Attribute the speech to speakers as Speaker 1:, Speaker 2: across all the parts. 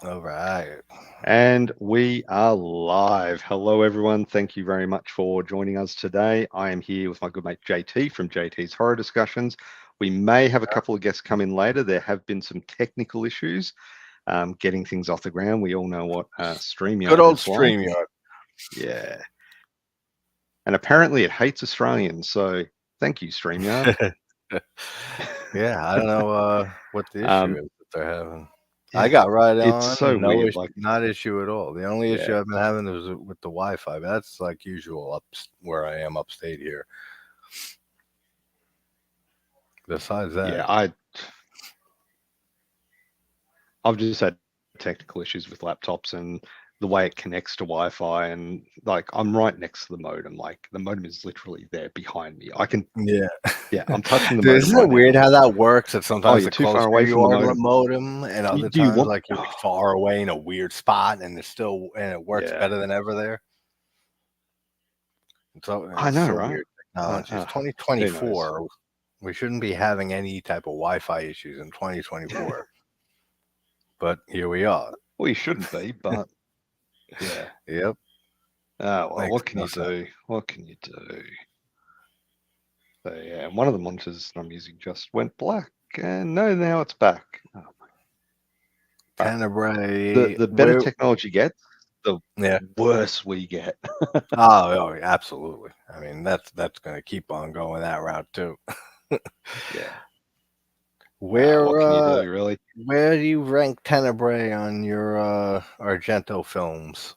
Speaker 1: All right.
Speaker 2: And we are live. Hello, everyone. Thank you very much for joining us today. I am here with my good mate JT from JT's Horror Discussions. We may have a couple of guests come in later. There have been some technical issues getting things off the ground. We all know what
Speaker 1: Good
Speaker 2: StreamYard
Speaker 1: old
Speaker 2: is like.
Speaker 1: StreamYard.
Speaker 2: Yeah. And apparently it hates Australians. So thank you, StreamYard.
Speaker 1: Yeah, I don't know what the issue
Speaker 2: um,
Speaker 1: is that they're having. I
Speaker 2: yeah,
Speaker 1: got right
Speaker 2: it's
Speaker 1: on,
Speaker 2: so
Speaker 1: no
Speaker 2: weird.
Speaker 1: issue, not issue at all. The only issue
Speaker 2: Yeah,
Speaker 1: I've been having is with the Wi-Fi. But that's like usual up where I am upstate here. Besides
Speaker 2: yeah.
Speaker 1: that,
Speaker 2: I've just had technical issues with laptops and the way it connects to Wi-Fi, and like I'm right next to the modem. Like the modem is literally there behind me. I can,
Speaker 1: yeah.
Speaker 2: yeah, I'm touching the
Speaker 1: Dude,
Speaker 2: modem
Speaker 1: isn't it
Speaker 2: right
Speaker 1: weird
Speaker 2: now.
Speaker 1: how that works? That
Speaker 2: Oh,
Speaker 1: sometimes
Speaker 2: you're
Speaker 1: the
Speaker 2: too far
Speaker 1: closer
Speaker 2: away
Speaker 1: you
Speaker 2: from the
Speaker 1: are to the
Speaker 2: modem.
Speaker 1: modem, and other
Speaker 2: Do you
Speaker 1: times
Speaker 2: want?
Speaker 1: like you're
Speaker 2: Oh,
Speaker 1: like far away in a weird spot, and it works
Speaker 2: yeah,
Speaker 1: better than ever there.
Speaker 2: I
Speaker 1: It's
Speaker 2: know,
Speaker 1: so
Speaker 2: right?
Speaker 1: weird technology. It's
Speaker 2: Who knows?
Speaker 1: 2024. We shouldn't be having any type of Wi-Fi issues in 2024, but here we are.
Speaker 2: Well, you shouldn't be, but yeah.
Speaker 1: Yep,
Speaker 2: Oh well,
Speaker 1: makes
Speaker 2: what can
Speaker 1: no
Speaker 2: you
Speaker 1: sense.
Speaker 2: do? What can you do? So yeah, and one of the monitors that I'm using just went black, and no, now it's back. Oh, but the
Speaker 1: Tenebrae,
Speaker 2: the better
Speaker 1: where?
Speaker 2: technology gets, the
Speaker 1: Yeah.
Speaker 2: worse we get.
Speaker 1: Oh, absolutely. I mean, that's going to keep on going that route too.
Speaker 2: Yeah.
Speaker 1: Where
Speaker 2: What can you do, really?
Speaker 1: where do you rank Tenebrae on your Argento films?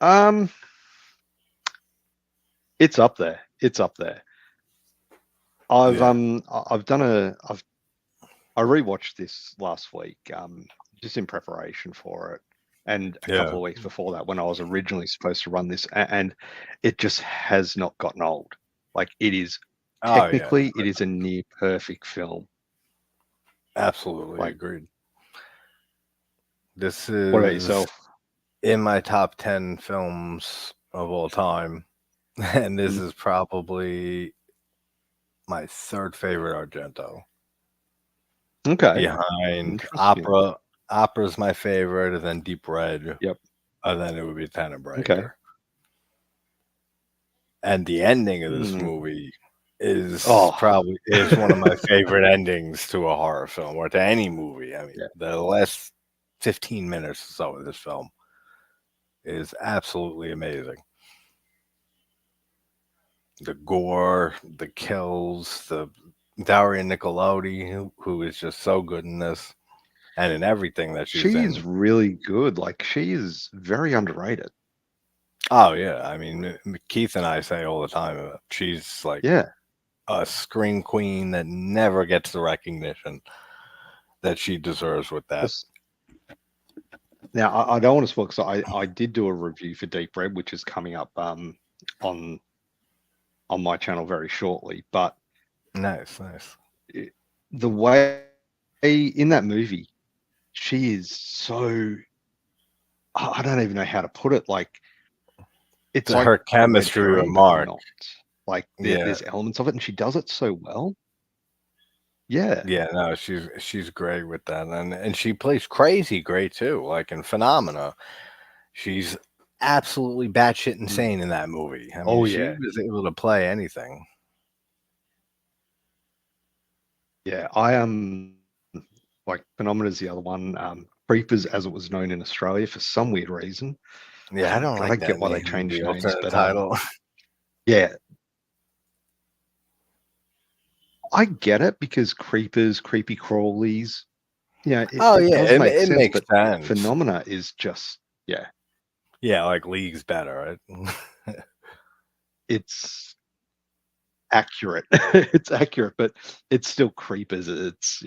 Speaker 2: Um, it's up there. It's up there.
Speaker 1: Yeah.
Speaker 2: I've done I rewatched this last week, just in preparation for it, and a
Speaker 1: Yeah.
Speaker 2: couple of weeks before that when I was originally supposed to run this, and it just has not gotten old. Like it is
Speaker 1: Oh yeah.
Speaker 2: technically, it is a near perfect film.
Speaker 1: Absolutely
Speaker 2: Like,
Speaker 1: agreed. This
Speaker 2: what about
Speaker 1: is
Speaker 2: yourself?
Speaker 1: in my top 10 films of all time. And this
Speaker 2: Mm,
Speaker 1: is probably my third favorite Argento.
Speaker 2: okay,
Speaker 1: Behind
Speaker 2: interesting.
Speaker 1: Opera. Opera's my favorite, and then Deep Red,
Speaker 2: Yep.
Speaker 1: and then it would be Tenebrae
Speaker 2: Okay.
Speaker 1: here. And the ending of this
Speaker 2: Mm.
Speaker 1: movie is
Speaker 2: Oh,
Speaker 1: probably is one of my favorite endings to a horror film or to any movie. I mean,
Speaker 2: yeah.
Speaker 1: the last 15 minutes or so of this film is absolutely amazing. The gore, the kills, the Daria Nicolodi, who is just so good in this and in everything that she's
Speaker 2: She is
Speaker 1: in.
Speaker 2: really good. Like she is very underrated.
Speaker 1: Oh yeah, I mean Keith and I say all the time she's like
Speaker 2: Yeah.
Speaker 1: a screen queen that never gets the recognition that she deserves with that.
Speaker 2: This, now I don't want to spoil because I did do a review for Deep Red, which is coming up on on my channel very shortly. But
Speaker 1: Nice, nice.
Speaker 2: it, the way in that movie, she is so I don't even know how to put it. Like it's like
Speaker 1: Her
Speaker 2: a red
Speaker 1: chemistry with
Speaker 2: herring, but
Speaker 1: Mark.
Speaker 2: not. Like
Speaker 1: Yeah,
Speaker 2: there's elements of it, and she does it so well. Yeah.
Speaker 1: yeah, no, she's great with that, and she plays crazy great too. Like in Phenomena, she's absolutely batshit
Speaker 2: Mm.
Speaker 1: insane in that movie. I mean,
Speaker 2: Oh
Speaker 1: she
Speaker 2: yeah.
Speaker 1: was able to play anything.
Speaker 2: Yeah. Like Phenomena is the other one. Creepers, as it was known in Australia, for some weird reason.
Speaker 1: Yeah, I don't
Speaker 2: I
Speaker 1: like
Speaker 2: don't get
Speaker 1: that
Speaker 2: why they
Speaker 1: name,
Speaker 2: changed
Speaker 1: the
Speaker 2: names,
Speaker 1: alternate
Speaker 2: but
Speaker 1: title.
Speaker 2: yeah, I get it because creepers, creepy crawlies,
Speaker 1: Oh
Speaker 2: it
Speaker 1: yeah,
Speaker 2: does make
Speaker 1: it
Speaker 2: sense,
Speaker 1: makes
Speaker 2: but
Speaker 1: sense.
Speaker 2: Phenomena is just, yeah,
Speaker 1: Yeah, like League's better, right?
Speaker 2: it's accurate. It's accurate, but it's still creepers. It's,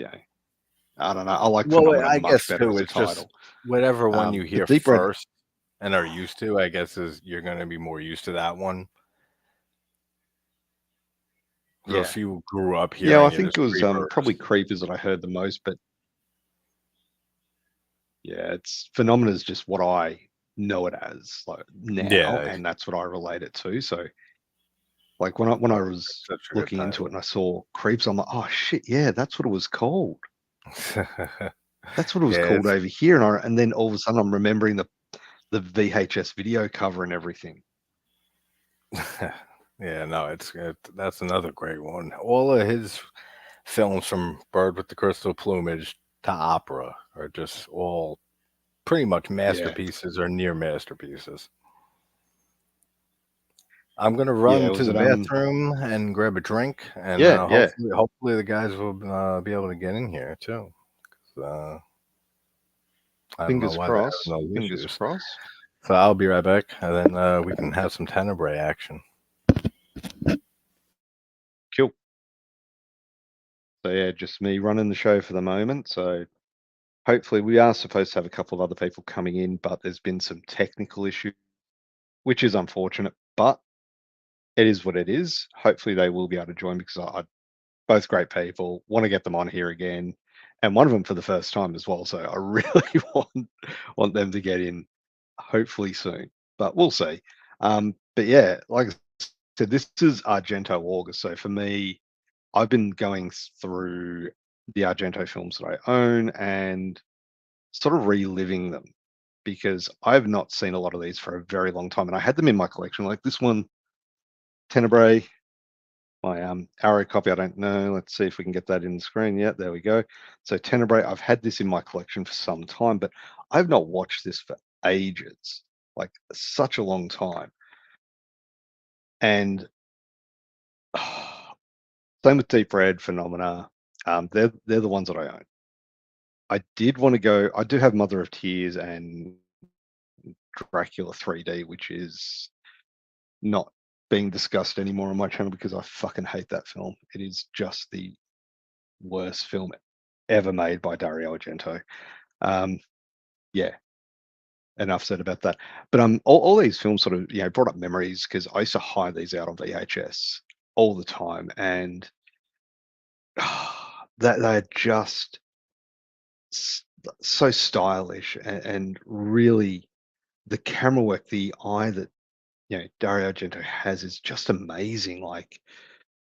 Speaker 2: I don't know. I like
Speaker 1: Well,
Speaker 2: Phenomena
Speaker 1: I
Speaker 2: much
Speaker 1: guess
Speaker 2: better
Speaker 1: too.
Speaker 2: as a
Speaker 1: It's just
Speaker 2: title.
Speaker 1: whatever one you hear
Speaker 2: But Deep Red,
Speaker 1: first and are used to. I guess is you're going to be more used to that one. So
Speaker 2: yeah.
Speaker 1: if you grew up
Speaker 2: Yeah, I
Speaker 1: hearing it
Speaker 2: think
Speaker 1: as
Speaker 2: it was probably
Speaker 1: creepers,
Speaker 2: Creepers that I heard the most, but yeah, it's Phenomena is just what I know it as like now,
Speaker 1: yeah,
Speaker 2: and that's what I relate it to. So Like when I
Speaker 1: Oh,
Speaker 2: was
Speaker 1: it's such a good
Speaker 2: looking into it
Speaker 1: title.
Speaker 2: and I saw Creeps, I'm like, oh shit, yeah, that's what it was called. That's what it was
Speaker 1: Yeah,
Speaker 2: called
Speaker 1: it's
Speaker 2: over here. And then all of a sudden I'm remembering the VHS video cover and everything.
Speaker 1: yeah, no, that's another great one. All of his films from Bird with the Crystal Plumage to Opera are just all pretty much
Speaker 2: Yeah.
Speaker 1: masterpieces or near masterpieces. I'm gonna
Speaker 2: Yeah.
Speaker 1: run to
Speaker 2: Was
Speaker 1: the
Speaker 2: it
Speaker 1: bathroom and grab a drink, and
Speaker 2: yeah, yeah.
Speaker 1: hopefully the guys will be able to get in here too. 'Cause, I don't know
Speaker 2: Fingers
Speaker 1: why they're
Speaker 2: crossed.
Speaker 1: having those
Speaker 2: Fingers
Speaker 1: issues.
Speaker 2: crossed.
Speaker 1: So I'll be right back, and then we can have some Tenebrae action.
Speaker 2: Cool. So yeah, just me running the show for the moment. So hopefully we are supposed to have a couple of other people coming in, but there's been some technical issues, which is unfortunate, but it is what it is. Hopefully they will be able to join because I both great people. Want to get them on here again, and one of them for the first time as well. So I really want them to get in, hopefully soon. But we'll see. But yeah, like I said, this is Argento August. So for me, I've been going through the Argento films that I own and sort of reliving them because I've not seen a lot of these for a very long time, and I had them in my collection. Like this one, Tenebrae, my arrow copy. I don't know. Let's see if we can get that in the screen. Yeah, there we go. So Tenebrae, I've had this in my collection for some time, but I've not watched this for ages, like such a long time. And same with Deep Red Phenomena. They're the ones that I own. I did want to go. I do have Mother of Tears and Dracula 3D, which is not being discussed anymore on my channel because I fucking hate that film. It is just the worst film ever made by Dario Argento. Um, yeah, enough said about that. But all these films sort of brought up memories because I used to hire these out on VHS all the time, and that they're just so stylish and really the camera work, the eye that Dario Argento has is just amazing. Like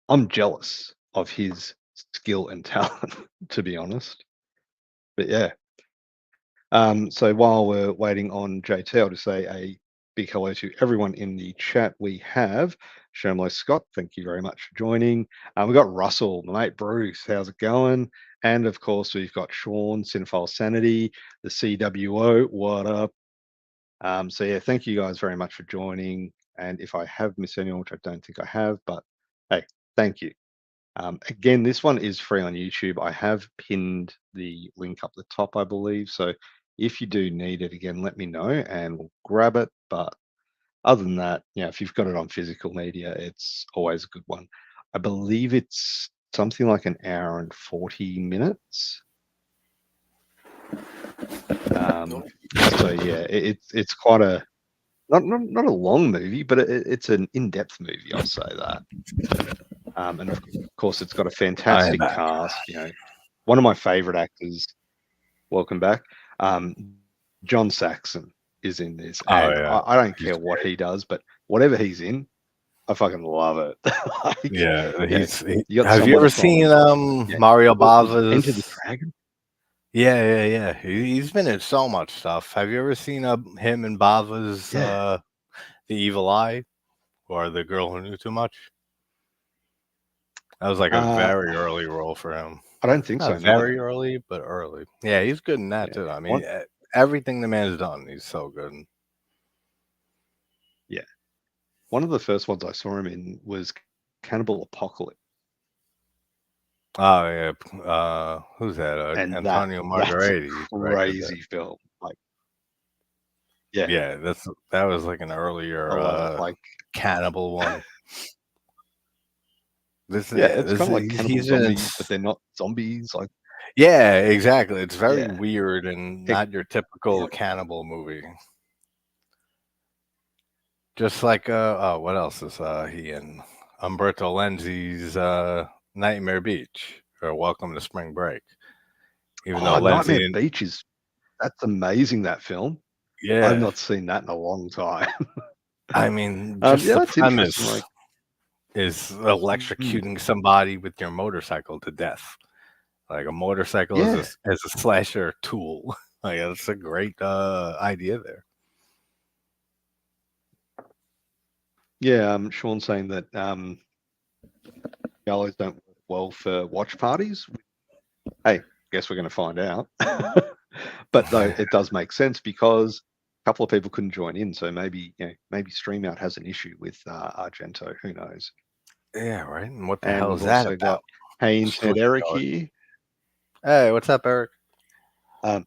Speaker 2: I'm jealous of his skill and talent, to be honest. But yeah. So while we're waiting on JT, I'll just say a big hello to everyone in the chat. We have Shermlo Scott, thank you very much for joining. We've got Russell, my mate Bruce, how's it going? And of course, we've got Sean, Cinephile Sanity, the CWO, what up? So yeah, thank you guys very much for joining. And if I have missed anyone, which I don't think I have, but hey, thank you. Again, this one is free on YouTube. I have pinned the link up the top, I believe. So if you do need it again, let me know and we'll grab it. But other than that, if you've got it on physical media, it's always a good one. I believe it's something like an hour and 40 minutes. So yeah, it's quite a not a long movie, but it's an in-depth movie. I'll say that. And of course, it's got a fantastic cast. One of my favorite actors. Welcome back. John Saxon is in this,
Speaker 1: Oh
Speaker 2: and
Speaker 1: yeah,
Speaker 2: I don't
Speaker 1: he's
Speaker 2: care what
Speaker 1: great.
Speaker 2: he does, but whatever he's in, I fucking love it. Like,
Speaker 1: Yeah,
Speaker 2: you got
Speaker 1: have you
Speaker 2: someone
Speaker 1: ever seen
Speaker 2: from
Speaker 1: Mario
Speaker 2: what was it, Enter the
Speaker 1: Bava's?
Speaker 2: Dragon?
Speaker 1: Yeah, yeah, yeah. He's been in so much stuff. Have you ever seen him and Bava's
Speaker 2: Yeah.
Speaker 1: The Evil Eye or The Girl Who Knew Too Much? That was like a very
Speaker 2: I
Speaker 1: early role for him.
Speaker 2: don't think so.
Speaker 1: Not
Speaker 2: No.
Speaker 1: very early, but early. Yeah, he's good in that
Speaker 2: Yeah.
Speaker 1: too. I mean,
Speaker 2: One.
Speaker 1: everything the man's done, he's so good.
Speaker 2: Yeah. One of the first ones I saw him in was Cannibal Apocalypse,
Speaker 1: Oh yeah, who's that?
Speaker 2: and
Speaker 1: Antonio
Speaker 2: that's a
Speaker 1: Margheriti directed that.
Speaker 2: crazy film. Like, yeah,
Speaker 1: Yeah, that was like an
Speaker 2: I
Speaker 1: earlier
Speaker 2: love it. Like,
Speaker 1: cannibal one.
Speaker 2: yeah, it's
Speaker 1: This
Speaker 2: kind of like cannibal
Speaker 1: he's in.
Speaker 2: zombies, but they're not zombies. Like,
Speaker 1: Yeah, exactly. It's very
Speaker 2: yeah,
Speaker 1: weird and
Speaker 2: it,
Speaker 1: not your typical cannibal movie. Just like oh, what else is he in? Umberto Lenzi's Nightmare Beach or Welcome to Spring Break. Even though
Speaker 2: oh, Nightmare
Speaker 1: Lenzi,
Speaker 2: Beach that's amazing. That film, I've
Speaker 1: yeah,
Speaker 2: not seen that in a long time.
Speaker 1: I mean, just
Speaker 2: Yeah,
Speaker 1: the
Speaker 2: that's interesting.
Speaker 1: premise.
Speaker 2: Like,
Speaker 1: is
Speaker 2: Mm.
Speaker 1: electrocuting somebody with your motorcycle to death. Like a motorcycle as
Speaker 2: Yeah,
Speaker 1: a slasher tool. Like that's a great idea there.
Speaker 2: yeah. Sean saying that gallows don't work well for watch parties. Hey, guess we're going to find out. But though it does make sense because a couple of people couldn't join in, so maybe maybe StreamYard has an issue with Argento. Who knows?
Speaker 1: Yeah, right. And what the
Speaker 2: And
Speaker 1: hell
Speaker 2: we've
Speaker 1: is that
Speaker 2: also
Speaker 1: about?
Speaker 2: got Hey Internet Eric
Speaker 1: Switchcard.
Speaker 2: here.
Speaker 1: Hey, what's up, Eric?
Speaker 2: Um,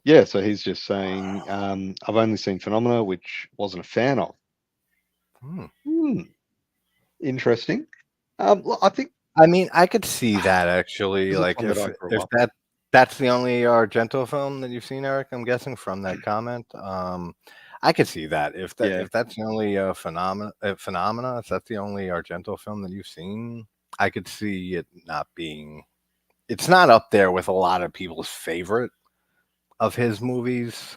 Speaker 2: yeah, so he's just saying I've only seen Phenomena, which wasn't a fan of.
Speaker 1: Hmm.
Speaker 2: Hmm, interesting. Well, I think
Speaker 1: I mean, I could see that actually.
Speaker 2: because it's
Speaker 1: Like
Speaker 2: one that I grew
Speaker 1: if
Speaker 2: up.
Speaker 1: that's the only Argento film that you've seen, Eric, I'm guessing from that comment. I could see that
Speaker 2: Yeah,
Speaker 1: if that's the only phenomena, if that's the only Argento film that you've seen, I could see it not being. It's not up there with a lot of people's favorite of his movies,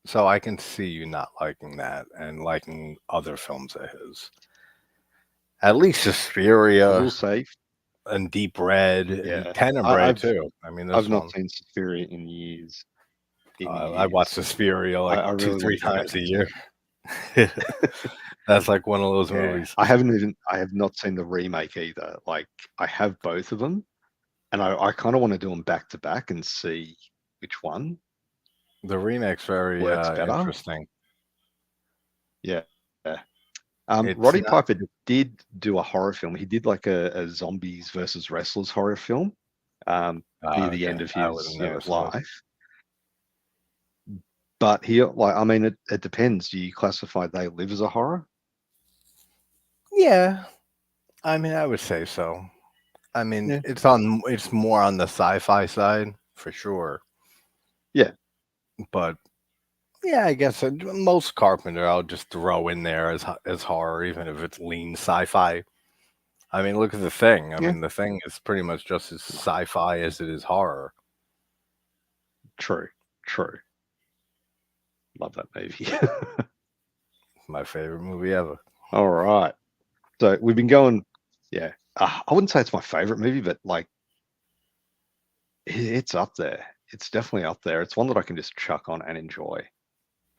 Speaker 1: so I can see you not liking that and liking other films of his. At least
Speaker 2: I
Speaker 1: Suspiria
Speaker 2: will say,
Speaker 1: and Deep Red and
Speaker 2: yeah,
Speaker 1: Tenebrae too. I mean,
Speaker 2: I've
Speaker 1: this
Speaker 2: not
Speaker 1: one
Speaker 2: seen Suspiria in years. In
Speaker 1: I watch
Speaker 2: years,
Speaker 1: Suspiria like
Speaker 2: I
Speaker 1: two,
Speaker 2: really want
Speaker 1: three
Speaker 2: to go back
Speaker 1: times a
Speaker 2: and see
Speaker 1: year.
Speaker 2: it.
Speaker 1: That's like one of those
Speaker 2: Yeah,
Speaker 1: movies.
Speaker 2: I have not seen the remake either. Like I have both of them, and I kind of want to do them back to back and see which one
Speaker 1: The remake's very
Speaker 2: works better.
Speaker 1: interesting.
Speaker 2: Yeah. Yeah.
Speaker 1: It's
Speaker 2: Roddy
Speaker 1: not.
Speaker 2: Piper did do a horror film. He did like a zombies versus wrestlers horror film near the
Speaker 1: Okay,
Speaker 2: end of
Speaker 1: I would have
Speaker 2: his
Speaker 1: never saw it.
Speaker 2: life. But he like I mean it depends. Do you classify They Live as a horror?
Speaker 1: Yeah, I mean, I would say so. I mean,
Speaker 2: Yeah.
Speaker 1: it's more on the sci-fi side for sure,
Speaker 2: Yeah.
Speaker 1: but yeah, I guess most Carpenter I'll just throw in there as horror, even if it's lean sci-fi. I mean, look at the thing. I
Speaker 2: Yeah.
Speaker 1: mean, the thing is pretty much just as sci-fi as it is horror.
Speaker 2: True. True. Love that movie.
Speaker 1: My favorite movie ever.
Speaker 2: All right. So we've been going, yeah. I wouldn't say it's my favorite movie, but like it's up there. It's definitely up there. It's one that I can just chuck on and enjoy,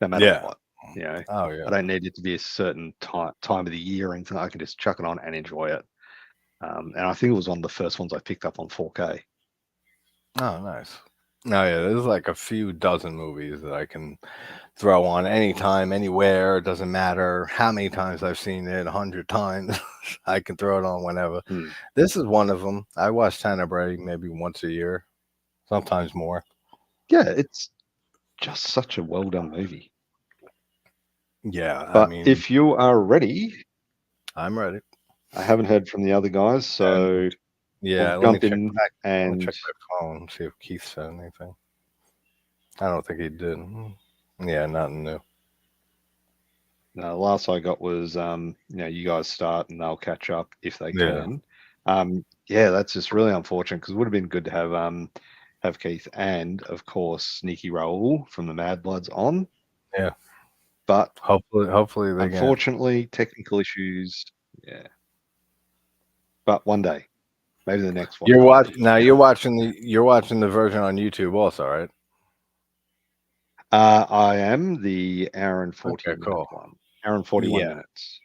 Speaker 2: no matter
Speaker 1: Yeah.
Speaker 2: what. You know,
Speaker 1: Oh
Speaker 2: I
Speaker 1: yeah.
Speaker 2: don't need it to be a certain time of the year or anything. I can just chuck it on and enjoy it. And I think it was one of the first ones I picked up on 4K.
Speaker 1: Oh nice. Oh yeah. There's like a few dozen movies that I can throw on anytime, anywhere. It doesn't matter how many times I've seen it. 100 times. I can throw it on whenever.
Speaker 2: Hmm.
Speaker 1: This is one of them. I watch Tenebrae maybe once a year, sometimes more.
Speaker 2: Yeah, it's just such a well done movie.
Speaker 1: Yeah. I
Speaker 2: But
Speaker 1: mean,
Speaker 2: if you are ready,
Speaker 1: I'm ready.
Speaker 2: I haven't heard from the other guys,
Speaker 1: And
Speaker 2: so
Speaker 1: yeah,
Speaker 2: we'll
Speaker 1: let me
Speaker 2: jump
Speaker 1: check
Speaker 2: in
Speaker 1: back. Let me
Speaker 2: and
Speaker 1: check my phone, see if Keith said anything. I don't think he did. Yeah, nothing new.
Speaker 2: last I got was you guys start and they'll catch up if they
Speaker 1: Yeah,
Speaker 2: can. Yeah, that's just really unfortunate because it would have been good to have Keith and of course Sneaky Raoul from the Mad Bloods on,
Speaker 1: yeah.
Speaker 2: but
Speaker 1: Hopefully they can.
Speaker 2: unfortunately technical issues. Yeah, but one day, maybe the next one.
Speaker 1: You're watching now. You're watching the version on YouTube also, right?
Speaker 2: I am the hour and
Speaker 1: Okay,
Speaker 2: 40-minute
Speaker 1: cool.
Speaker 2: one. Hour and 41
Speaker 1: Yeah,
Speaker 2: minutes.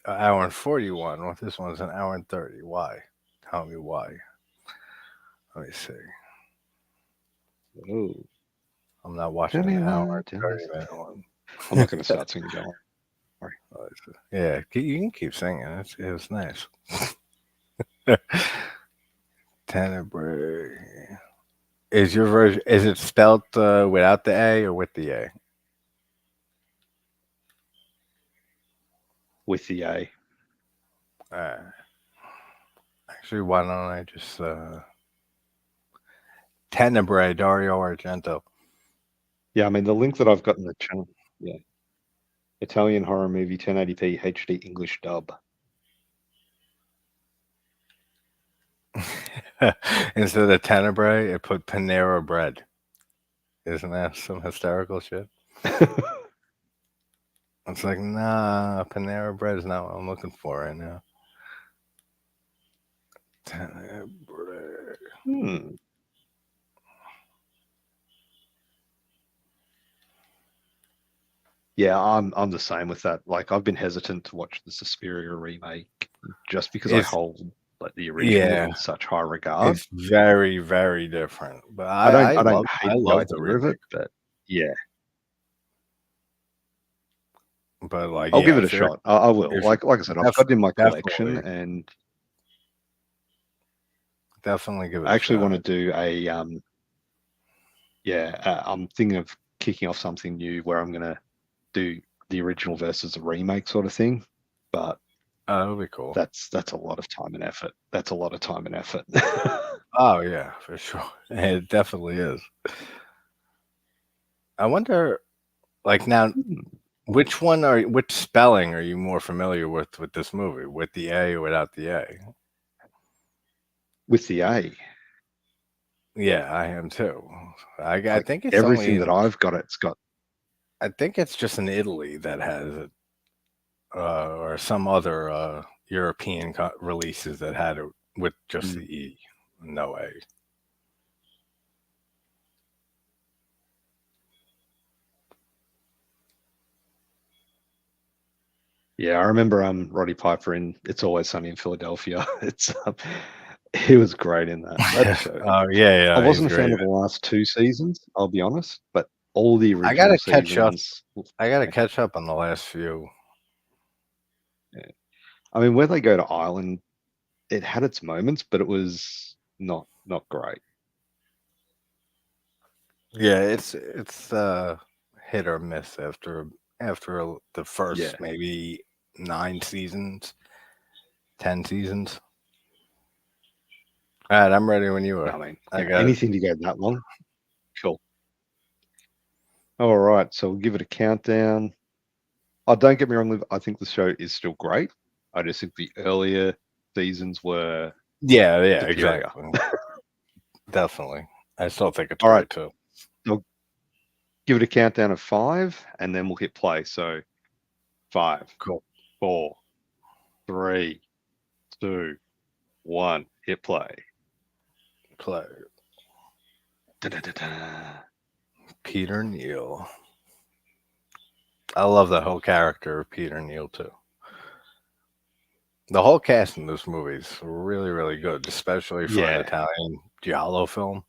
Speaker 1: an hour and 41. Well, this one's an hour and 30. Why? Tell me why. Let me see.
Speaker 2: Oh,
Speaker 1: I'm not
Speaker 2: tell
Speaker 1: watching
Speaker 2: me
Speaker 1: the hour
Speaker 2: why.
Speaker 1: and
Speaker 2: Tell me.
Speaker 1: 30-minute one.
Speaker 2: I'm not going to start singing. Don't worry.
Speaker 1: Yeah, you can keep singing. It's nice. Tenebrae. Is your version? Is it spelled without the A or with the A?
Speaker 2: With the A.
Speaker 1: Uh, Actually, why don't I just Tenebrae, Dario Argento.
Speaker 2: Yeah, I mean the link that I've got in the channel. Yeah, Italian horror movie 1080p HD English dub.
Speaker 1: Instead of Tenebrae, it put Panera Bread. Isn't that some hysterical shit? It's like, nah, Panera Bread is not what I'm looking for right now. Tenebrae.
Speaker 2: Hmm. Yeah, I'm the same with that. Like I've been hesitant to watch the Suspiria remake just because I
Speaker 1: It's
Speaker 2: hold like the original
Speaker 1: yeah,
Speaker 2: in such high regard.
Speaker 1: it's very very different. But
Speaker 2: I don't
Speaker 1: I
Speaker 2: hate the
Speaker 1: love the
Speaker 2: idea of it,
Speaker 1: remake.
Speaker 2: but yeah,
Speaker 1: But like,
Speaker 2: I'll give
Speaker 1: yeah,
Speaker 2: it a shot. I will.
Speaker 1: if
Speaker 2: Like I said, I've
Speaker 1: def,
Speaker 2: got it in my collection,
Speaker 1: definitely
Speaker 2: and
Speaker 1: definitely give it
Speaker 2: I
Speaker 1: a
Speaker 2: actually want
Speaker 1: shot.
Speaker 2: to do a yeah. I'm thinking of kicking off something new where I'm gonna do the original versus the remake sort of thing, but
Speaker 1: That'll be cool.
Speaker 2: that's a lot of time and effort. That's a lot of time and effort.
Speaker 1: Oh yeah, for sure. It definitely is. I wonder, like now, which spelling are you more familiar with this movie? With the A or without the A?
Speaker 2: With the A,
Speaker 1: Yeah, I am too. I
Speaker 2: like
Speaker 1: think it's only
Speaker 2: everything that
Speaker 1: in,
Speaker 2: I've got, it's got
Speaker 1: I think it's just in Italy that has it, or some other European releases that had it with just the
Speaker 2: mm,
Speaker 1: E, no A.
Speaker 2: yeah. I remember Roddy Piper in It's Always Sunny in Philadelphia. It's he was great in that show.
Speaker 1: Oh yeah,
Speaker 2: I
Speaker 1: yeah, he's
Speaker 2: wasn't a
Speaker 1: great.
Speaker 2: fan of the last two seasons, I'll be honest, but all the
Speaker 1: I
Speaker 2: original
Speaker 1: gotta catch up.
Speaker 2: seasons,
Speaker 1: I gotta
Speaker 2: yeah,
Speaker 1: catch up on the last few.
Speaker 2: yeah. I mean, when they go to Ireland, it had its moments, but it was not great.
Speaker 1: Yeah, it's hit or miss after the
Speaker 2: Yeah,
Speaker 1: first maybe 9 seasons, 10 seasons. All right, I'm ready when you
Speaker 2: no,
Speaker 1: are.
Speaker 2: I mean,
Speaker 1: I
Speaker 2: yeah,
Speaker 1: got it.
Speaker 2: anything to go that long, cool. All right, so we'll give it a countdown. Oh, don't get me wrong, Liv, I think the show is still great. I just think the earlier seasons were
Speaker 1: Yeah, yeah,
Speaker 2: superior.
Speaker 1: exactly. Definitely. I still think it's
Speaker 2: All right,
Speaker 1: great too.
Speaker 2: I'll give it a countdown of five, and then we'll hit play. So five,
Speaker 1: Cool.
Speaker 2: four, three, two, one, hit play.
Speaker 1: Play.
Speaker 2: Da-da-da-da.
Speaker 1: Peter Neal. I love the whole character of Peter Neal too. The whole cast in this movie is really, really good, especially for an
Speaker 2: Yeah,
Speaker 1: Italian giallo film.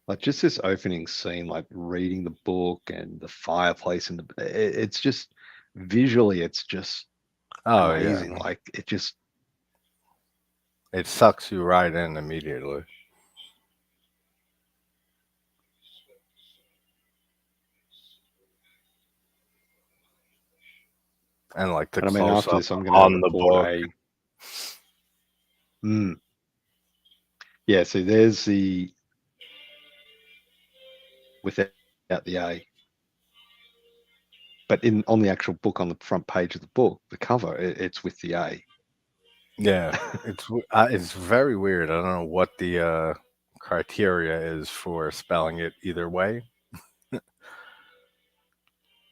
Speaker 2: like just this opening scene, like reading the book and the fireplace, and it's just visually, it's just
Speaker 1: Oh yeah,
Speaker 2: amazing. Like it just,
Speaker 1: it sucks you right in immediately. And like the
Speaker 2: and I mean,
Speaker 1: close
Speaker 2: after
Speaker 1: up
Speaker 2: this, I'm going to
Speaker 1: on the
Speaker 2: record
Speaker 1: book.
Speaker 2: a, mm, yeah, so there's the, without the A, but in on the actual book, on the front page of the book, the cover, it's with the A.
Speaker 1: Yeah, it's very weird. I don't know what the criteria is for spelling it either way.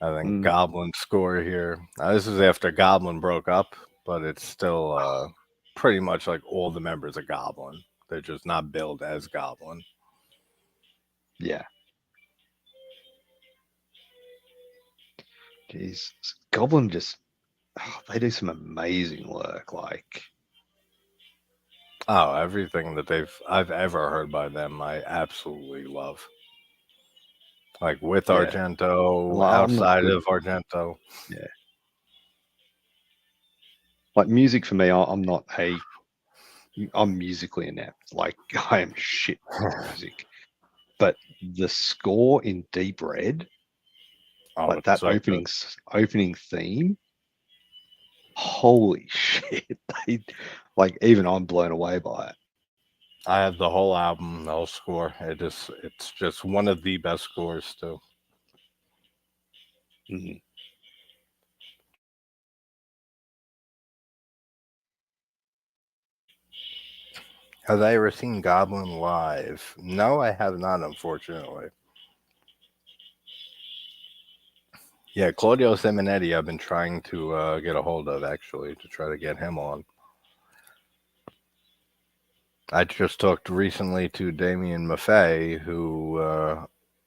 Speaker 1: I think
Speaker 2: Mm.
Speaker 1: Goblin score here. This is after Goblin broke up, but it's still pretty much like all the members of Goblin. They're just not billed as Goblin.
Speaker 2: Yeah, geez, Goblin just, oh, they do some amazing work. Like,
Speaker 1: Oh, everything that I've ever heard by them, I absolutely love. Like with
Speaker 2: yeah,
Speaker 1: Argento,
Speaker 2: I'm not
Speaker 1: outside
Speaker 2: good.
Speaker 1: of Argento.
Speaker 2: Yeah, like music for me, I'm not a, I'm musically inept. Like I am shit with music. But the score in Deep Red,
Speaker 1: Oh,
Speaker 2: like
Speaker 1: it's
Speaker 2: that
Speaker 1: so good.
Speaker 2: opening theme, holy shit! They, like even I'm blown away by it.
Speaker 1: I have the whole album, the whole score. It's just one of the best scores too.
Speaker 2: Mhm.
Speaker 1: Have I ever seen Goblin live? No, I have not, unfortunately. Yeah, Claudio Simonetti, I've been trying to get a hold of actually to try to get him on. I just talked recently to Damien Maffei, who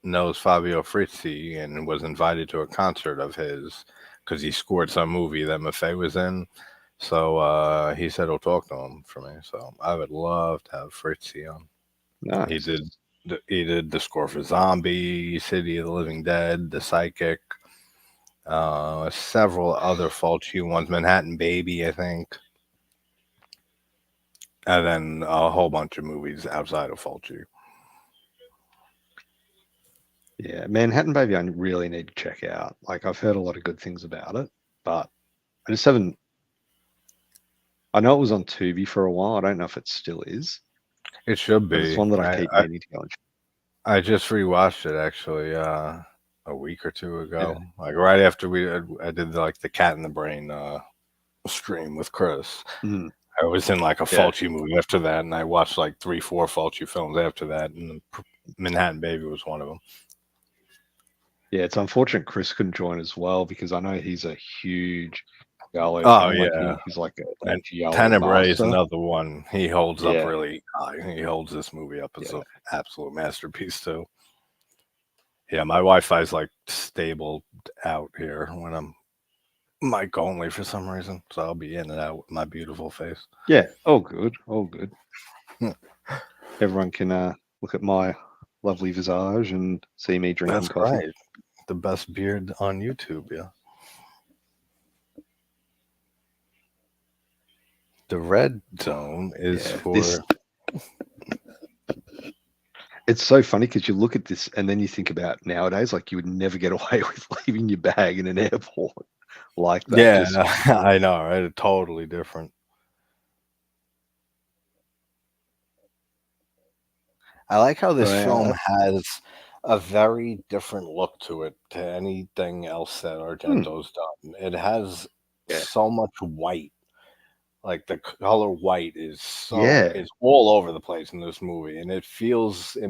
Speaker 1: knows Fabio Frizzi and was invited to a concert of his because he scored some movie that Maffei was in. So he said he'll talk to him for me. So I would love to have Fritzy on. He
Speaker 2: Nice.
Speaker 1: did he did the score for Zombie, City of the Living Dead, The Psychic, several other Fulci ones, Manhattan Baby, I think, and then a whole bunch of movies outside of Fulci.
Speaker 2: Yeah, Manhattan Baby, I really need to check out. Like, I've heard a lot of good things about it, but I just haven't. I know it was on Tubi for a while. I don't know if it still is,
Speaker 1: It should
Speaker 2: but it's
Speaker 1: be.
Speaker 2: one that I keep meaning to go and check.
Speaker 1: I just rewatched it actually a week or two
Speaker 2: Yeah.
Speaker 1: ago, like right after I did like the Cat in the Brain stream with Chris.
Speaker 2: Mm,
Speaker 1: I was in like a
Speaker 2: yeah.
Speaker 1: Fulci movie after that, and I watched like 3, 4 Fulci films after that, and Manhattan Baby was one of them.
Speaker 2: Yeah, it's unfortunate Chris couldn't join as well because I know he's a huge Giallo
Speaker 1: Oh
Speaker 2: fan. Like
Speaker 1: yeah,
Speaker 2: he's like a
Speaker 1: and
Speaker 2: Giallo
Speaker 1: Tenebrae is
Speaker 2: master.
Speaker 1: another one. He holds up
Speaker 2: Yeah,
Speaker 1: really high. He holds this movie up as
Speaker 2: yeah.
Speaker 1: an absolute masterpiece too. Yeah, my Wi-Fi is like stable out here when I'm mic only for some reason, so I'll be in and out with my beautiful face.
Speaker 2: Yeah, all good, all good. Everyone can look at my lovely visage and see me drinking
Speaker 1: That's
Speaker 2: coffee.
Speaker 1: right. The best beard on YouTube, yeah. The red zone is
Speaker 2: Yeah,
Speaker 1: for
Speaker 2: it's so funny because you look at this and then you think about nowadays, like you would never get away with leaving your bag in an airport like that.
Speaker 1: yeah,
Speaker 2: Just
Speaker 1: I know, right? Totally different. I like how this film
Speaker 2: uh,
Speaker 1: has a very different look to it to anything else that
Speaker 2: hmm,
Speaker 1: Argento's done. It has
Speaker 2: yeah,
Speaker 1: so much white. Like the color white
Speaker 2: yeah,
Speaker 1: is all over the place in this movie, and it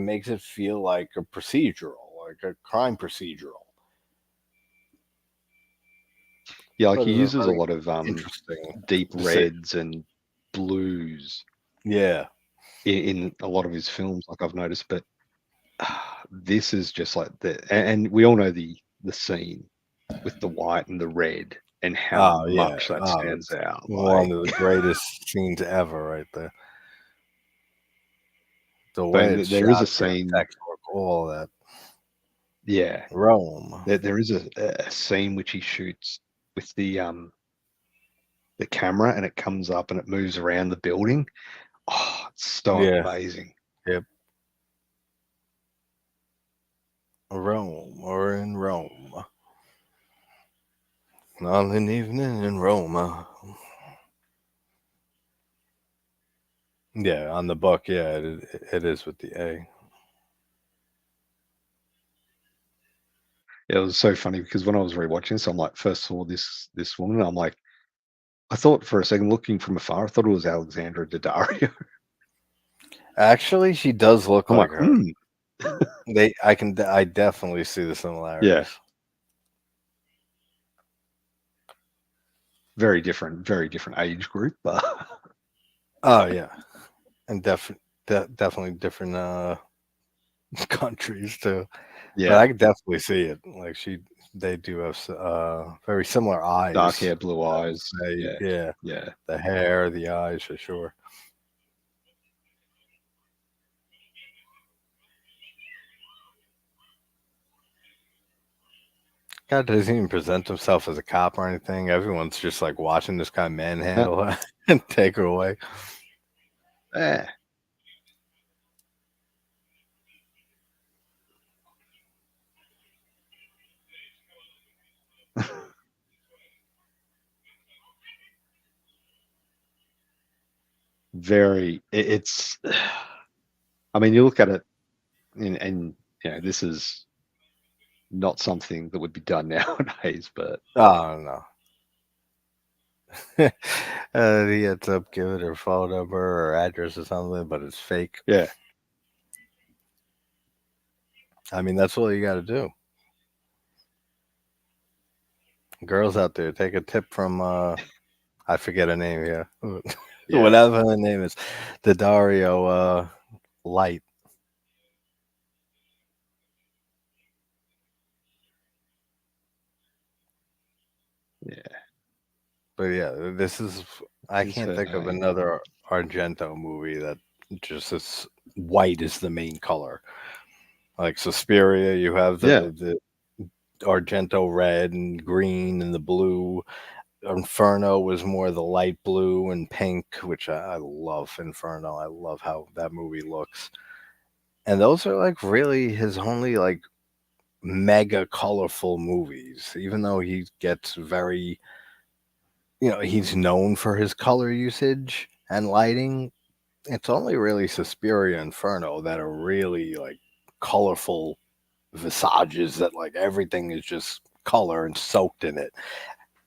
Speaker 1: makes it feel like a procedural, like a crime procedural.
Speaker 2: yeah. Like
Speaker 1: But
Speaker 2: he
Speaker 1: it's a
Speaker 2: uses a
Speaker 1: very
Speaker 2: lot of
Speaker 1: interesting
Speaker 2: deep
Speaker 1: decision.
Speaker 2: reds and blues
Speaker 1: Yeah.
Speaker 2: in a lot of his films, like I've noticed. But this is just like and we all know the scene with the white and the red and how
Speaker 1: Oh yeah.
Speaker 2: much that
Speaker 1: Oh,
Speaker 2: stands
Speaker 1: it's
Speaker 2: out.
Speaker 1: one
Speaker 2: Like,
Speaker 1: of the greatest scenes ever, right there. The
Speaker 2: but
Speaker 1: way it's
Speaker 2: there is a
Speaker 1: shot, the
Speaker 2: scene,
Speaker 1: textwork, all that.
Speaker 2: yeah,
Speaker 1: Rome.
Speaker 2: there is a scene which he shoots with the camera and it comes up and it moves around the building. Oh, it's so
Speaker 1: Yeah.
Speaker 2: amazing.
Speaker 1: Yep. Rome or in Rome. On an evening in Rome. Yeah, on the book, yeah, it is with the A.
Speaker 2: It was so funny because when I was rewatching this, I'm like, first saw this woman, I'm like, I thought for a second, looking from afar, I thought it was Alexandra Daddario.
Speaker 1: Actually, she does look
Speaker 2: I'm
Speaker 1: like
Speaker 2: like,
Speaker 1: her. I definitely see the
Speaker 2: yeah,
Speaker 1: similarities.
Speaker 2: very different age group, but
Speaker 1: Oh yeah, and definitely different countries too. But
Speaker 2: yeah,
Speaker 1: I could definitely see it. Like they do have very similar
Speaker 2: dark
Speaker 1: eyes.
Speaker 2: hair, blue
Speaker 1: I would
Speaker 2: eyes.
Speaker 1: say,
Speaker 2: Yeah,
Speaker 1: yeah,
Speaker 2: yeah.
Speaker 1: the hair, the eyes for sure. God doesn't even present himself as a cop or anything. Everyone's just like watching this guy
Speaker 2: Uh,
Speaker 1: manhandle her and take her away.
Speaker 2: eh. It's. I mean, you look at it, and this is not something that would be done nowadays, but
Speaker 1: Oh no, He ends up giving her phone number or address or something, but it's fake.
Speaker 2: Yeah,
Speaker 1: I mean, that's all you got to do. Girls out there, take a tip from I forget her name here,
Speaker 2: yeah,
Speaker 1: whatever her name is, the Dario Light.
Speaker 2: yeah.
Speaker 1: But yeah, this is I
Speaker 2: Is
Speaker 1: can't
Speaker 2: her
Speaker 1: think of
Speaker 2: name?
Speaker 1: another Argento movie that just is white is the main color. Like Suspiria, you have
Speaker 2: Yeah,
Speaker 1: the Argento red and green and the blue. Inferno was more the light blue and pink, which I love. Inferno, I love how that movie looks. And those are like really his only like mega colorful movies. Even though he gets very, he's known for his color usage and lighting. It's only really Suspiria and Inferno that are really like colorful visages that like everything is just color and soaked in it.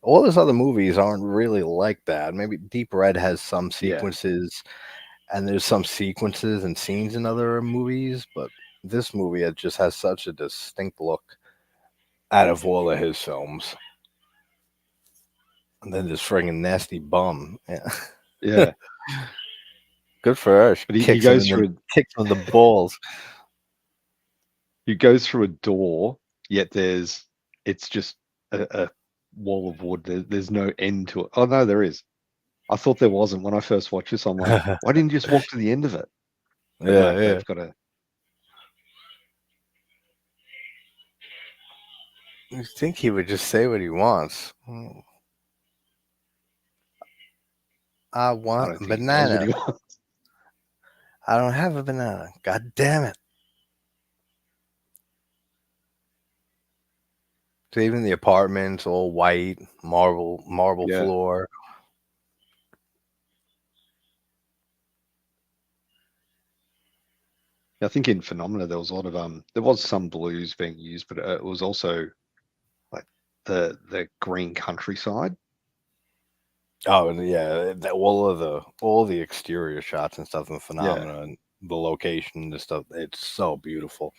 Speaker 1: All his other movies aren't really like that. Maybe Deep Red has some
Speaker 2: yeah,
Speaker 1: sequences, and there's some sequences and scenes in other movies, but this movie it just has such a distinct look out of all of his films. And then this friggin' nasty bum. Yeah.
Speaker 2: yeah.
Speaker 1: Good for her. She
Speaker 2: But he goes through
Speaker 1: kicks him in the balls.
Speaker 2: he goes through a door, yet it's just a wall of wood. There's no end to it. Oh no, there is. I thought there wasn't when I first watched this. I'm like,
Speaker 1: Yeah,
Speaker 2: why didn't you just walk to the end of it? But no,
Speaker 1: yeah.
Speaker 2: they've got a
Speaker 1: You think he would just say what he wants? "Mm, I
Speaker 2: I
Speaker 1: want
Speaker 2: don't
Speaker 1: a
Speaker 2: think he knows what
Speaker 1: banana.
Speaker 2: he wants.
Speaker 1: I don't have a banana. God damn it. So even the apartment's all white, marble
Speaker 2: Yeah.
Speaker 1: floor.
Speaker 2: I think in Phenomena there was a lot of there was some blues being used, but it was also like the green countryside.
Speaker 1: Oh, and yeah, all the exterior shots and stuff and
Speaker 2: Yeah.
Speaker 1: phenomena and the location and stuff. It's so beautiful.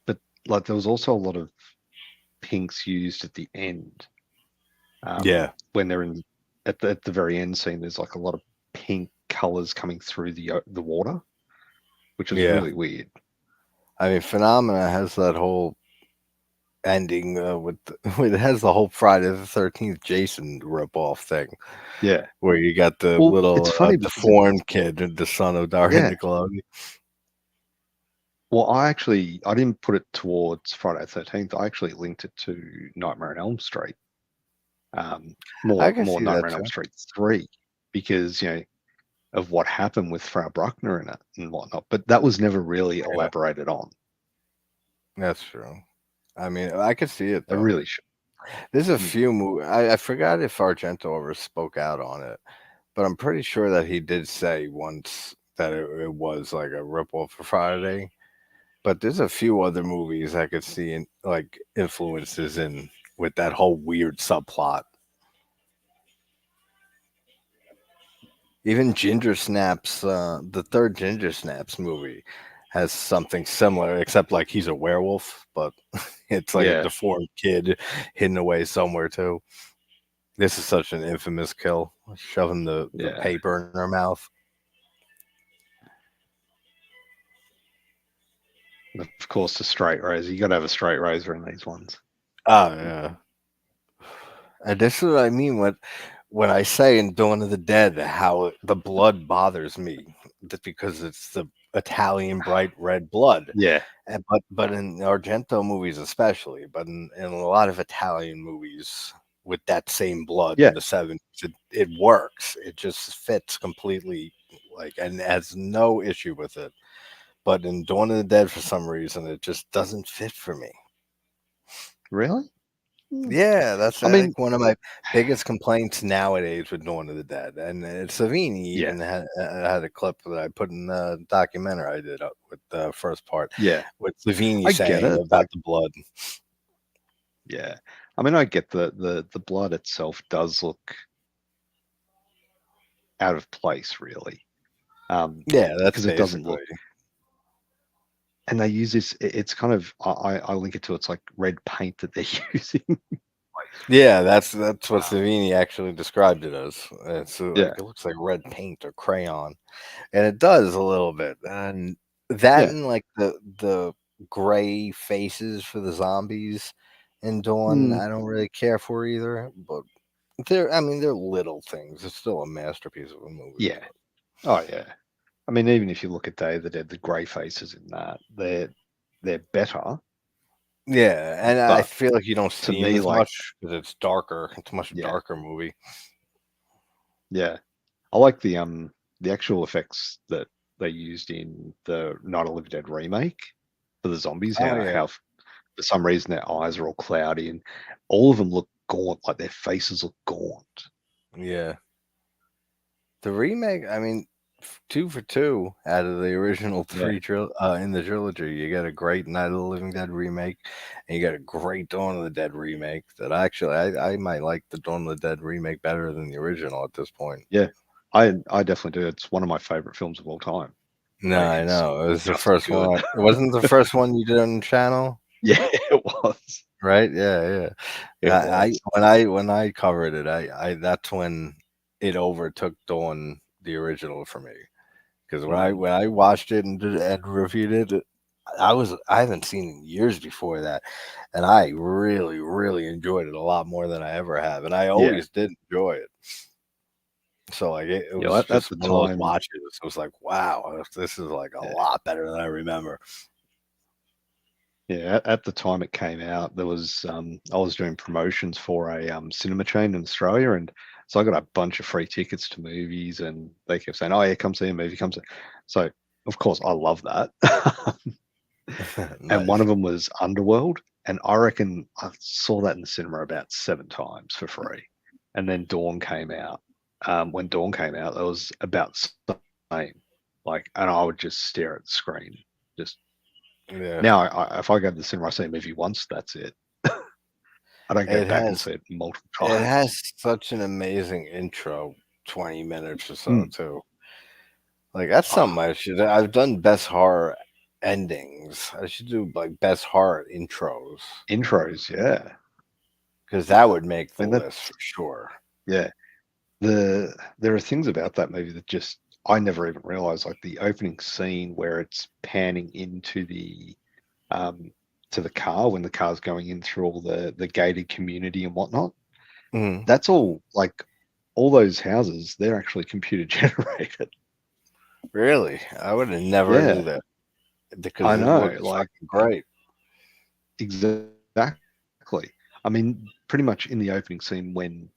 Speaker 2: But like there was also a lot of pinks used at the end.
Speaker 1: Yeah,
Speaker 2: When they're in at the very end scene, there's like a lot of pink colors coming through the water, which was
Speaker 1: yeah.
Speaker 2: really weird.
Speaker 1: I mean, Phenomena has that whole ending it has the whole Friday the 13th Jason ripoff thing
Speaker 2: Yeah.
Speaker 1: where you got the
Speaker 2: Well, it's
Speaker 1: little
Speaker 2: funny because it,
Speaker 1: deformed kid, the son of Darren
Speaker 2: yeah.
Speaker 1: Nickelodeon.
Speaker 2: Well, I didn't put it towards Friday the 13th. I actually linked it to Nightmare on Elm Street.
Speaker 1: I can
Speaker 2: More
Speaker 1: see that
Speaker 2: Nightmare on Elm
Speaker 1: too.
Speaker 2: Street 3 because of what happened with Frau Bruckner in it and whatnot. But that was never really
Speaker 1: Yeah,
Speaker 2: elaborated on.
Speaker 1: that's true. I mean, I could see it
Speaker 2: They
Speaker 1: though.
Speaker 2: really should.
Speaker 1: There's a
Speaker 2: Mm.
Speaker 1: few movies. I forgot if Argento ever spoke out on it, but I'm pretty sure that he did say once that it was like a ripoff for Friday. But there's a few other movies I could see like influences in with that whole weird subplot. Even Ginger Snaps, the third Ginger Snaps movie, has something similar, except like he's a werewolf, but it's like a
Speaker 2: Yeah,
Speaker 1: deformed kid hidden away somewhere too. This is such an infamous kill, shoving the
Speaker 2: yeah.
Speaker 1: paper in her mouth.
Speaker 2: And of course, the straight razor. You got to have a straight razor in these ones.
Speaker 1: Oh yeah, and this is what I mean when I say in Dawn of the Dead how the blood bothers me, that because it's the Italian bright red blood.
Speaker 2: Yeah,
Speaker 1: But in Argento movies especially, but in a lot of Italian movies with that same blood
Speaker 2: yeah.
Speaker 1: in the 70s, it works. It just fits completely, like, and has no issue with it. But in Dawn of the Dead, for some reason, it just doesn't fit for me.
Speaker 2: Really? Mm.
Speaker 1: Yeah, that's
Speaker 2: I
Speaker 1: I
Speaker 2: mean,
Speaker 1: think one of my biggest complaints nowadays with Dawn of the Dead, and Savini
Speaker 2: yeah,
Speaker 1: even had a clip that I put in the documentary I did with the first part,
Speaker 2: yeah.
Speaker 1: with Savini
Speaker 2: I get
Speaker 1: saying
Speaker 2: it.
Speaker 1: about the blood.
Speaker 2: Yeah. I mean, I get the blood itself does look out of place, really,
Speaker 1: Yeah, that's
Speaker 2: because it doesn't
Speaker 1: basically.
Speaker 2: look. And they use this. It's kind of I link it to it's like red paint that they're using.
Speaker 1: Yeah, that's what Savini actually described it as. It's
Speaker 2: Yeah.
Speaker 1: like it looks like red paint or crayon, and it does a little bit. And that
Speaker 2: Yeah.
Speaker 1: and like the gray faces for the zombies in Dawn,
Speaker 2: Mm,
Speaker 1: I don't really care for either. But I mean, they're little things. It's still a masterpiece of a movie.
Speaker 2: yeah. Oh yeah. I mean, even if you look at Day of the Dead, the grey faces in that, they're better.
Speaker 1: Yeah, and I
Speaker 2: But
Speaker 1: feel like you don't
Speaker 2: to
Speaker 1: see him
Speaker 2: me,
Speaker 1: as
Speaker 2: like,
Speaker 1: much because it's darker. It's a much
Speaker 2: yeah,
Speaker 1: darker movie.
Speaker 2: yeah. I like the actual effects that they used in the Night of the Living Dead remake for the zombies.
Speaker 1: Oh
Speaker 2: How
Speaker 1: yeah,
Speaker 2: for some reason their eyes are all cloudy and all of them look gaunt, like their faces look gaunt.
Speaker 1: yeah. The remake, I mean, 2 for 2 out of the original
Speaker 2: Yeah,
Speaker 1: 3 in the trilogy. You got a great Night of the Living Dead remake, and you got a great Dawn of the Dead remake. That actually, I might like the Dawn of the Dead remake better than the original at this point.
Speaker 2: yeah. I definitely do. It's one of my favorite films of all time.
Speaker 1: No,
Speaker 2: Like
Speaker 1: I
Speaker 2: it's
Speaker 1: know it was the
Speaker 2: just as
Speaker 1: first
Speaker 2: good.
Speaker 1: one. It wasn't the first one you did on the channel,
Speaker 2: Yeah, it was.
Speaker 1: right? Yeah, yeah.
Speaker 2: It was.
Speaker 1: When I covered it, I that's when it overtook Dawn the original for me. Because
Speaker 2: Mm.
Speaker 1: when I watched it and reviewed it, I haven't seen it in years before that, and I really really enjoyed it a lot more than I ever have, and I
Speaker 2: Yeah.
Speaker 1: always did enjoy it. So like it
Speaker 2: You know,
Speaker 1: was
Speaker 2: at
Speaker 1: just
Speaker 2: the
Speaker 1: one of those
Speaker 2: time,
Speaker 1: watches. It was like, wow, this is like a
Speaker 2: yeah,
Speaker 1: lot better than I remember.
Speaker 2: yeah. At the time it came out, there was I was doing promotions for a cinema chain in Australia, and so I got a bunch of free tickets to movies, and they kept saying, "Oh yeah, come see a movie, come see." So of course I love that. And one
Speaker 1: Nice.
Speaker 2: of them was Underworld, and I reckon I saw that in the cinema about 7 times for free. And then Dawn came out. When Dawn came out, it was about the same. Like, and I would just stare at the screen. Just
Speaker 1: Yeah,
Speaker 2: now, if I go to the cinema, I see a movie once, that's it. I don't go
Speaker 1: it
Speaker 2: back and
Speaker 1: has
Speaker 2: see it multiple
Speaker 1: it
Speaker 2: times.
Speaker 1: has such an amazing intro, 20 minutes or so
Speaker 2: Mm.
Speaker 1: too. Like that's something
Speaker 2: Oh,
Speaker 1: I should. I've done best horror endings. I should do like best horror intros
Speaker 2: intros, yeah.
Speaker 1: because that would make
Speaker 2: I
Speaker 1: the
Speaker 2: mean,
Speaker 1: list
Speaker 2: that's
Speaker 1: for sure.
Speaker 2: yeah. There are things about that movie that just I never even realized, like the opening scene where it's panning into um, the car when the car's going in through all the gated community and whatnot.
Speaker 1: Mhm.
Speaker 2: That's all like all those houses. They're actually computer generated.
Speaker 1: Really, I would have never knew
Speaker 2: Yeah,
Speaker 1: that because
Speaker 2: I
Speaker 1: it
Speaker 2: know.
Speaker 1: looks
Speaker 2: Like
Speaker 1: fucking great.
Speaker 2: exactly. I mean, pretty much in the opening scene when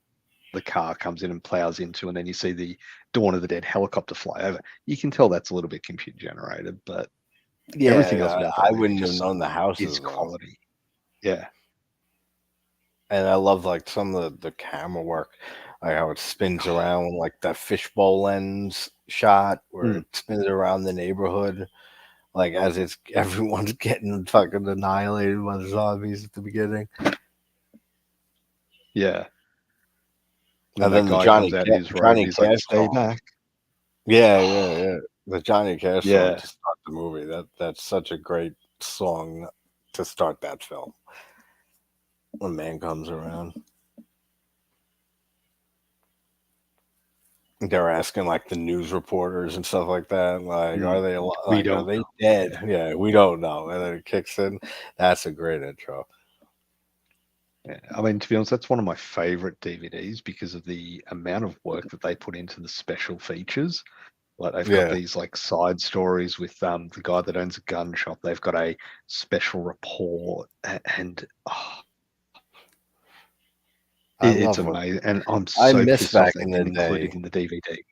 Speaker 2: the car comes in and plows into, and then you see the Dawn of the Dead helicopter fly over. You can tell that's a little bit computer generated, but everything else
Speaker 1: Yeah,
Speaker 2: about
Speaker 1: I
Speaker 2: that movie
Speaker 1: wouldn't have
Speaker 2: just
Speaker 1: known the
Speaker 2: is
Speaker 1: houses though,
Speaker 2: quality. Yeah.
Speaker 1: and I love like some of the camera work, like how it spins around, like that fishbowl lens shot where
Speaker 2: Mm,
Speaker 1: it spins around the neighborhood. Like as it's everyone's getting fucking annihilated by the zombies at the beginning,
Speaker 2: yeah. When
Speaker 1: and
Speaker 2: that
Speaker 1: then the
Speaker 2: guy comes out in his robe,
Speaker 1: Johnny
Speaker 2: he's like,
Speaker 1: Cash
Speaker 2: "Stay
Speaker 1: song.
Speaker 2: back."
Speaker 1: Yeah. The Johnny Cash song
Speaker 2: Yeah.
Speaker 1: to start the movie. That's such a great song to start that film when man comes around. They're asking like the news reporters and stuff like that, like,
Speaker 2: Mm. We
Speaker 1: are
Speaker 2: don't
Speaker 1: they
Speaker 2: know.
Speaker 1: dead?
Speaker 2: Yeah.
Speaker 1: Yeah, we don't know. And then it kicks in. That's a great intro.
Speaker 2: Yeah. I mean, to be honest, that's one of my favorite DVDs because of the amount of work that they put into the special features. Like they've got
Speaker 1: Yeah,
Speaker 2: these like side stories with the guy that owns a gun shop. They've got a special report, and oh,
Speaker 1: I
Speaker 2: it's
Speaker 1: love what
Speaker 2: amazing. And I'm
Speaker 1: I
Speaker 2: so
Speaker 1: miss
Speaker 2: pissed off
Speaker 1: back
Speaker 2: they
Speaker 1: in the
Speaker 2: didn't include
Speaker 1: day
Speaker 2: it in the DVD.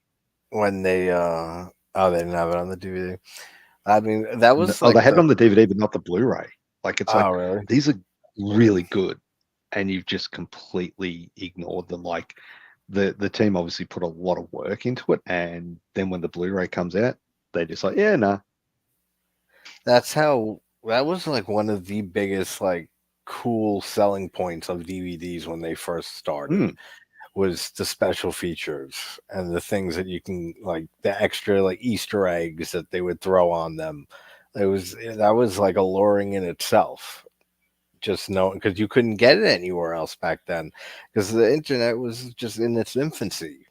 Speaker 1: when they oh, they didn't have it on the DVD. I mean, that was
Speaker 2: Oh, they
Speaker 1: like
Speaker 2: had it
Speaker 1: the
Speaker 2: on the DVD, but not the Blu-ray. Like it's
Speaker 1: oh
Speaker 2: like
Speaker 1: really?
Speaker 2: these are really good, and you've just completely ignored them. Like the team obviously put a lot of work into it, and then when the Blu-ray comes out, they just like, yeah, nah,
Speaker 1: That's how that was like one of the biggest like cool selling points of DVDs when they first started
Speaker 2: Mm,
Speaker 1: was the special features and the things that you can like the extra like Easter eggs that they would throw on them. That was like alluring in itself. Just knowing because you couldn't get it anywhere else back then because the internet was just in its infancy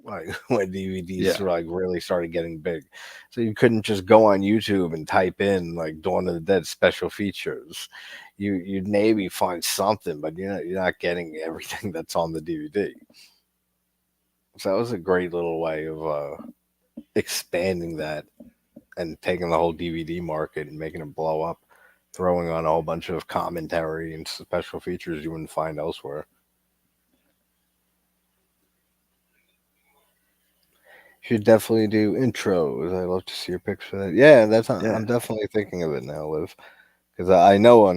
Speaker 1: like when DVDs
Speaker 2: yeah.
Speaker 1: like really started getting big. So you couldn't just go on YouTube and type in like Dawn of the Dead special features. You'd maybe find something, but you're not getting everything that's on the DVD. So that was a great little way of expanding that and taking the whole DVD market and making it blow up, throwing on a whole bunch of commentary and special features you wouldn't find elsewhere. Should definitely do intros. I'd love to see your picks for that. Yeah, I'm
Speaker 2: Yeah.
Speaker 1: definitely thinking of it now, Liv, because I know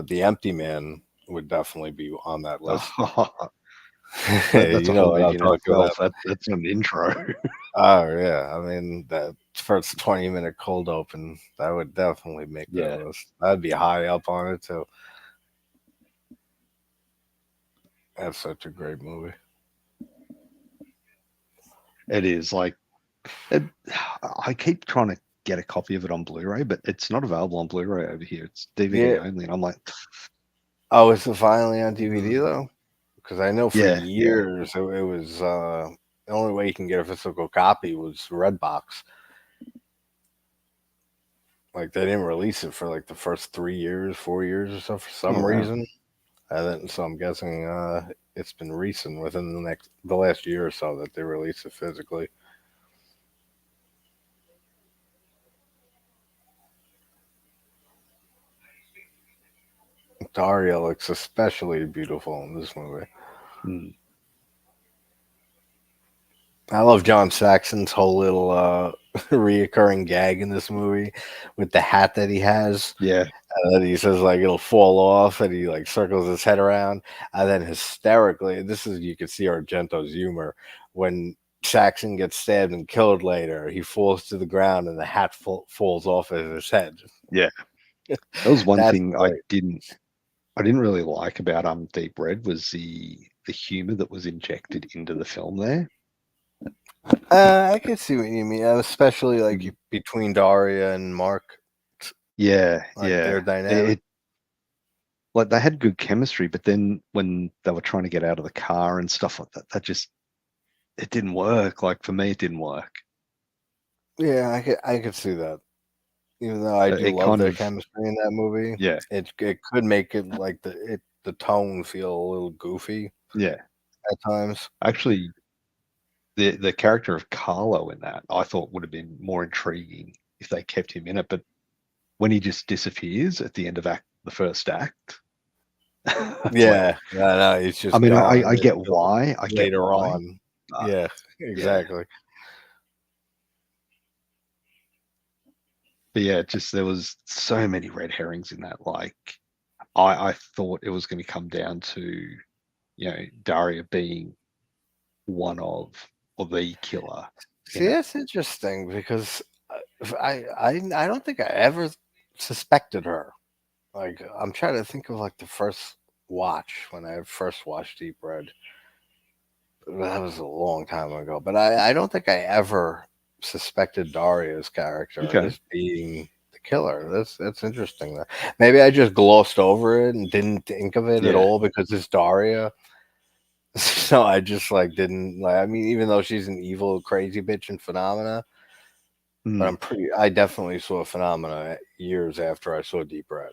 Speaker 1: the Empty Man would definitely be on that list.
Speaker 2: That's a
Speaker 1: You know
Speaker 2: whole
Speaker 1: what I'm
Speaker 2: movie in
Speaker 1: talking about.
Speaker 2: itself. That's an intro.
Speaker 1: Oh yeah, I mean that first 20-minute cold open that would definitely make that
Speaker 2: Yeah,
Speaker 1: list. I'd be high up on it too. That's such a great movie.
Speaker 2: it is. Like, it, I keep trying to get a copy of it on Blu-ray, but it's not available on Blu-ray over here. It's DVD
Speaker 1: Yeah.
Speaker 2: only, and I'm like,
Speaker 1: Oh, is it finally on DVD
Speaker 2: "Mm."
Speaker 1: though? Because I know for
Speaker 2: Yeah, yeah,
Speaker 1: years it was the only way you can get a physical copy was Redbox. Like they didn't release it for like the first 3 years, 4 years or so for
Speaker 2: oh
Speaker 1: some
Speaker 2: wow,
Speaker 1: reason. And then so I'm guessing it's been recent within the last year or so that they released it physically. Daria looks especially beautiful in this movie.
Speaker 2: mm.
Speaker 1: I love John Saxon's whole little reoccurring gag in this movie with the hat that he has.
Speaker 2: Yeah,
Speaker 1: And then he says like it'll fall off, and he like circles his head around, and then hysterically, this is you can see Argento's humor when Saxon gets stabbed and killed later. He falls to the ground, and the hat falls off of his head.
Speaker 2: yeah. That was one
Speaker 1: That's
Speaker 2: thing
Speaker 1: great.
Speaker 2: I didn't really like about Deep Red was the humor that was injected into the film there.
Speaker 1: I can see what you mean, especially like
Speaker 2: Mm.
Speaker 1: between Daria and Mark,
Speaker 2: Yeah,
Speaker 1: like their
Speaker 2: yeah.
Speaker 1: dynamic.
Speaker 2: Like they had good chemistry, but then when they were trying to get out of the car and stuff like that, that just it didn't work. Like for me, it didn't work.
Speaker 1: Yeah, I could see that. Even though I do
Speaker 2: It
Speaker 1: love
Speaker 2: kind
Speaker 1: their
Speaker 2: of
Speaker 1: chemistry in that movie,
Speaker 2: yeah,
Speaker 1: it could make it like the tone feel a little goofy
Speaker 2: yeah.
Speaker 1: at times.
Speaker 2: Actually, the character of Carlo in that I thought would have been more intriguing if they kept him in it. But when he just disappears at the end of the first act, it's like
Speaker 1: Yeah, no, it's
Speaker 2: I
Speaker 1: just
Speaker 2: mean
Speaker 1: gone
Speaker 2: I get
Speaker 1: until
Speaker 2: why
Speaker 1: later on.
Speaker 2: but
Speaker 1: Yeah,
Speaker 2: yeah,
Speaker 1: exactly.
Speaker 2: but yeah, just there was so many red herrings in that. Like I thought it was going to come down to Daria being one of or the killer in
Speaker 1: See,
Speaker 2: it.
Speaker 1: that's interesting because I don't think I ever suspected her. Like I'm trying to think of like the first watch when I first watched Deep Red. That was a long time ago, but I don't think I ever suspected Daria's character
Speaker 2: Okay.
Speaker 1: as being the killer. That's interesting. Maybe I just glossed over it and didn't think of it at
Speaker 2: Yeah.
Speaker 1: all because it's Daria. So I just like didn't like. I mean, even though she's an evil, crazy bitch in Phenomena, but
Speaker 2: Mm.
Speaker 1: I definitely saw Phenomena years after I saw Deep Red.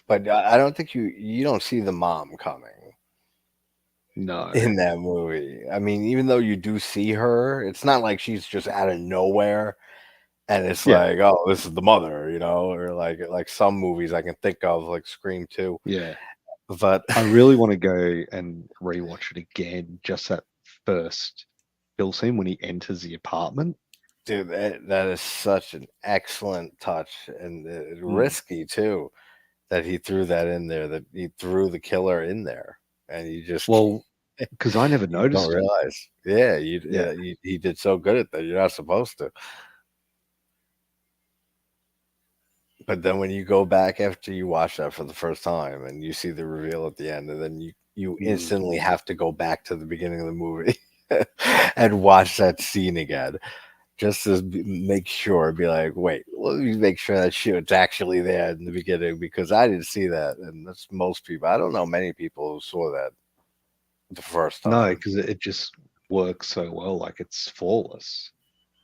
Speaker 1: But I don't think you don't see the mom coming
Speaker 2: No.
Speaker 1: in that movie. I mean, even though you do see her, it's not like she's just out of nowhere and it's
Speaker 2: Yeah.
Speaker 1: like, oh, this is the mother, or like some movies I can think of, like Scream 2.
Speaker 2: Yeah.
Speaker 1: But
Speaker 2: I really want to go and rewatch it again. Just that first kill scene when he enters the apartment.
Speaker 1: dude, that is such an excellent touch and
Speaker 2: Mm.
Speaker 1: risky too that he threw that in there, that he threw the killer in there, and you just
Speaker 2: Well, because I never
Speaker 1: you don't
Speaker 2: noticed it.
Speaker 1: realize. Yeah,
Speaker 2: Yeah.
Speaker 1: he did so good at that. You're not supposed to. But then when you go back after you watch that for the first time and you see the reveal at the end, and then you
Speaker 2: Mm.
Speaker 1: instantly have to go back to the beginning of the movie and watch that scene again, just to make sure, be like, wait, let me make sure that shit's actually there in the beginning because I didn't see that, and that's most people. I don't know many people who saw that the first
Speaker 2: No,
Speaker 1: time.
Speaker 2: because it just works so well. Like it's flawless.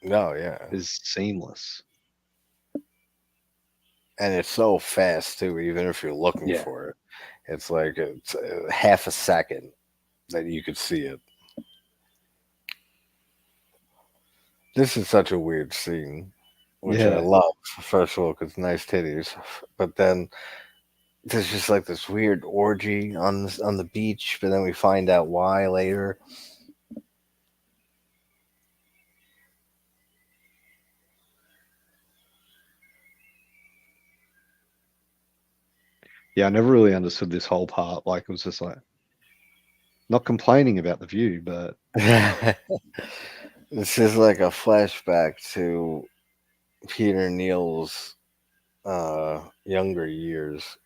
Speaker 1: No, yeah,
Speaker 2: It's seamless.
Speaker 1: and it's so fast too. Even if you're looking
Speaker 2: Yeah.
Speaker 1: for it, it's like it's half a second that you could see it. This is such a weird scene, which I
Speaker 2: Yeah.
Speaker 1: love. First of all, because nice titties, but then there's just like this weird orgy on the beach. But then we find out why later.
Speaker 2: Yeah. I never really understood this whole part. Like it was just like not complaining about the view, but
Speaker 1: This is like a flashback to Peter Neal's younger years.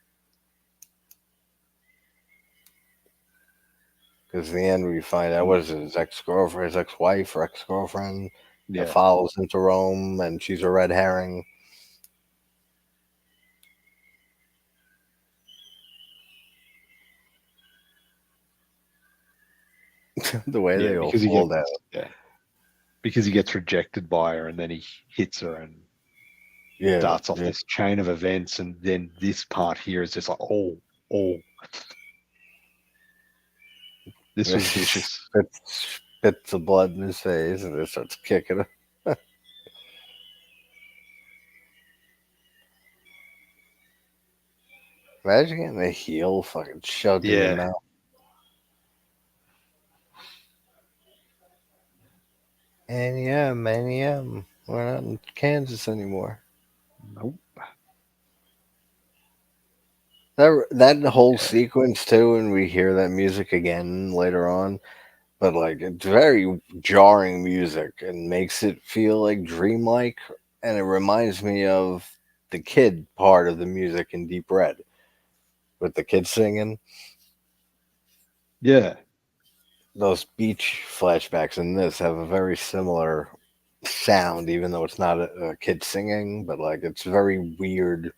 Speaker 1: Because in the end, we find out
Speaker 2: mm,
Speaker 1: what is it, his ex girlfriend, his ex wife or ex girlfriend that
Speaker 2: yeah.
Speaker 1: follows him to Rome, and she's a red herring. The way
Speaker 2: Yeah.
Speaker 1: they all
Speaker 2: Because he
Speaker 1: fall
Speaker 2: gets,
Speaker 1: down.
Speaker 2: yeah. Because he gets rejected by her and then he hits her and
Speaker 1: Yeah,
Speaker 2: starts off
Speaker 1: yeah.
Speaker 2: this chain of events. And then this part here is just like, oh, this was vicious.
Speaker 1: Spits the blood in his face and it starts kicking him. Imagine getting a heel fucking shoved in your
Speaker 2: Yeah.
Speaker 1: mouth. And yeah, man, yeah, we're not in Kansas anymore.
Speaker 2: Nope.
Speaker 1: That whole
Speaker 2: Yeah.
Speaker 1: sequence too, and we hear that music again later on. But like it's very jarring music and makes it feel like dreamlike, and it reminds me of the kid part of the music in Deep Red with the kids singing.
Speaker 2: Yeah.
Speaker 1: Those beach flashbacks in this have a very similar sound, even though it's not a kid singing, but like it's very weird,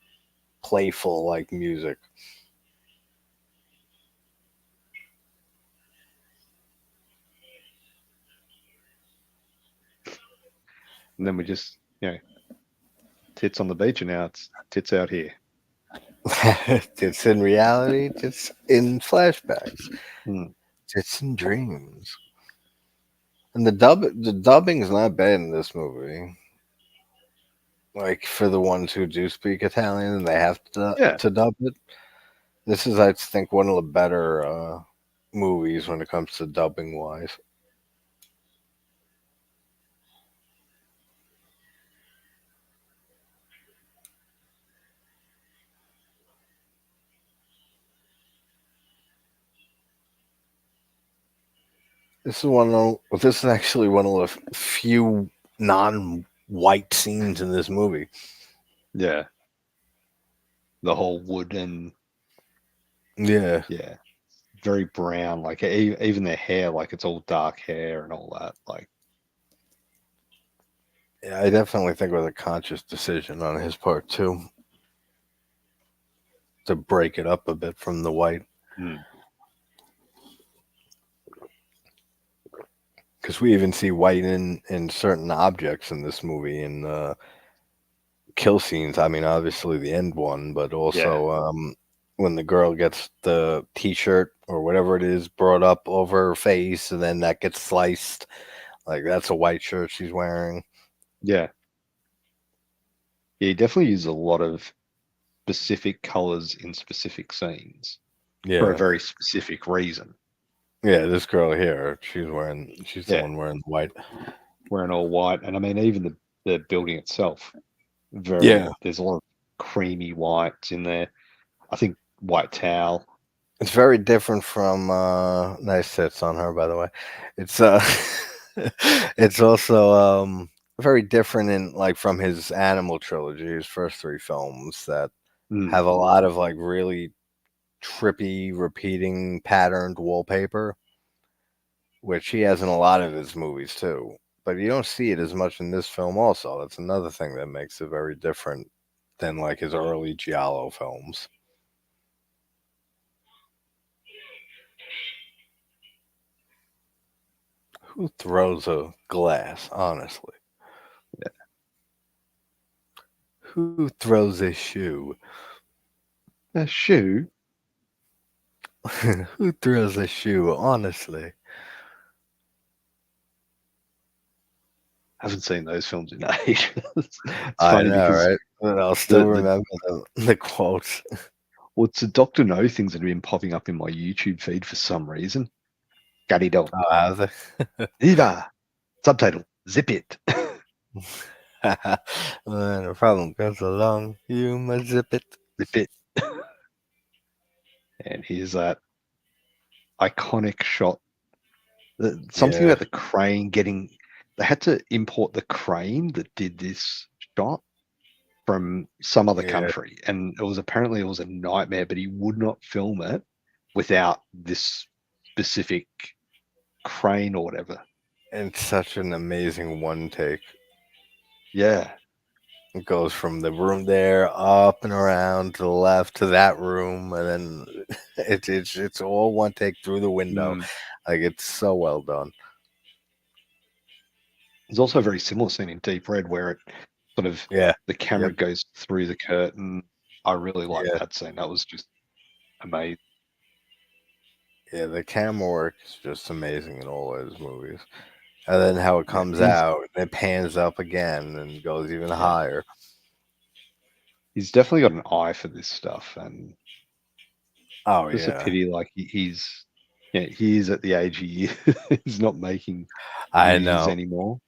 Speaker 1: playful like music.
Speaker 2: And then we just, tits on the beach and now it's tits out here.
Speaker 1: It's in reality, it's in flashbacks,
Speaker 2: Mm.
Speaker 1: it's in dreams. And the dubbing's not bad in this movie. Like for the ones who do speak Italian and they have
Speaker 2: Yeah.
Speaker 1: to dub it. This is, I think, one of the better movies when it comes to dubbing wise. This is actually one of the few non-white scenes in this movie.
Speaker 2: Yeah. The whole wood and
Speaker 1: Yeah,
Speaker 2: yeah, very brown. Like even their hair, like it's all dark hair and all that. Like,
Speaker 1: yeah, I definitely think it was a conscious decision on his part too to break it up a bit from the white.
Speaker 2: mm,
Speaker 1: Because we even see white in certain objects in this movie in kill scenes. I mean, obviously the end one, but
Speaker 2: yeah,
Speaker 1: also when the girl gets the T-shirt or whatever it is brought up over her face, and then that gets sliced. Like that's a white shirt she's wearing.
Speaker 2: yeah, yeah. He definitely used a lot of specific colors in specific scenes for a
Speaker 1: Yeah,
Speaker 2: very specific reason.
Speaker 1: yeah. This girl here, she's the
Speaker 2: Yeah,
Speaker 1: one wearing the white.
Speaker 2: wearing all white, and I mean even the building itself,
Speaker 1: Yeah,
Speaker 2: very. There's a lot of creamy whites in there. I think white towel.
Speaker 1: it's very different from nice tits on her, by the way. It's it's also very different in like from his Animal trilogy, his first three films that
Speaker 2: Mm.
Speaker 1: have a lot of like really trippy, repeating patterned wallpaper, which he has in a lot of his movies too. But you don't see it as much in this film. Also, that's another thing that makes it very different than like his early giallo films. Who throws a glass? Honestly, who throws a shoe?
Speaker 2: A shoe.
Speaker 1: Who throws a shoe? Honestly,
Speaker 2: Haven't seen those films in ages. It's
Speaker 1: I
Speaker 2: funny
Speaker 1: know,
Speaker 2: because
Speaker 1: right? But I'll still
Speaker 2: the
Speaker 1: remember the quotes.
Speaker 2: well, it's the Doctor No things that have been popping up in my YouTube feed for some reason. Gadido.
Speaker 1: Oh, have they?
Speaker 2: Viva! Subtitle. Zip it.
Speaker 1: When a problem comes along, you must zip it.
Speaker 2: Zip it. And here's that iconic shot. Something
Speaker 1: Yeah,
Speaker 2: about the crane getting. They had to import the crane that did this shot from some other
Speaker 1: yeah.
Speaker 2: country, and it was a nightmare. But he would not film it without this specific crane or whatever.
Speaker 1: It's such an amazing one take.
Speaker 2: Yeah.
Speaker 1: It goes from the room there up and around to the left to that room, and then it's all one take through the window.
Speaker 2: Mm.
Speaker 1: Like it's so well done.
Speaker 2: There's also a very similar scene in Deep Red where it sort of
Speaker 1: Yeah.
Speaker 2: the camera
Speaker 1: Yep.
Speaker 2: goes through the curtain. I really like
Speaker 1: Yeah.
Speaker 2: that scene. That was just amazing.
Speaker 1: Yeah. The camera work is just amazing in all his movies. And then how it
Speaker 2: Yeah,
Speaker 1: comes out, it pans up again and goes even
Speaker 2: yeah,
Speaker 1: higher.
Speaker 2: he's definitely got an eye for this stuff, and
Speaker 1: Oh
Speaker 2: just a
Speaker 1: yeah.
Speaker 2: pity like he's yeah, he is at the age he is. He's not making
Speaker 1: I
Speaker 2: movies
Speaker 1: know.
Speaker 2: anymore.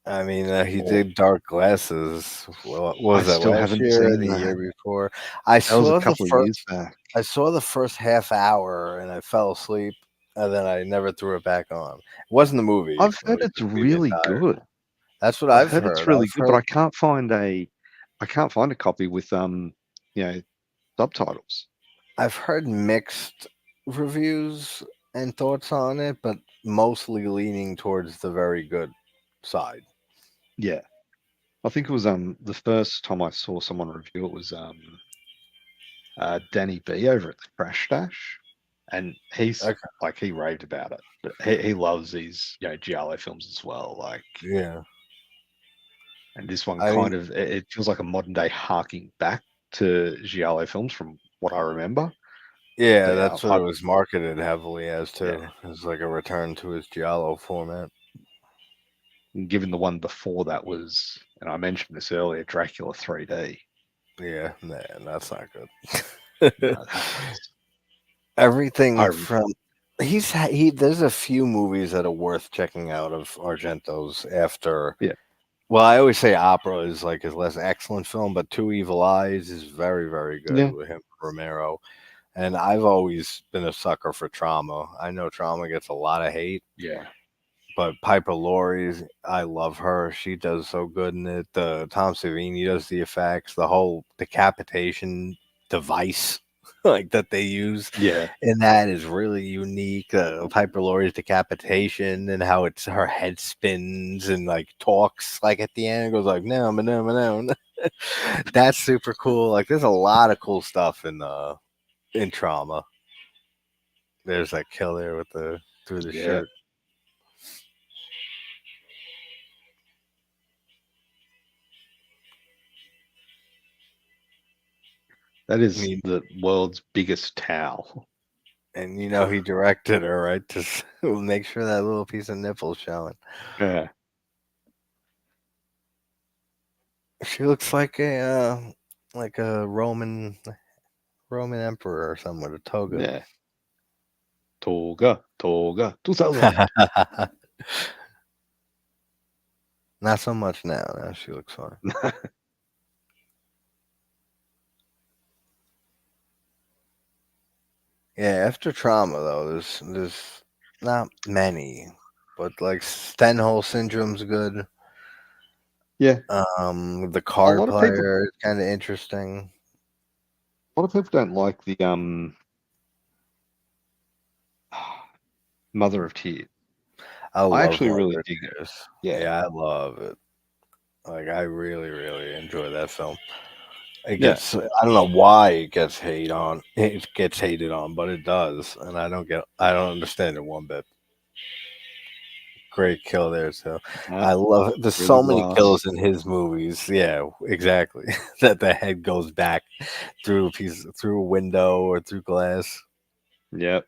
Speaker 1: I mean, he
Speaker 2: Or
Speaker 1: did Dark Glasses. What
Speaker 2: I
Speaker 1: was that
Speaker 2: still
Speaker 1: last
Speaker 2: haven't
Speaker 1: year or
Speaker 2: seen
Speaker 1: the year
Speaker 2: that.
Speaker 1: before? I
Speaker 2: That was a
Speaker 1: saw the
Speaker 2: couple of
Speaker 1: first.
Speaker 2: years back.
Speaker 1: I saw the first half hour and I fell asleep, and then I never threw it back on. It wasn't the movie;
Speaker 2: I've
Speaker 1: it
Speaker 2: heard
Speaker 1: was
Speaker 2: it's
Speaker 1: just me being
Speaker 2: really
Speaker 1: tired.
Speaker 2: good.
Speaker 1: That's what
Speaker 2: I've
Speaker 1: I've
Speaker 2: heard it's
Speaker 1: heard.
Speaker 2: really
Speaker 1: I've
Speaker 2: good, but
Speaker 1: heard,
Speaker 2: I can't find a copy with you know, subtitles.
Speaker 1: I've heard mixed reviews and thoughts on it, but mostly leaning towards the very good side.
Speaker 2: Yeah. I think it was the first time I saw someone review it was Danny B over at the Crash Stash, and he's
Speaker 1: Okay.
Speaker 2: like he raved about it. But he loves these giallo films as well. Like,
Speaker 1: Yeah,
Speaker 2: and this one
Speaker 1: I mean,
Speaker 2: kind of it feels like a modern day harking back to giallo films from what I remember. So
Speaker 1: yeah,
Speaker 2: yeah,
Speaker 1: that's what it was marketed heavily as
Speaker 2: yeah.
Speaker 1: too. It's like a return to his giallo format.
Speaker 2: And given the one before that was, and I mentioned this earlier, Dracula 3D.
Speaker 1: Yeah, man, that's not
Speaker 2: No,
Speaker 1: good.
Speaker 2: that was
Speaker 1: Everything
Speaker 2: I
Speaker 1: from he there's a few movies that are worth checking out of Argento's after.
Speaker 2: yeah,
Speaker 1: Well, I always say Opera is like his less excellent film, but Two Evil Eyes is very, very good
Speaker 2: yeah,
Speaker 1: with him, Romero. And I've always been a sucker for Trauma. I know Trauma gets a lot of hate,
Speaker 2: yeah,
Speaker 1: but Piper Laurie's, I love her. She does so good in it. The Tom Savini does the effects, the whole decapitation device like that they use
Speaker 2: yeah,
Speaker 1: and that is really unique. Piper Laurie's decapitation and how it's her head spins and like talks like at the end goes like no, no, no. That's super cool. Like there's a lot of cool stuff in Trauma. There's that kill there with the through the
Speaker 2: yeah.
Speaker 1: shirt.
Speaker 2: That
Speaker 1: I
Speaker 2: is
Speaker 1: mean,
Speaker 2: the world's biggest towel.
Speaker 1: and you know he directed her right to make sure that little piece of nipple's showing.
Speaker 2: Yeah,
Speaker 1: She looks like a Roman emperor or something with a toga.
Speaker 2: yeah. Toga, Toga, 2000.
Speaker 1: Not so much now. Now she looks fine. Yeah, after Trauma though, there's not many, but like Stenhole Syndrome's good.
Speaker 2: Yeah,
Speaker 1: The
Speaker 2: a
Speaker 1: card
Speaker 2: lot of people,
Speaker 1: player is kind of interesting.
Speaker 2: a lot of people don't like the Mother of Tears.
Speaker 1: I
Speaker 2: I
Speaker 1: love
Speaker 2: actually really
Speaker 1: Mother
Speaker 2: dig it.
Speaker 1: Tears.
Speaker 2: Yeah,
Speaker 1: Yeah, I love it. Like I really, really enjoy that film. It
Speaker 2: yeah.
Speaker 1: gets I don't know why it gets hated on, but it does, and I don't understand it one bit. Great kill there too.
Speaker 2: No,
Speaker 1: I love it. There's
Speaker 2: through the
Speaker 1: so many
Speaker 2: glass.
Speaker 1: kills in his movies. Yeah, exactly. That the head goes back through a window or through glass.
Speaker 2: Yep.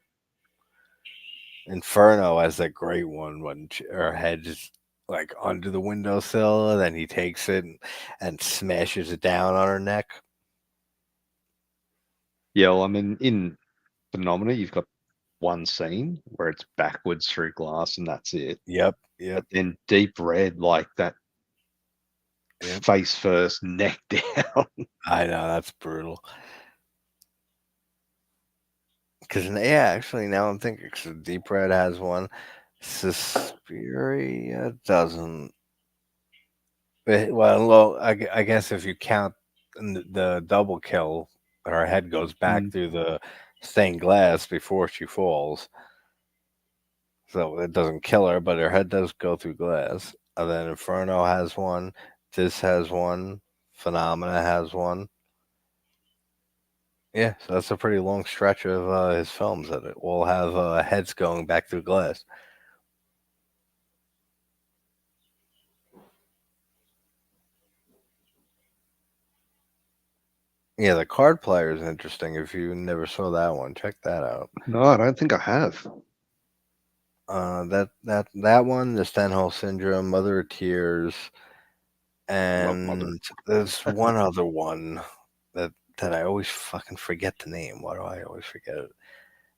Speaker 1: Inferno has that great one when her head is like under the windowsill, and then he takes it and smashes it down on her neck.
Speaker 2: Yeah, well, I mean, in Phenomena, you've got one scene where it's backwards through glass and that's it.
Speaker 1: Yep,
Speaker 2: But
Speaker 1: yep,
Speaker 2: then Deep Red, like that
Speaker 1: yep.
Speaker 2: face first, neck down.
Speaker 1: I know that's brutal. Because yeah, actually, now I'm thinking, 'cause Deep Red has one. Suspiria doesn't. Well, I guess if you count the double kill, her head goes back
Speaker 2: Mm,
Speaker 1: through the stained glass before she falls, so it doesn't kill her, but her head does go through glass. And then Inferno has one. This has one. Phenomena has one. Yeah, so that's a pretty long stretch of his films that it will have heads going back through glass. Yeah, the card player is interesting. If you never saw that one, check that out.
Speaker 2: no, I don't think I have.
Speaker 1: That one, the Stenhole Syndrome, Mother of Tears,
Speaker 2: Love Mother.
Speaker 1: and there's one other one that I always fucking forget the name. Why do I always forget it?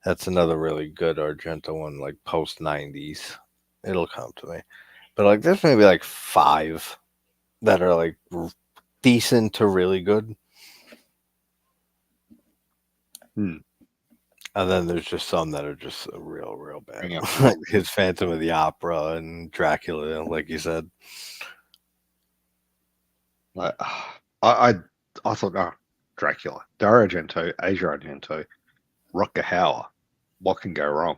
Speaker 1: That's another really good Argento one, like post '90s. It'll come to me. But like, there's maybe like five that are like decent to really good.
Speaker 2: Hmm.
Speaker 1: And then there's just some that are just real, real bad.
Speaker 2: Bring up
Speaker 1: Like
Speaker 2: some.
Speaker 1: his Phantom of the Opera and Dracula, like you said.
Speaker 2: Like, I, I thought, oh, Dracula, Dario Argento, Asia Argento, Rutger Hauer. What can go wrong?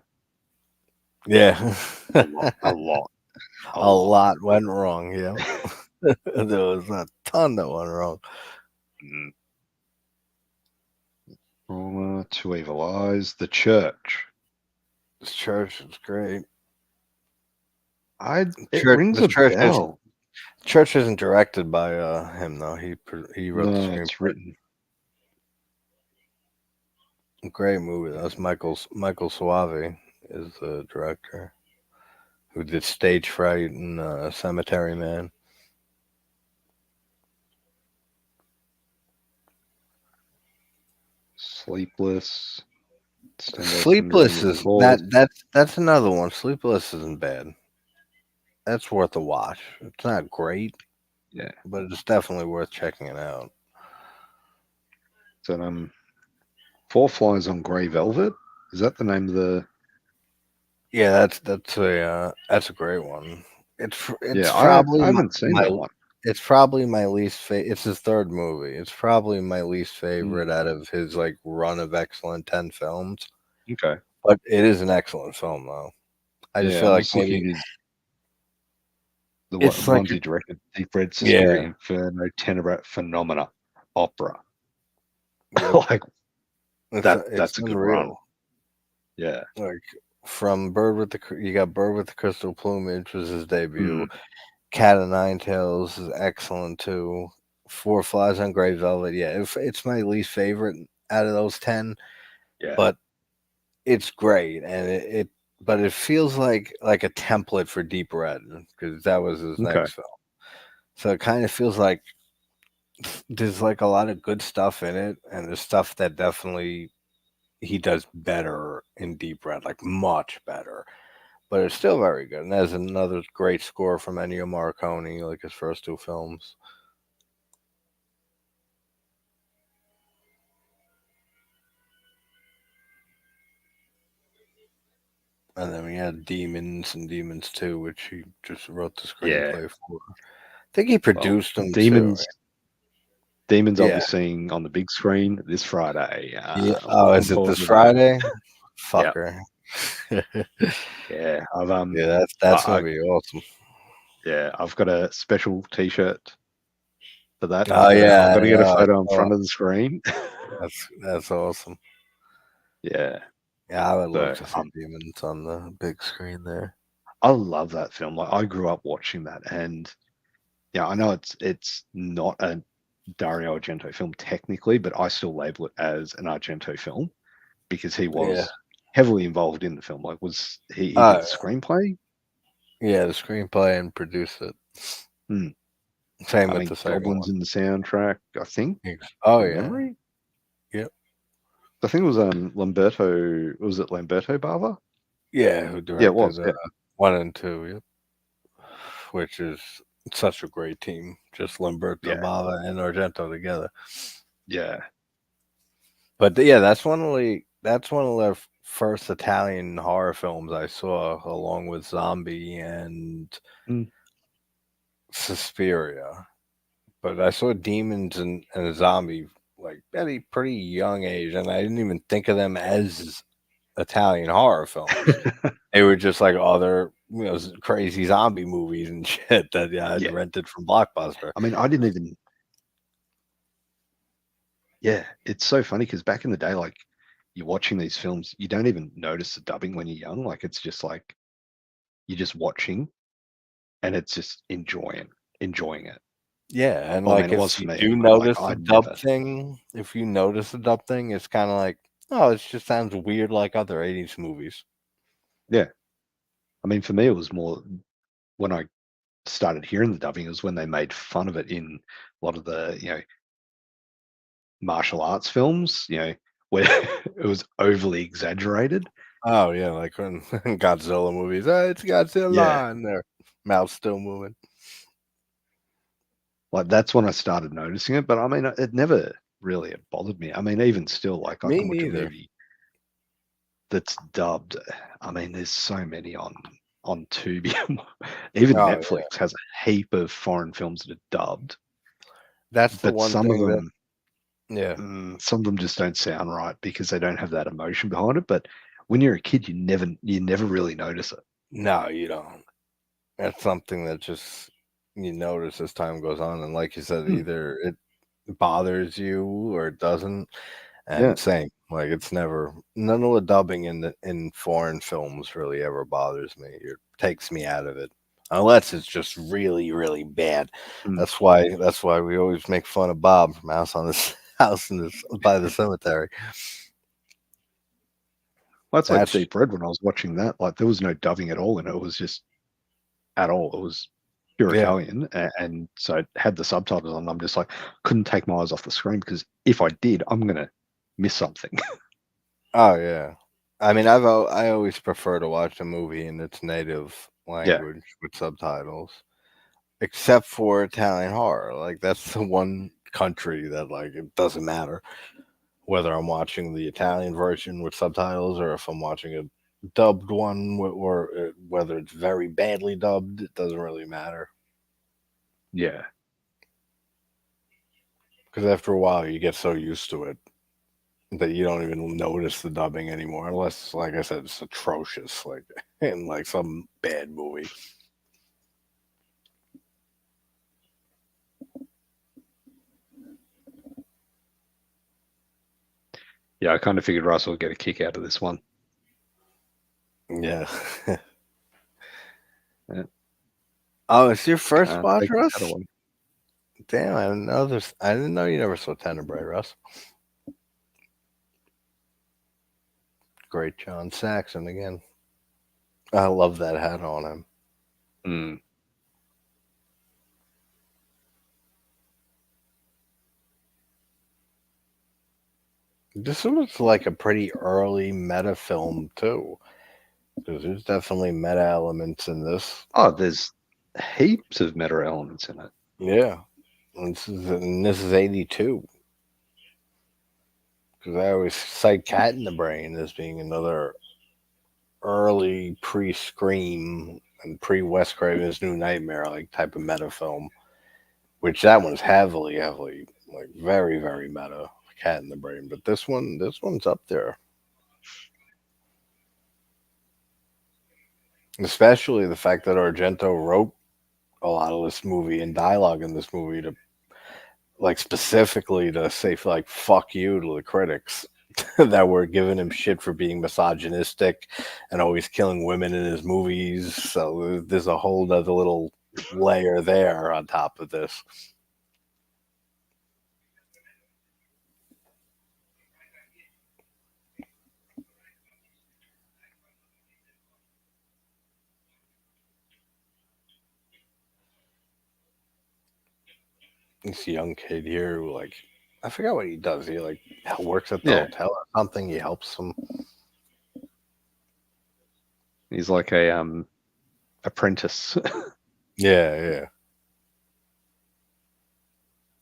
Speaker 1: Yeah.
Speaker 2: A lot, a lot, a
Speaker 1: A
Speaker 2: lot.
Speaker 1: lot went wrong. Yeah. There was a ton that went wrong.
Speaker 2: Mm. Roma, Two Evil Eyes, The Church.
Speaker 1: This church is great.
Speaker 2: It rings
Speaker 1: The
Speaker 2: a
Speaker 1: church is
Speaker 2: bell.
Speaker 1: church isn't directed by him though. He wrote the
Speaker 2: No, it's
Speaker 1: screenplay.
Speaker 2: written.
Speaker 1: Great movie. That's Michael Suave is the director who did Stage Fright and Cemetery Man.
Speaker 2: Sleepless, Stendhal Syndrome,
Speaker 1: Sleepless
Speaker 2: of
Speaker 1: is
Speaker 2: course.
Speaker 1: that's another one. Sleepless isn't bad. That's worth a watch. It's not great,
Speaker 2: Yeah.
Speaker 1: but it's definitely worth checking it out.
Speaker 2: So Four Flies on Grey Velvet. Is that the name of the?
Speaker 1: Yeah, that's a great one.
Speaker 2: Yeah,
Speaker 1: It's
Speaker 2: I
Speaker 1: probably
Speaker 2: haven't seen
Speaker 1: my
Speaker 2: that one.
Speaker 1: it's probably my least favorite. It's his third movie. It's probably my least
Speaker 2: Mm,
Speaker 1: favorite out of his like run of excellent 10 films.
Speaker 2: okay.
Speaker 1: But it is an excellent film though. I just
Speaker 2: Yeah,
Speaker 1: feel
Speaker 2: I'm
Speaker 1: like
Speaker 2: just looking
Speaker 1: maybe
Speaker 2: at his the
Speaker 1: it's like
Speaker 2: ones he directed: Deep Red, Suspiria,
Speaker 1: yeah,
Speaker 2: Inferno, Tenebrae, Phenomena, Opera.
Speaker 1: yep.
Speaker 2: Like
Speaker 1: It's
Speaker 2: that's a good run.
Speaker 1: unreal.
Speaker 2: Yeah.
Speaker 1: Like from you got Bird with the Crystal Plumage was his debut.
Speaker 2: Mm,
Speaker 1: Cat of Nine Tails is excellent too. Four Flies on Grey Velvet, yeah, it's my least favorite out of those 10,
Speaker 2: yeah.
Speaker 1: but it's great, and but it feels like a template for Deep Red because that was his
Speaker 2: Okay.
Speaker 1: next film. So it kind of feels like there's like a lot of good stuff in it, and there's stuff that definitely he does better in Deep Red, like much better. But it's still very good. And there's another great score from Ennio Morricone, like his first two films. And then we had Demons and Demons 2, which he just wrote the
Speaker 2: Yeah.
Speaker 1: screenplay for. think he
Speaker 2: Well,
Speaker 1: produced them too.
Speaker 2: Demons I'll
Speaker 1: Yeah.
Speaker 2: be seeing on the big screen this Friday.
Speaker 1: Yeah.
Speaker 2: I'm
Speaker 1: Oh,
Speaker 2: looking
Speaker 1: is it
Speaker 2: forward
Speaker 1: this
Speaker 2: to that.
Speaker 1: Friday?
Speaker 2: Yeah,
Speaker 1: Fucker.
Speaker 2: yeah.
Speaker 1: Yeah, that's
Speaker 2: I,
Speaker 1: gonna be awesome.
Speaker 2: yeah, I've got a special T-shirt for that.
Speaker 1: Oh
Speaker 2: I've got
Speaker 1: yeah,
Speaker 2: to get a
Speaker 1: yeah.
Speaker 2: photo in front of the screen.
Speaker 1: That's awesome.
Speaker 2: Yeah.
Speaker 1: Yeah, I would love
Speaker 2: So
Speaker 1: to see Demons on the big screen there.
Speaker 2: I love that film. Like I grew up watching that, and yeah, I know it's not a Dario Argento film technically, but I still label it as an Argento film because he
Speaker 1: Yeah.
Speaker 2: was heavily involved in the film. Like, was he did
Speaker 1: Uh,
Speaker 2: the screenplay?
Speaker 1: yeah, the screenplay and produce it.
Speaker 2: Hmm.
Speaker 1: Same
Speaker 2: I
Speaker 1: with
Speaker 2: mean,
Speaker 1: the second
Speaker 2: Goblin's
Speaker 1: one.
Speaker 2: in the soundtrack. I think
Speaker 1: Oh
Speaker 2: from
Speaker 1: yeah.
Speaker 2: memory.
Speaker 1: Yep.
Speaker 2: I think it was Lamberto. Was it Lamberto Bava?
Speaker 1: Yeah, who
Speaker 2: Yeah, it
Speaker 1: directed
Speaker 2: was. Yeah,
Speaker 1: one and two, yep. Which is such a great team. Just Lamberto
Speaker 2: yeah,
Speaker 1: Bava and Argento together.
Speaker 2: yeah.
Speaker 1: But yeah, that's one of the first Italian horror films I saw, along with Zombie and
Speaker 2: Mm.
Speaker 1: Suspiria. But I saw Demons and Zombie like at a pretty young age, and I didn't even think of them as Italian horror films. They were just like other, crazy zombie movies and shit that I'd
Speaker 2: Yeah.
Speaker 1: rented from Blockbuster.
Speaker 2: I mean, I didn't even. Yeah, it's so funny because back in the day, like you're watching these films, you don't even notice the dubbing when you're young. Like it's just like you're just watching, and it's just enjoying it.
Speaker 1: Yeah, and
Speaker 2: Well, I mean,
Speaker 1: like
Speaker 2: it was
Speaker 1: if
Speaker 2: for
Speaker 1: you
Speaker 2: me
Speaker 1: do
Speaker 2: anyway. Like
Speaker 1: notice the
Speaker 2: I
Speaker 1: dub
Speaker 2: never.
Speaker 1: thing, if you notice the dub thing, it's kind of like, oh, it just sounds weird like other 80s movies.
Speaker 2: Yeah, I mean, for me, it was more when I started hearing the dubbing. It was when they made fun of it in a lot of the martial arts films. Where it was overly exaggerated.
Speaker 1: Oh yeah, like when Godzilla movies. It's
Speaker 2: Yeah,
Speaker 1: Godzilla, and their mouth's still moving.
Speaker 2: like that's when I started noticing it. But I mean, it never really bothered me. I mean, even still, like I
Speaker 1: Me
Speaker 2: can watch a
Speaker 1: neither.
Speaker 2: movie that's dubbed. I mean, there's so many on Tubi. Even
Speaker 1: Oh yeah,
Speaker 2: Netflix has a heap of foreign films that are dubbed,
Speaker 1: that's the
Speaker 2: but
Speaker 1: one thing that. Yeah.
Speaker 2: some of them just don't sound right because they don't have that emotion behind it. But when you're a kid, you never really notice it.
Speaker 1: No, you don't. That's something that just you notice as time goes on, and like you said,
Speaker 2: Hmm,
Speaker 1: either it bothers you or it doesn't.
Speaker 2: yeah.
Speaker 1: And same, like it's never none of the dubbing in foreign films really ever bothers me. It takes me out of it. Unless it's just really, really bad.
Speaker 2: Hmm.
Speaker 1: That's why we always make fun of Bob from House on this House in this by the cemetery.
Speaker 2: Well, that's like
Speaker 1: That's
Speaker 2: Deep Red. When I was watching that, like there was no dubbing at all in it. It was just at all. It was pure
Speaker 1: yeah.
Speaker 2: Italian, and so it had the subtitles on. I'm just like couldn't take my eyes off the screen because if I did, I'm gonna miss something.
Speaker 1: Oh yeah. I mean, I always prefer to watch a movie in its native
Speaker 2: Yeah.
Speaker 1: language with subtitles, except for Italian horror. Like that's the one country that like it doesn't matter whether I'm watching the Italian version with subtitles or if I'm watching a dubbed one, or whether it's very badly dubbed. It doesn't really matter
Speaker 2: Yeah.
Speaker 1: because after a while you get so used to it that you don't even notice the dubbing anymore, unless, like I said, it's atrocious, like in like some bad movie.
Speaker 2: Yeah, I kind of figured Russell would get a kick out of this one.
Speaker 1: Yeah.
Speaker 2: Yeah.
Speaker 1: Oh, it's your first
Speaker 2: Can't
Speaker 1: watch,
Speaker 2: take his hat
Speaker 1: Russ?
Speaker 2: away.
Speaker 1: Damn, I didn't know this. I didn't know you never saw Tenebrae, Russ. Great John Saxon again. I love that hat on him.
Speaker 2: Mm.
Speaker 1: This was like a pretty early meta film too, because there's definitely meta elements in this.
Speaker 2: Oh, there's heaps of meta elements in it.
Speaker 1: Yeah, and this is 82. Because I always cite Cat in the Brain as being another early pre-Scream and pre-Wes Craven's New Nightmare like type of meta film. which that one's heavily, heavily, like very, very meta, Cat in the Brain. But this one's up there, especially the fact that Argento wrote a lot of this movie and dialogue in this movie to like specifically to say like fuck you to the critics that were giving him shit for being misogynistic and always killing women in his movies. So there's a whole other little layer there on top of this. This young kid here who like I forgot what he does. He like works at the
Speaker 2: Yeah,
Speaker 1: hotel or something. He helps them.
Speaker 2: he's like a apprentice.
Speaker 1: Yeah, yeah.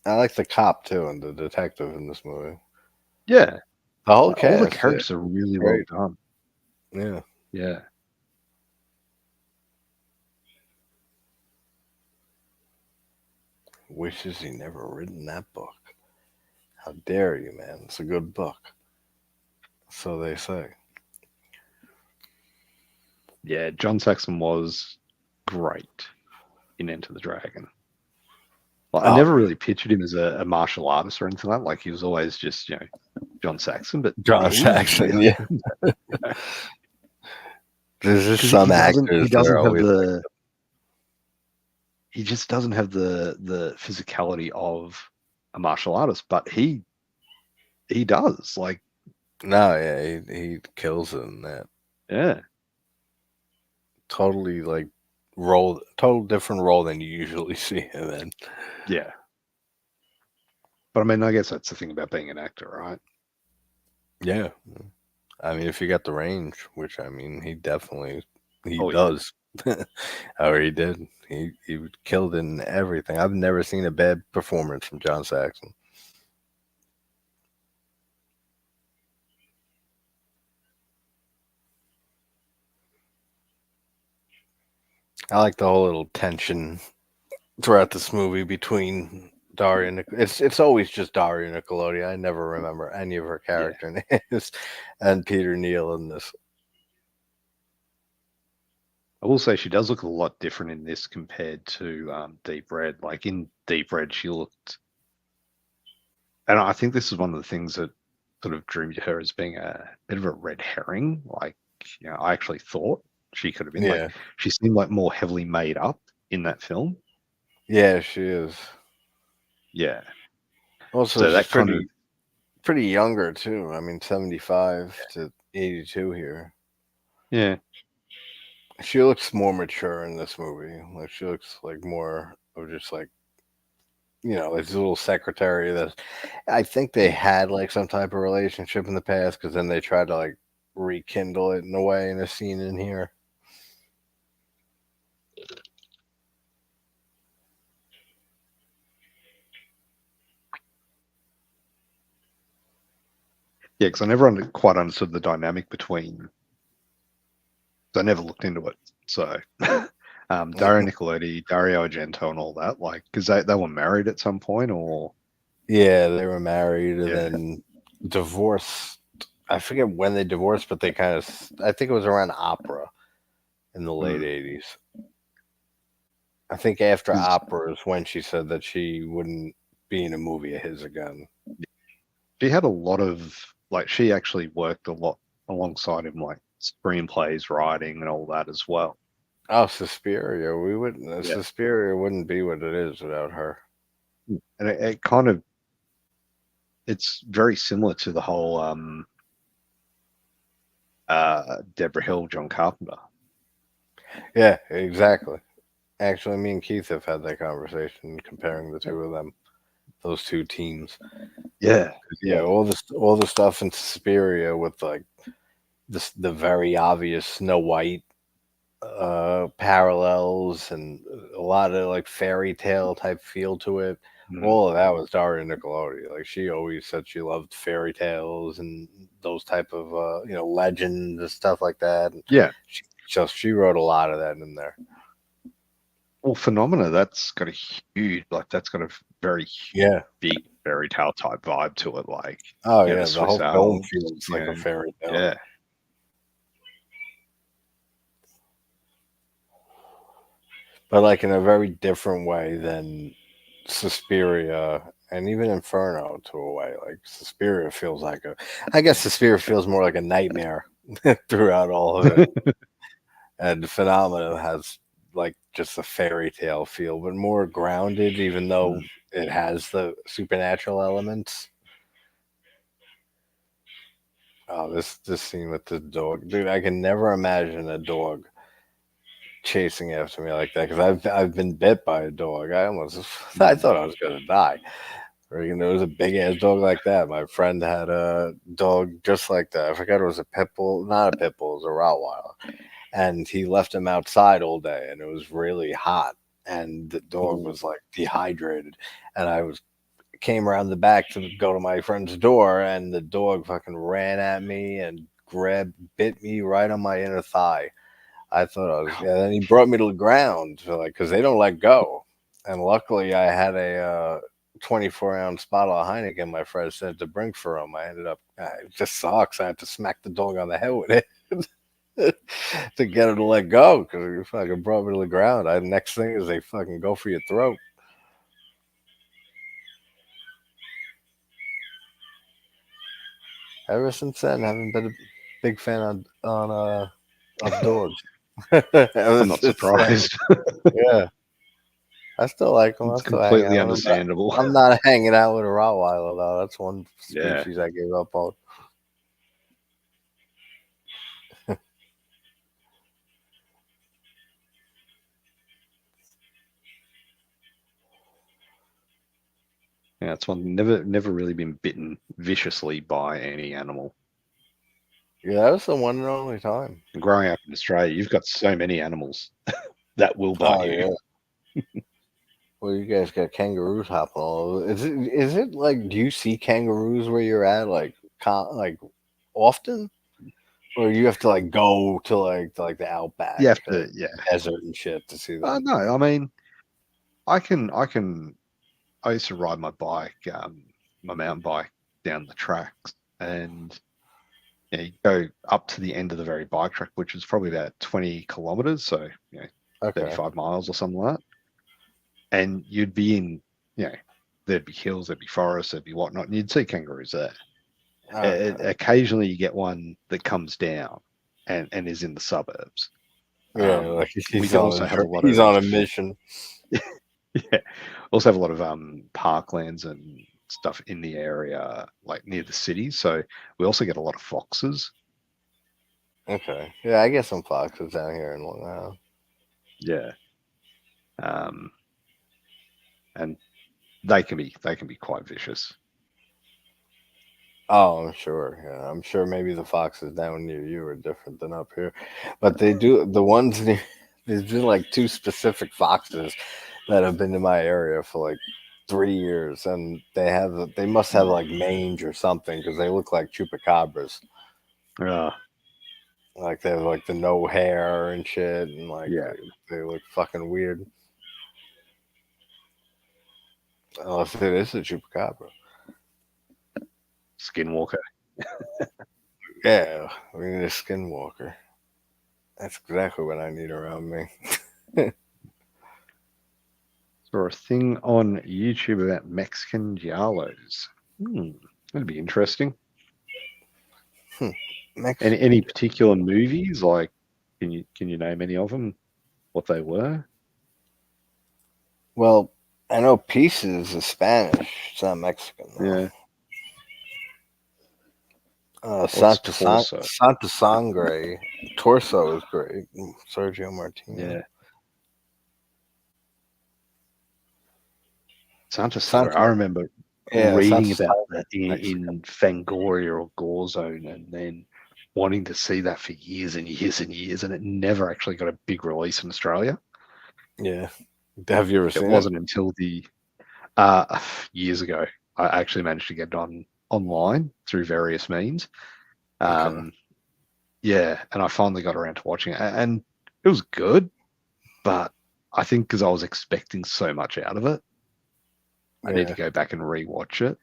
Speaker 1: I like the cop too and the detective in this movie.
Speaker 2: Yeah,
Speaker 1: The whole
Speaker 2: like, all the
Speaker 1: cast, yeah,
Speaker 2: characters are really well
Speaker 1: great.
Speaker 2: done.
Speaker 1: Yeah.
Speaker 2: Yeah.
Speaker 1: Wishes he never written that book. How dare you, man? It's a good book. So they say.
Speaker 2: Yeah, John Saxon was great in Enter the Dragon. Like, I
Speaker 1: Oh,
Speaker 2: never really pictured him as a martial artist or anything like that. Like he was always just, John Saxon, but
Speaker 1: John
Speaker 2: he was
Speaker 1: Saxon,
Speaker 2: really
Speaker 1: yeah. There's just
Speaker 2: because
Speaker 1: some
Speaker 2: he
Speaker 1: actors that
Speaker 2: doesn't
Speaker 1: are
Speaker 2: have
Speaker 1: always like,
Speaker 2: the he just doesn't have the physicality of a martial artist, but he does. Like,
Speaker 1: no, yeah, he kills it in that.
Speaker 2: yeah.
Speaker 1: Totally like total different role than you usually see him in.
Speaker 2: Yeah. But I mean, I guess that's the thing about being an actor, right?
Speaker 1: Yeah. I mean, if you got the range, which I mean, he
Speaker 2: Oh yeah.
Speaker 1: does, or he did. He killed in everything. I've never seen a bad performance from John Saxon. I like the whole little tension throughout this movie between Daria it's always just Daria Nickelodeon. I never remember any of her
Speaker 2: Yeah.
Speaker 1: character names, and Peter Neal in this.
Speaker 2: I will say she does look a lot different in this compared to Deep Red. Like in Deep Red, she looked, and I think this is one of the things that sort of drew me to her as being a bit of a red herring. Like, I actually thought she could have been like,
Speaker 1: Yeah,
Speaker 2: she seemed like more heavily made up in that film.
Speaker 1: yeah, she is.
Speaker 2: Yeah.
Speaker 1: Also,
Speaker 2: So
Speaker 1: she's
Speaker 2: that kind of,
Speaker 1: pretty younger too. I mean, 75 to 82 here.
Speaker 2: yeah,
Speaker 1: She looks more mature in this movie. Like she looks like more of just like this little secretary that I think they had like some type of relationship in the past because then they tried to like rekindle it in a way in a scene in here.
Speaker 2: yeah, because I never quite understood the dynamic between, I never looked into it. So, Dario Nicolodi, Dario Argento, and all that, like, because they were married at some point, or
Speaker 1: Yeah, they were married and
Speaker 2: yeah.
Speaker 1: then divorced. I forget when they divorced, but they kind of, I think it was around opera in the late
Speaker 2: Mm.
Speaker 1: 80s. I think after
Speaker 2: 'Cause
Speaker 1: opera is when she said that she wouldn't be in a movie of his again.
Speaker 2: she had a lot of, like, she actually worked a lot alongside him, like screenplays, writing, and all that as well.
Speaker 1: Oh, Suspiria. We wouldn't,
Speaker 2: Yeah.
Speaker 1: Suspiria wouldn't be what it is without her.
Speaker 2: And it kind of, it's very similar to the whole Deborah Hill, John Carpenter.
Speaker 1: Yeah, exactly. Actually, me and Keith have had that conversation comparing the two of them, those two teams.
Speaker 2: Yeah.
Speaker 1: Yeah,
Speaker 2: Yeah.
Speaker 1: all the stuff in Suspiria with like the very obvious Snow White parallels and a lot of like fairy tale type feel to it.
Speaker 2: Mm.
Speaker 1: All of that was Daria Nicolodi. Like she always said she loved fairy tales and those type of legends and stuff like that. And
Speaker 2: Yeah.
Speaker 1: she wrote a lot of that in there.
Speaker 2: Well, Phenomena, that's got a huge, like, that's got a very
Speaker 1: Yeah.
Speaker 2: big fairy tale type vibe to it. Like,
Speaker 1: Oh
Speaker 2: the
Speaker 1: yeah, the
Speaker 2: Swiss
Speaker 1: whole film
Speaker 2: Alps,
Speaker 1: feels like a fairy tale.
Speaker 2: yeah.
Speaker 1: But like in a very different way than Suspiria and even Inferno to a way. Like Suspiria feels like I guess Suspiria feels more like a nightmare throughout all of it. And Phenomena has like just a fairy tale feel, but more grounded, even though
Speaker 2: Mm.
Speaker 1: it has the supernatural elements. Oh, this scene with the dog, dude! I can never imagine a dog chasing after me like that because I've been bit by a dog. I
Speaker 2: Mm.
Speaker 1: thought I was gonna die. Or, you know, it was a big ass dog like that. My friend had a dog just like that. I forgot it was a pit bull, not a pit bull, it was a Rottweiler, and he left him outside all day, and it was really hot, and the dog
Speaker 2: Ooh.
Speaker 1: was like dehydrated, and I was came around the back to go to my friend's door, and the dog fucking ran at me and bit me right on my inner thigh. I thought I was, yeah. Then he brought me to the ground, so like, because they don't let go. And luckily, I had a 24-ounce bottle of Heineken my friend said to bring for him. I ended up, it just sucks. I had to smack the dog on the head with it to get him to let go because he fucking brought me to the ground. Next thing is they fucking go for your throat. Ever since then, I haven't been a big fan of dogs. Ever
Speaker 2: I'm not
Speaker 1: since then,
Speaker 2: surprised.
Speaker 1: yeah. I still like them. I
Speaker 2: It's
Speaker 1: still hang
Speaker 2: completely
Speaker 1: out with them.
Speaker 2: understandable.
Speaker 1: I'm not hanging out with a Rottweiler though. That's one
Speaker 2: Yeah.
Speaker 1: species I gave up on.
Speaker 2: Yeah, it's one never really been bitten viciously by any animal.
Speaker 1: Yeah, that was the one and only time.
Speaker 2: Growing up in Australia, you've got so many animals that will bite
Speaker 1: Oh
Speaker 2: you.
Speaker 1: yeah. Well, you guys got kangaroos hopping all over. Is it like? Do you see kangaroos where you're at, like like often, or you have to like go to like the
Speaker 2: You
Speaker 1: outback,
Speaker 2: have
Speaker 1: like
Speaker 2: to, yeah.
Speaker 1: desert and shit to see them?
Speaker 2: No, I mean, I used to ride my bike, my mountain bike down the tracks, and you go up to the end of the very bike track, which is probably about 20 kilometers, so 35 miles or something like that. And you'd be in, you know, there'd be hills, there'd be forests, there'd be whatnot, and you'd see kangaroos there.
Speaker 1: Okay.
Speaker 2: Occasionally, you get one that comes down and is in the suburbs.
Speaker 1: Yeah, like
Speaker 2: We also have a lot
Speaker 1: he's
Speaker 2: of
Speaker 1: on a mission.
Speaker 2: yeah, also have a lot of parklands and stuff in the area, like near the city. So we also get a lot of foxes.
Speaker 1: Okay. Yeah, I get some foxes down here in Long Island.
Speaker 2: Yeah, um, and they can be quite vicious.
Speaker 1: Oh, I'm sure. Yeah, I'm sure maybe the foxes down near you are different than up here, but they do the ones near. There's been like two specific foxes that have been in my area for like 3 years, and they must have like mange or something because they look like chupacabras.
Speaker 2: Uh,
Speaker 1: Like they have like the no hair and shit, and like
Speaker 2: yeah,
Speaker 1: they look fucking weird. Unless it is a chupacabra.
Speaker 2: skinwalker.
Speaker 1: Yeah, we need a skinwalker. That's exactly what I need around me.
Speaker 2: Saw a thing on YouTube about Mexican giallos. That'd be interesting.
Speaker 1: Hmm.
Speaker 2: Any
Speaker 1: Mexican.
Speaker 2: particular movies? Like, can you name any of them? What they were?
Speaker 1: Well, I know Pieces is Spanish. It's not Mexican though.
Speaker 2: Yeah. What's Torso?
Speaker 1: Santa Sangre. Torso is great. Sergio Martino.
Speaker 2: Yeah. Santa Sangre. I
Speaker 1: Santa.
Speaker 2: remember
Speaker 1: Yeah, Santa
Speaker 2: reading about
Speaker 1: Sangre.
Speaker 2: that
Speaker 1: Mexican.
Speaker 2: in Fangoria or Gore Zone, and then wanting to see that for years and years and years, and it never actually got a big release in Australia.
Speaker 1: Yeah. Have you ever
Speaker 2: It
Speaker 1: seen it?
Speaker 2: wasn't until the years ago I actually managed to get it on online through various means.
Speaker 1: Okay.
Speaker 2: Um, yeah, and I finally got around to watching it, and it was good, but I think because I was expecting so much out of it, I need to
Speaker 1: Yeah,
Speaker 2: go back and rewatch it.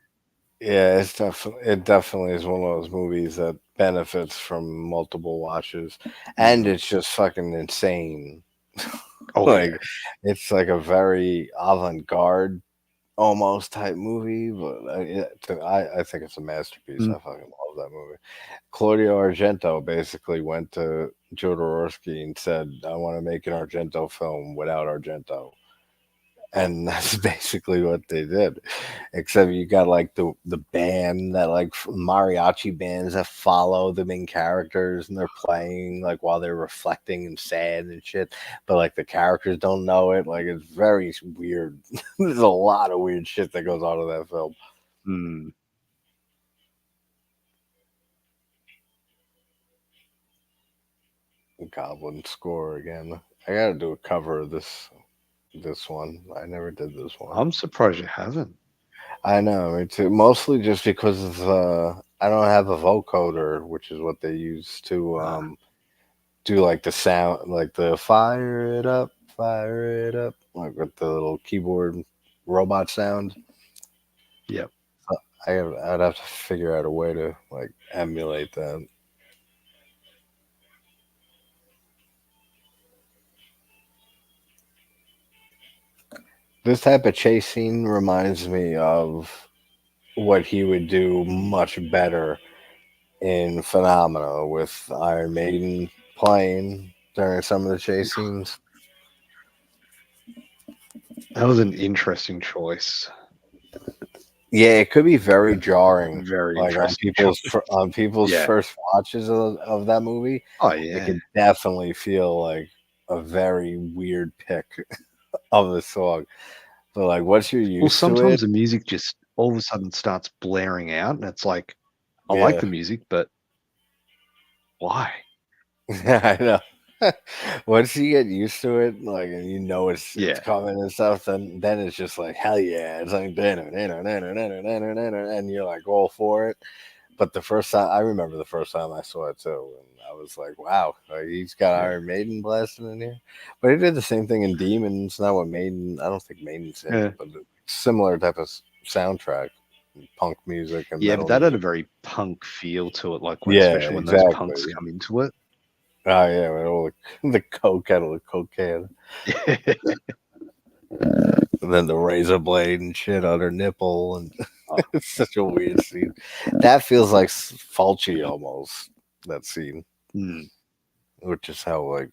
Speaker 1: yeah, it definitely is one of those movies that benefits from multiple watches, and
Speaker 2: Mm.
Speaker 1: it's just fucking insane.
Speaker 2: Oh
Speaker 1: Like,
Speaker 2: yeah.
Speaker 1: it's like a very avant-garde almost type movie, but I think it's a masterpiece.
Speaker 2: Mm.
Speaker 1: I fucking love that movie. Claudio Argento basically went to Jodorowsky and said, "I want to make an Argento film without Argento." And that's basically what they did. Except you got like the band that like mariachi bands that follow the main characters and they're playing like while they're reflecting and sad and shit. But like the characters don't know it. Like it's very weird. There's a lot of weird shit that goes on in that film.
Speaker 2: Mm.
Speaker 1: Goblin score again. I gotta do a cover of this one. I never did this one.
Speaker 2: I'm surprised you haven't.
Speaker 1: I know, me too. Mostly just because of I don't have a vocoder, which is what they use to
Speaker 2: Ah,
Speaker 1: do like the sound, like the fire it up, like with the little keyboard robot sound.
Speaker 2: yep.
Speaker 1: I'd have to figure out a way to like emulate that. This type of chase scene reminds me of what he would do much better in Phenomena with Iron Maiden playing during some of the chase scenes.
Speaker 2: That was an interesting choice.
Speaker 1: Yeah, it could be very jarring,
Speaker 2: Very
Speaker 1: like
Speaker 2: interesting choice.
Speaker 1: on people's
Speaker 2: Yeah.
Speaker 1: first watches of that movie.
Speaker 2: Oh
Speaker 1: It
Speaker 2: yeah.
Speaker 1: could definitely feel like a very weird pick of a song. But like once you're
Speaker 2: Well,
Speaker 1: used to it,
Speaker 2: sometimes the music just all of a sudden starts blaring out, and it's like, I like
Speaker 1: yeah,
Speaker 2: the music, but why?
Speaker 1: I know. Once you get used to it, like and you know it's
Speaker 2: Yeah.
Speaker 1: coming and stuff, then it's just like hell yeah, it's like and you're like all for it. But the first time I remember the first time I saw it too, and I was like, wow, like he's got
Speaker 2: Yeah.
Speaker 1: Iron Maiden blasting in here. But he did the same thing in Demons. Not what Maiden. I don't think Maiden's in
Speaker 2: Yeah.
Speaker 1: it, but similar type of soundtrack, punk music and
Speaker 2: Yeah, but
Speaker 1: metal
Speaker 2: that had a
Speaker 1: music.
Speaker 2: very punk feel to it, like when
Speaker 1: Yeah,
Speaker 2: especially when those punks
Speaker 1: exactly.
Speaker 2: come into it.
Speaker 1: Oh yeah, with all the coke out of the cocaine, and then the razor blade and shit on her nipple, and
Speaker 2: Oh,
Speaker 1: it's such a weird scene. That feels like Fulci almost. That scene,
Speaker 2: mm,
Speaker 1: which is how like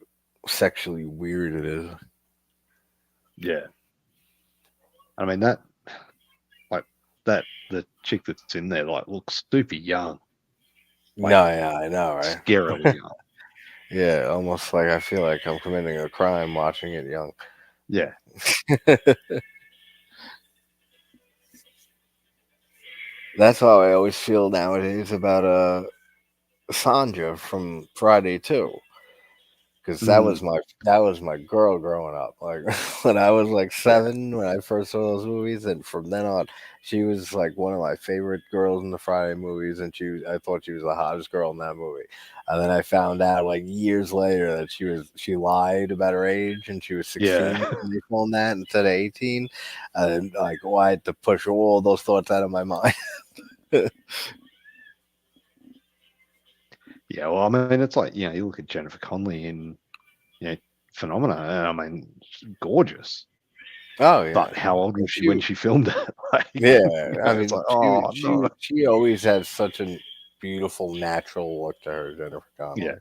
Speaker 1: sexually weird it is.
Speaker 2: yeah. I mean that like that the chick that's in there like looks super young, like
Speaker 1: No, yeah, I know,
Speaker 2: scarily
Speaker 1: right?
Speaker 2: young.
Speaker 1: Yeah, almost like I feel like I'm committing a crime watching it young.
Speaker 2: Yeah.
Speaker 1: That's how I always feel nowadays about Sandra from Friday 2. Because
Speaker 2: Mm,
Speaker 1: that was my girl growing up. Like when I was like
Speaker 2: yeah.
Speaker 1: 7, when I first saw those movies, and from then on, she was like one of my favorite girls in the Friday movies, and I thought she was the hottest girl in that movie. And then I found out like years later that she lied about her age, and she was
Speaker 2: Yeah.
Speaker 1: 16 when they filmed that instead of 18. And like, well, I had to push all those thoughts out of my mind.
Speaker 2: Yeah. Well, I mean, it's like, you look at Jennifer Connelly in, you know, Phenomena, and I mean, she's gorgeous.
Speaker 1: Oh yeah,
Speaker 2: But how old was she
Speaker 1: she
Speaker 2: when she filmed it? Like,
Speaker 1: yeah. I
Speaker 2: it's
Speaker 1: mean,
Speaker 2: like, oh no.
Speaker 1: she always had such a beautiful natural look to her, Jennifer
Speaker 2: Yeah.
Speaker 1: Connelly.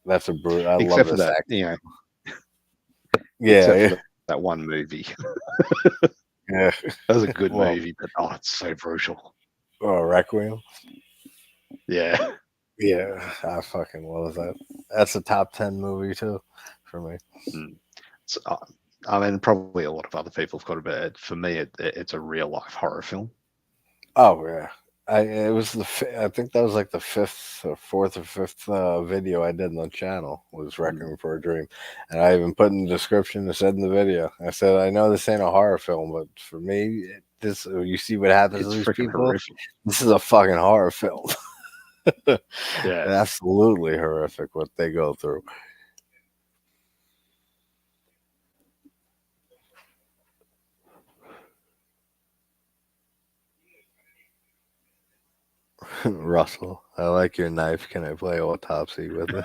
Speaker 1: That's a brute. I love
Speaker 2: Except for
Speaker 1: this
Speaker 2: that,
Speaker 1: actor.
Speaker 2: except for
Speaker 1: Yeah,
Speaker 2: that one movie.
Speaker 1: yeah.
Speaker 2: That was a good
Speaker 1: Well,
Speaker 2: movie, but oh, it's so brutal.
Speaker 1: oh, Requiem.
Speaker 2: Yeah.
Speaker 1: Yeah, I fucking love that. That's a top 10 movie too for me.
Speaker 2: Mm. So, I mean, probably a lot of other people have got it, but for me, it's a real life horror film.
Speaker 1: Oh yeah, it was I think that was like the fifth or fourth or fifth video I did on the channel was
Speaker 2: Mm.
Speaker 1: Requiem for a Dream, and I even put in the description. I said in the video, I said I know this ain't a horror film, but for me, this you see what happens to
Speaker 2: It's
Speaker 1: these
Speaker 2: freaking
Speaker 1: people.
Speaker 2: horrific.
Speaker 1: This is a fucking horror film.
Speaker 2: Yeah.
Speaker 1: Absolutely horrific what they go through. Russell, I like your knife. Can I play autopsy with it?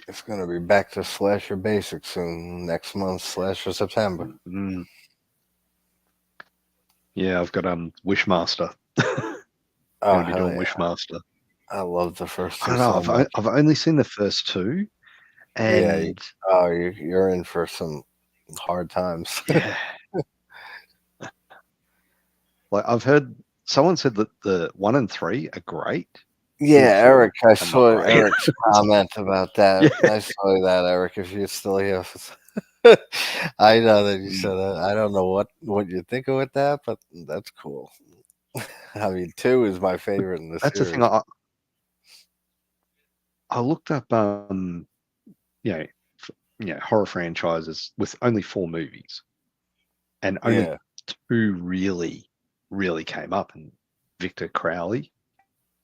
Speaker 1: It's gonna be back to slasher basics soon. Next month, slasher September.
Speaker 2: Mm. Yeah, I've got Wishmaster.
Speaker 1: Oh
Speaker 2: Gonna be
Speaker 1: hell
Speaker 2: doing
Speaker 1: yeah!
Speaker 2: Wishmaster.
Speaker 1: I love the first
Speaker 2: I
Speaker 1: two
Speaker 2: don't know.
Speaker 1: so much.
Speaker 2: I've only seen the first two,
Speaker 1: Yeah,
Speaker 2: and
Speaker 1: you're in for some hard times.
Speaker 2: yeah, like I've heard someone said that the 1 and 3 are great.
Speaker 1: Yeah,
Speaker 2: 2 and 4
Speaker 1: Eric, I
Speaker 2: are not
Speaker 1: saw
Speaker 2: great.
Speaker 1: Eric's
Speaker 2: It's like,
Speaker 1: comment about that.
Speaker 2: yeah.
Speaker 1: I saw that, Eric. If you're still here, I know that you said
Speaker 2: Mm.
Speaker 1: that. I don't know what you're thinking with that, but that's cool. I mean, two is my
Speaker 2: But
Speaker 1: favorite in the
Speaker 2: that's the thing.
Speaker 1: series.
Speaker 2: I looked up you know horror franchises with only 4 movies, and only
Speaker 1: Yeah.
Speaker 2: 2 really came up. And Victor Crowley,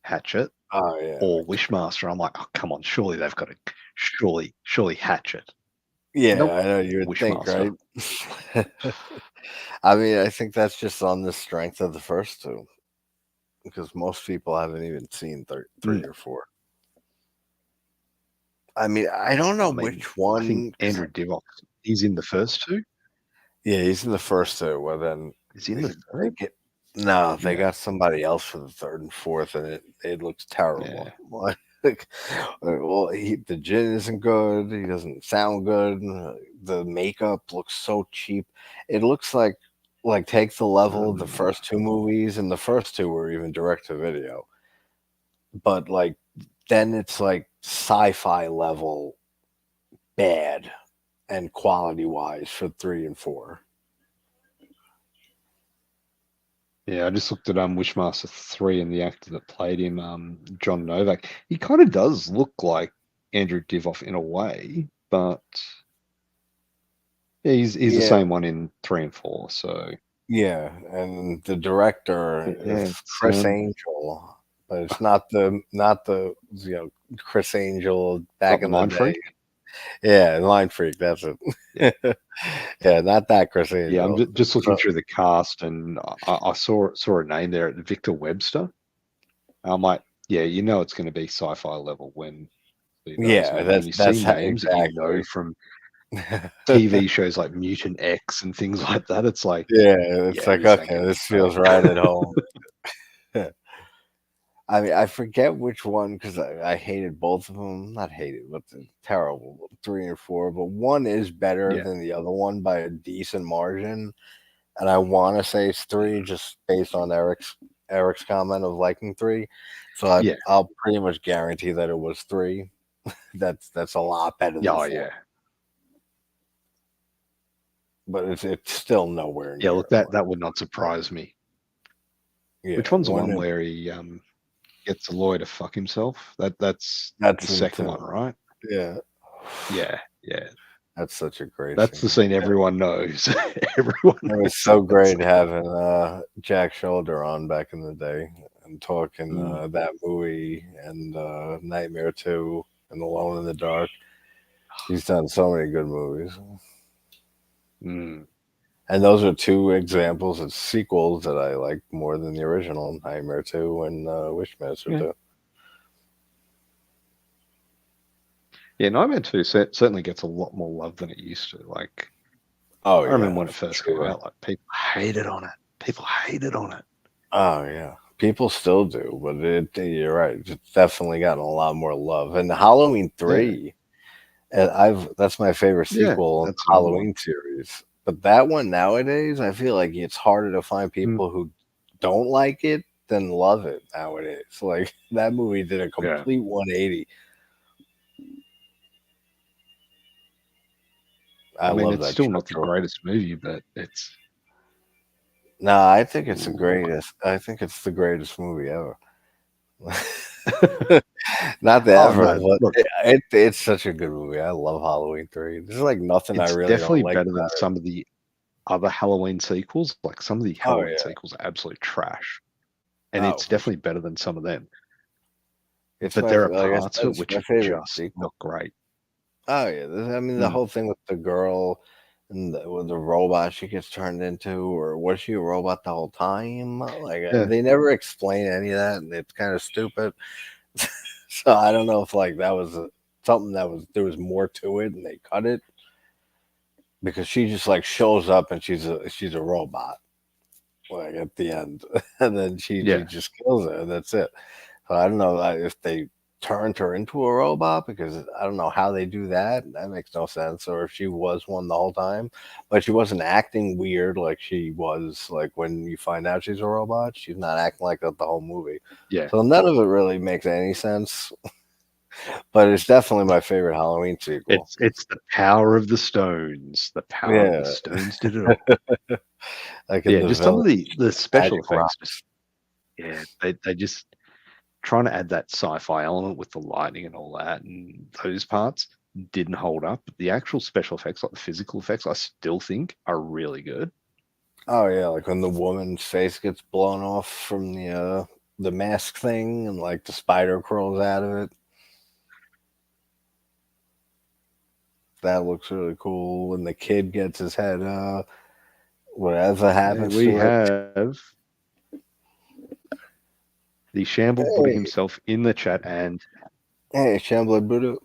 Speaker 2: Hatchet,
Speaker 1: Oh yeah.
Speaker 2: or Wishmaster. I'm like, oh come on, surely they've got to surely Hatchet.
Speaker 1: Yeah,
Speaker 2: Nope,
Speaker 1: I know you would think,
Speaker 2: Wishmaster.
Speaker 1: right? I mean, I think that's just on the strength of the first two, because most people haven't even seen three
Speaker 2: Mm.
Speaker 1: or four. I mean, I don't know
Speaker 2: I mean,
Speaker 1: which
Speaker 2: I think
Speaker 1: one.
Speaker 2: Andrew Divock, he's in the first 2.
Speaker 1: Yeah, he's in the first two. Well, then
Speaker 2: Is he in
Speaker 1: they,
Speaker 2: the
Speaker 1: they
Speaker 2: third?
Speaker 1: get no, they
Speaker 2: Yeah,
Speaker 1: got somebody else for the third and fourth, and it looks terrible.
Speaker 2: yeah.
Speaker 1: Like, well, the gin isn't good. He doesn't sound good. The makeup looks so cheap. It looks like take the level of the
Speaker 2: Um,
Speaker 1: first two movies, and the first two were even direct to video, but like then it's like sci-fi level bad and quality wise for three and four.
Speaker 2: yeah, I just looked at Wishmaster 3 and the actor that played him, John Novak. He kind of does look like Andrew Divock in a way, but yeah, he's the
Speaker 1: Yeah,
Speaker 2: same one in 3 and 4. So
Speaker 1: yeah, and the director is
Speaker 2: yeah, it's
Speaker 1: Chris Angel, but it's not the Chris Angel
Speaker 2: not
Speaker 1: back
Speaker 2: the
Speaker 1: in the
Speaker 2: Mind
Speaker 1: day.
Speaker 2: Freak.
Speaker 1: Yeah, Line Freak, that's
Speaker 2: Yeah,
Speaker 1: it. Yeah, not that Chris
Speaker 2: yeah. I'm
Speaker 1: Angel.
Speaker 2: just looking
Speaker 1: So
Speaker 2: through the cast, and I saw a name there, Victor Webster. I'm like, yeah, it's going to be sci-fi level when see those.
Speaker 1: yeah,
Speaker 2: When you see names that you know
Speaker 1: exactly.
Speaker 2: from TV shows like Mutant X and things like that, it's like,
Speaker 1: Yeah, it's
Speaker 2: yeah,
Speaker 1: like
Speaker 2: this ain't
Speaker 1: okay,
Speaker 2: going to
Speaker 1: this
Speaker 2: be great.
Speaker 1: feels right at home. I mean, I forget which one because I hated both of them. Not hated, but they're terrible. Three and four, but one is better
Speaker 2: Yeah,
Speaker 1: than the other one by a decent margin. And I want to say it's three, just based on Eric's comment of liking three. So
Speaker 2: yeah,
Speaker 1: I'll pretty much guarantee that it was three. That's a lot better
Speaker 2: yeah,
Speaker 1: than
Speaker 2: oh,
Speaker 1: four,
Speaker 2: yeah,
Speaker 1: but it's still nowhere
Speaker 2: yeah.
Speaker 1: near
Speaker 2: Look,
Speaker 1: like
Speaker 2: that would not surprise me. Which
Speaker 1: yeah
Speaker 2: one's the
Speaker 1: one.
Speaker 2: one where he gets the lawyer to fuck himself? That's the
Speaker 1: That's in
Speaker 2: second
Speaker 1: two.
Speaker 2: one, right?
Speaker 1: Yeah,
Speaker 2: Yeah, yeah.
Speaker 1: that's such a great
Speaker 2: That's the
Speaker 1: scene.
Speaker 2: scene everyone knows. Everyone
Speaker 1: It
Speaker 2: knows
Speaker 1: was so
Speaker 2: that
Speaker 1: great
Speaker 2: scene.
Speaker 1: having Jack Shoulder on back in the day and talking
Speaker 2: Mm,
Speaker 1: that movie and Nightmare 2 and Alone in the Dark. He's done so many good movies.
Speaker 2: mm.
Speaker 1: And those are two examples of sequels that I like more than the original Nightmare 2 and Wishmaster
Speaker 2: Yeah,
Speaker 1: 2.
Speaker 2: yeah. Nightmare 2 certainly gets a lot more love than it used to. Like,
Speaker 1: Oh,
Speaker 2: I remember
Speaker 1: yeah,
Speaker 2: when it
Speaker 1: for
Speaker 2: first came
Speaker 1: sure.
Speaker 2: out, like people hated on it. People hated on it.
Speaker 1: Oh, yeah. People still do, but you're right. It's definitely gotten a lot more love. And Halloween
Speaker 2: Yeah,
Speaker 1: 3. And that's my favorite
Speaker 2: yeah.
Speaker 1: sequel in
Speaker 2: That's
Speaker 1: the
Speaker 2: another one.
Speaker 1: Halloween series. But that one nowadays, I feel like it's harder to find
Speaker 2: Mm,
Speaker 1: people who don't like it than love it nowadays. Like that movie did a
Speaker 2: yeah.
Speaker 1: complete 180. I
Speaker 2: I mean,
Speaker 1: love
Speaker 2: it's
Speaker 1: that
Speaker 2: still not the
Speaker 1: Chuck.
Speaker 2: greatest movie, but it's
Speaker 1: No, I think it's the
Speaker 2: ooh.
Speaker 1: greatest. I think it's the greatest movie ever. Not the
Speaker 2: Oh
Speaker 1: ever,
Speaker 2: no,
Speaker 1: but
Speaker 2: look,
Speaker 1: it's such a good movie. I love Halloween 3. There's like nothing I
Speaker 2: it's
Speaker 1: really don't
Speaker 2: definitely
Speaker 1: like
Speaker 2: better than
Speaker 1: about it.
Speaker 2: some of the other Halloween sequels. Like some of the
Speaker 1: Oh
Speaker 2: Halloween
Speaker 1: yeah.
Speaker 2: sequels are absolute trash, and
Speaker 1: Oh,
Speaker 2: it's
Speaker 1: for sure.
Speaker 2: definitely better than some of them.
Speaker 1: It's
Speaker 2: But
Speaker 1: my
Speaker 2: there are
Speaker 1: like I
Speaker 2: parts
Speaker 1: said,
Speaker 2: of it
Speaker 1: it's
Speaker 2: which
Speaker 1: my
Speaker 2: are
Speaker 1: favorite
Speaker 2: just
Speaker 1: sequel.
Speaker 2: not great.
Speaker 1: Oh yeah, I mean the
Speaker 2: Mm,
Speaker 1: whole thing with the girl and with the robot she gets turned into, or was she a robot the whole time? Like
Speaker 2: yeah,
Speaker 1: they never explain any of that, and it's kind of stupid. So I don't know if like that was something that was there was more to it, and they cut it because she just like shows up and she's a robot like at the end, and then she
Speaker 2: yeah,
Speaker 1: just kills her, and that's it. So I don't know if they turned her into a robot because I don't know how they do that. That makes no sense. Or if she was one the whole time, but she wasn't acting weird like she was like when you find out she's a robot. She's not acting like that the whole movie.
Speaker 2: yeah.
Speaker 1: So none of it really makes any sense. But it's definitely my favorite Halloween sequel.
Speaker 2: It's the power of the stones. The power of the
Speaker 1: Yeah,
Speaker 2: stones did it all.
Speaker 1: like in
Speaker 2: Yeah,
Speaker 1: the
Speaker 2: just some
Speaker 1: villain
Speaker 2: of the special
Speaker 1: Magic
Speaker 2: effects. Just
Speaker 1: Rocks.
Speaker 2: yeah, they just trying to add that sci-fi element with the lighting and all that, and those parts didn't hold up. But the actual special effects, like the physical effects, I still think are really good.
Speaker 1: Oh yeah, like when the woman's face gets blown off from the mask thing, and like the spider crawls out of it. That looks really cool. When the kid gets his head, whatever
Speaker 2: Yeah,
Speaker 1: happens
Speaker 2: we
Speaker 1: to it.
Speaker 2: have the Shamble Buddha
Speaker 1: Hey,
Speaker 2: himself in the chat, and
Speaker 1: hey, Shambler Buddha.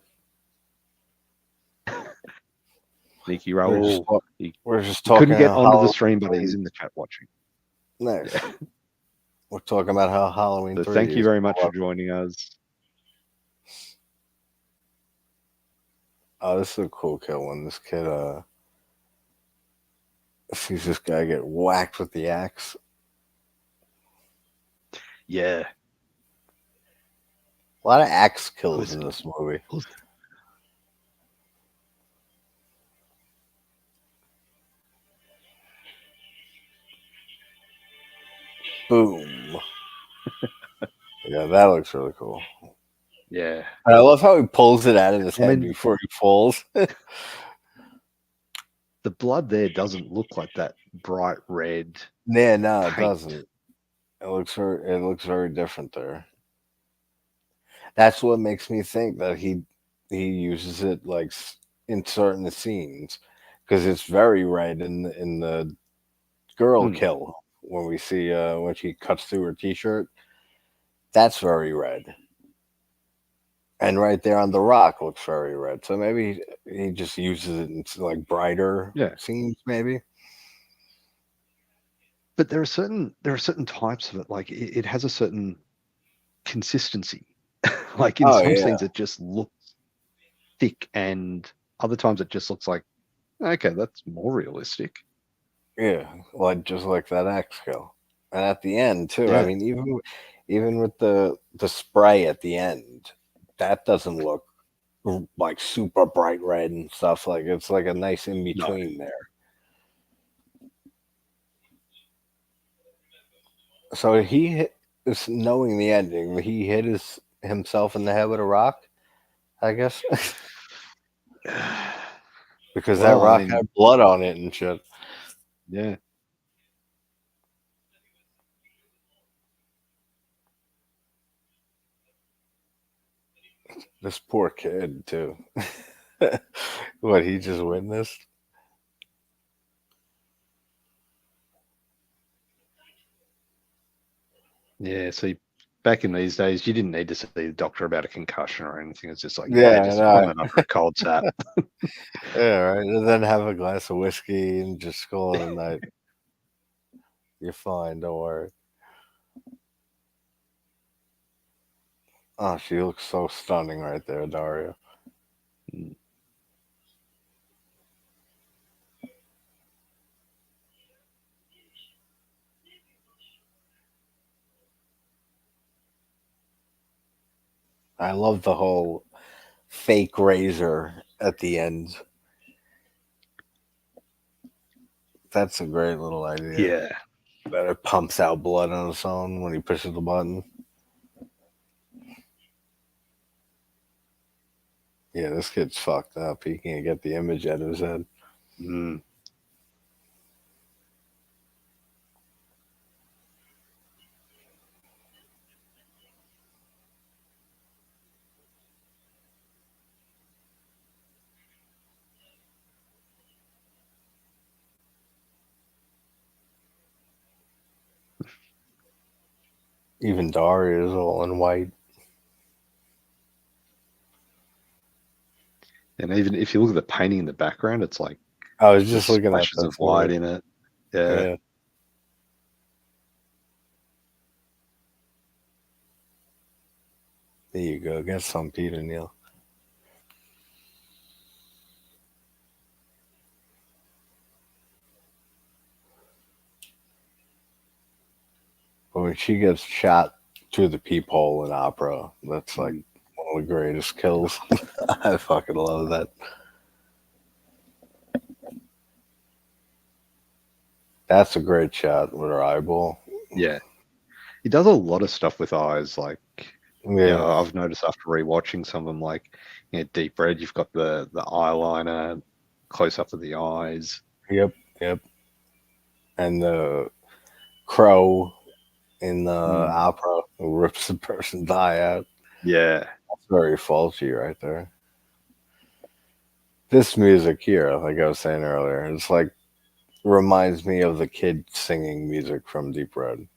Speaker 2: Nikki
Speaker 1: We're just
Speaker 2: Raoul.
Speaker 1: talk-
Speaker 2: He,
Speaker 1: we're just
Speaker 2: he couldn't
Speaker 1: talking
Speaker 2: get
Speaker 1: how
Speaker 2: onto the stream, but he's
Speaker 1: Halloween
Speaker 2: in the chat watching.
Speaker 1: 3. Nice.
Speaker 2: Yeah.
Speaker 1: We're talking about how Halloween
Speaker 2: So
Speaker 1: 3
Speaker 2: thank you
Speaker 1: is.
Speaker 2: very much for joining us.
Speaker 1: Oh, this is a cool kill when this kid sees this guy get whacked with the axe.
Speaker 2: Yeah.
Speaker 1: A lot of axe kills
Speaker 2: Was,
Speaker 1: in this movie.
Speaker 2: was
Speaker 1: Boom. Yeah, that looks really cool.
Speaker 2: yeah.
Speaker 1: And I love how he pulls it out of his
Speaker 2: I
Speaker 1: head
Speaker 2: mean,
Speaker 1: before he falls.
Speaker 2: the blood there doesn't look like that bright red
Speaker 1: Yeah, no, it
Speaker 2: paint.
Speaker 1: doesn't. It looks very different there. That's what makes me think that he uses it like in certain scenes because it's very red in the girl
Speaker 2: Hmm.
Speaker 1: kill when we see when she cuts through her t-shirt. That's very red, and right there on the rock looks very red. So maybe he just uses it in like brighter
Speaker 2: Yeah.
Speaker 1: scenes, maybe.
Speaker 2: But there are certain types of it. Like it has a certain consistency. Like in
Speaker 1: Oh
Speaker 2: some
Speaker 1: yeah,
Speaker 2: scenes, it just looks thick, and other times it just looks like okay, that's more realistic.
Speaker 1: yeah, like just like that axe kill, and at the end too. I
Speaker 2: Yeah.
Speaker 1: mean, even with the spray at the end, that doesn't look like super bright red and stuff. Like it's like a nice in
Speaker 2: No.
Speaker 1: between there. So he hit, is knowing the ending. He hit himself in the head with a rock, I guess, because that
Speaker 2: Well, I
Speaker 1: rock
Speaker 2: mean,
Speaker 1: had blood on it and shit.
Speaker 2: yeah.
Speaker 1: This poor kid too. What he just witnessed.
Speaker 2: Yeah. See, back in these days, you didn't need to see the doctor about a concussion or anything. It's just like, yeah,
Speaker 1: Yeah,
Speaker 2: just
Speaker 1: no,
Speaker 2: vomit under a cold tap.
Speaker 1: yeah, right. And then have a glass of whiskey and just call it a night. You're fine. Don't worry. Oh, she looks so stunning right there, Daria. I love the whole fake razor at the end. That's a great little idea.
Speaker 2: Yeah.
Speaker 1: That it pumps out blood on its own when he pushes the button. Yeah, this kid's fucked up. He can't get the image out of his head.
Speaker 2: Mm.
Speaker 1: Even Daria is all in white.
Speaker 2: And even if you look at the painting in the background, it's like
Speaker 1: I was
Speaker 2: there's
Speaker 1: just looking at
Speaker 2: splashes of
Speaker 1: this.
Speaker 2: white in it. Yeah.
Speaker 1: Yeah. There you go. Get some, Peter Neal. But when she gets shot through the peephole in opera, that's like one of the greatest kills. I fucking love that. That's a great shot with her eyeball.
Speaker 2: Yeah. He does a lot of stuff with eyes. Like,
Speaker 1: Yeah.
Speaker 2: I've noticed after rewatching some of them, like, Deep Red, you've got the eyeliner, close up of the eyes.
Speaker 1: Yep. Yep. And the crow in the opera who rips the person's eye out.
Speaker 2: Yeah.
Speaker 1: That's very faulty right there. This music here, like I was saying earlier, it's like reminds me of the kid singing music from Deep Red.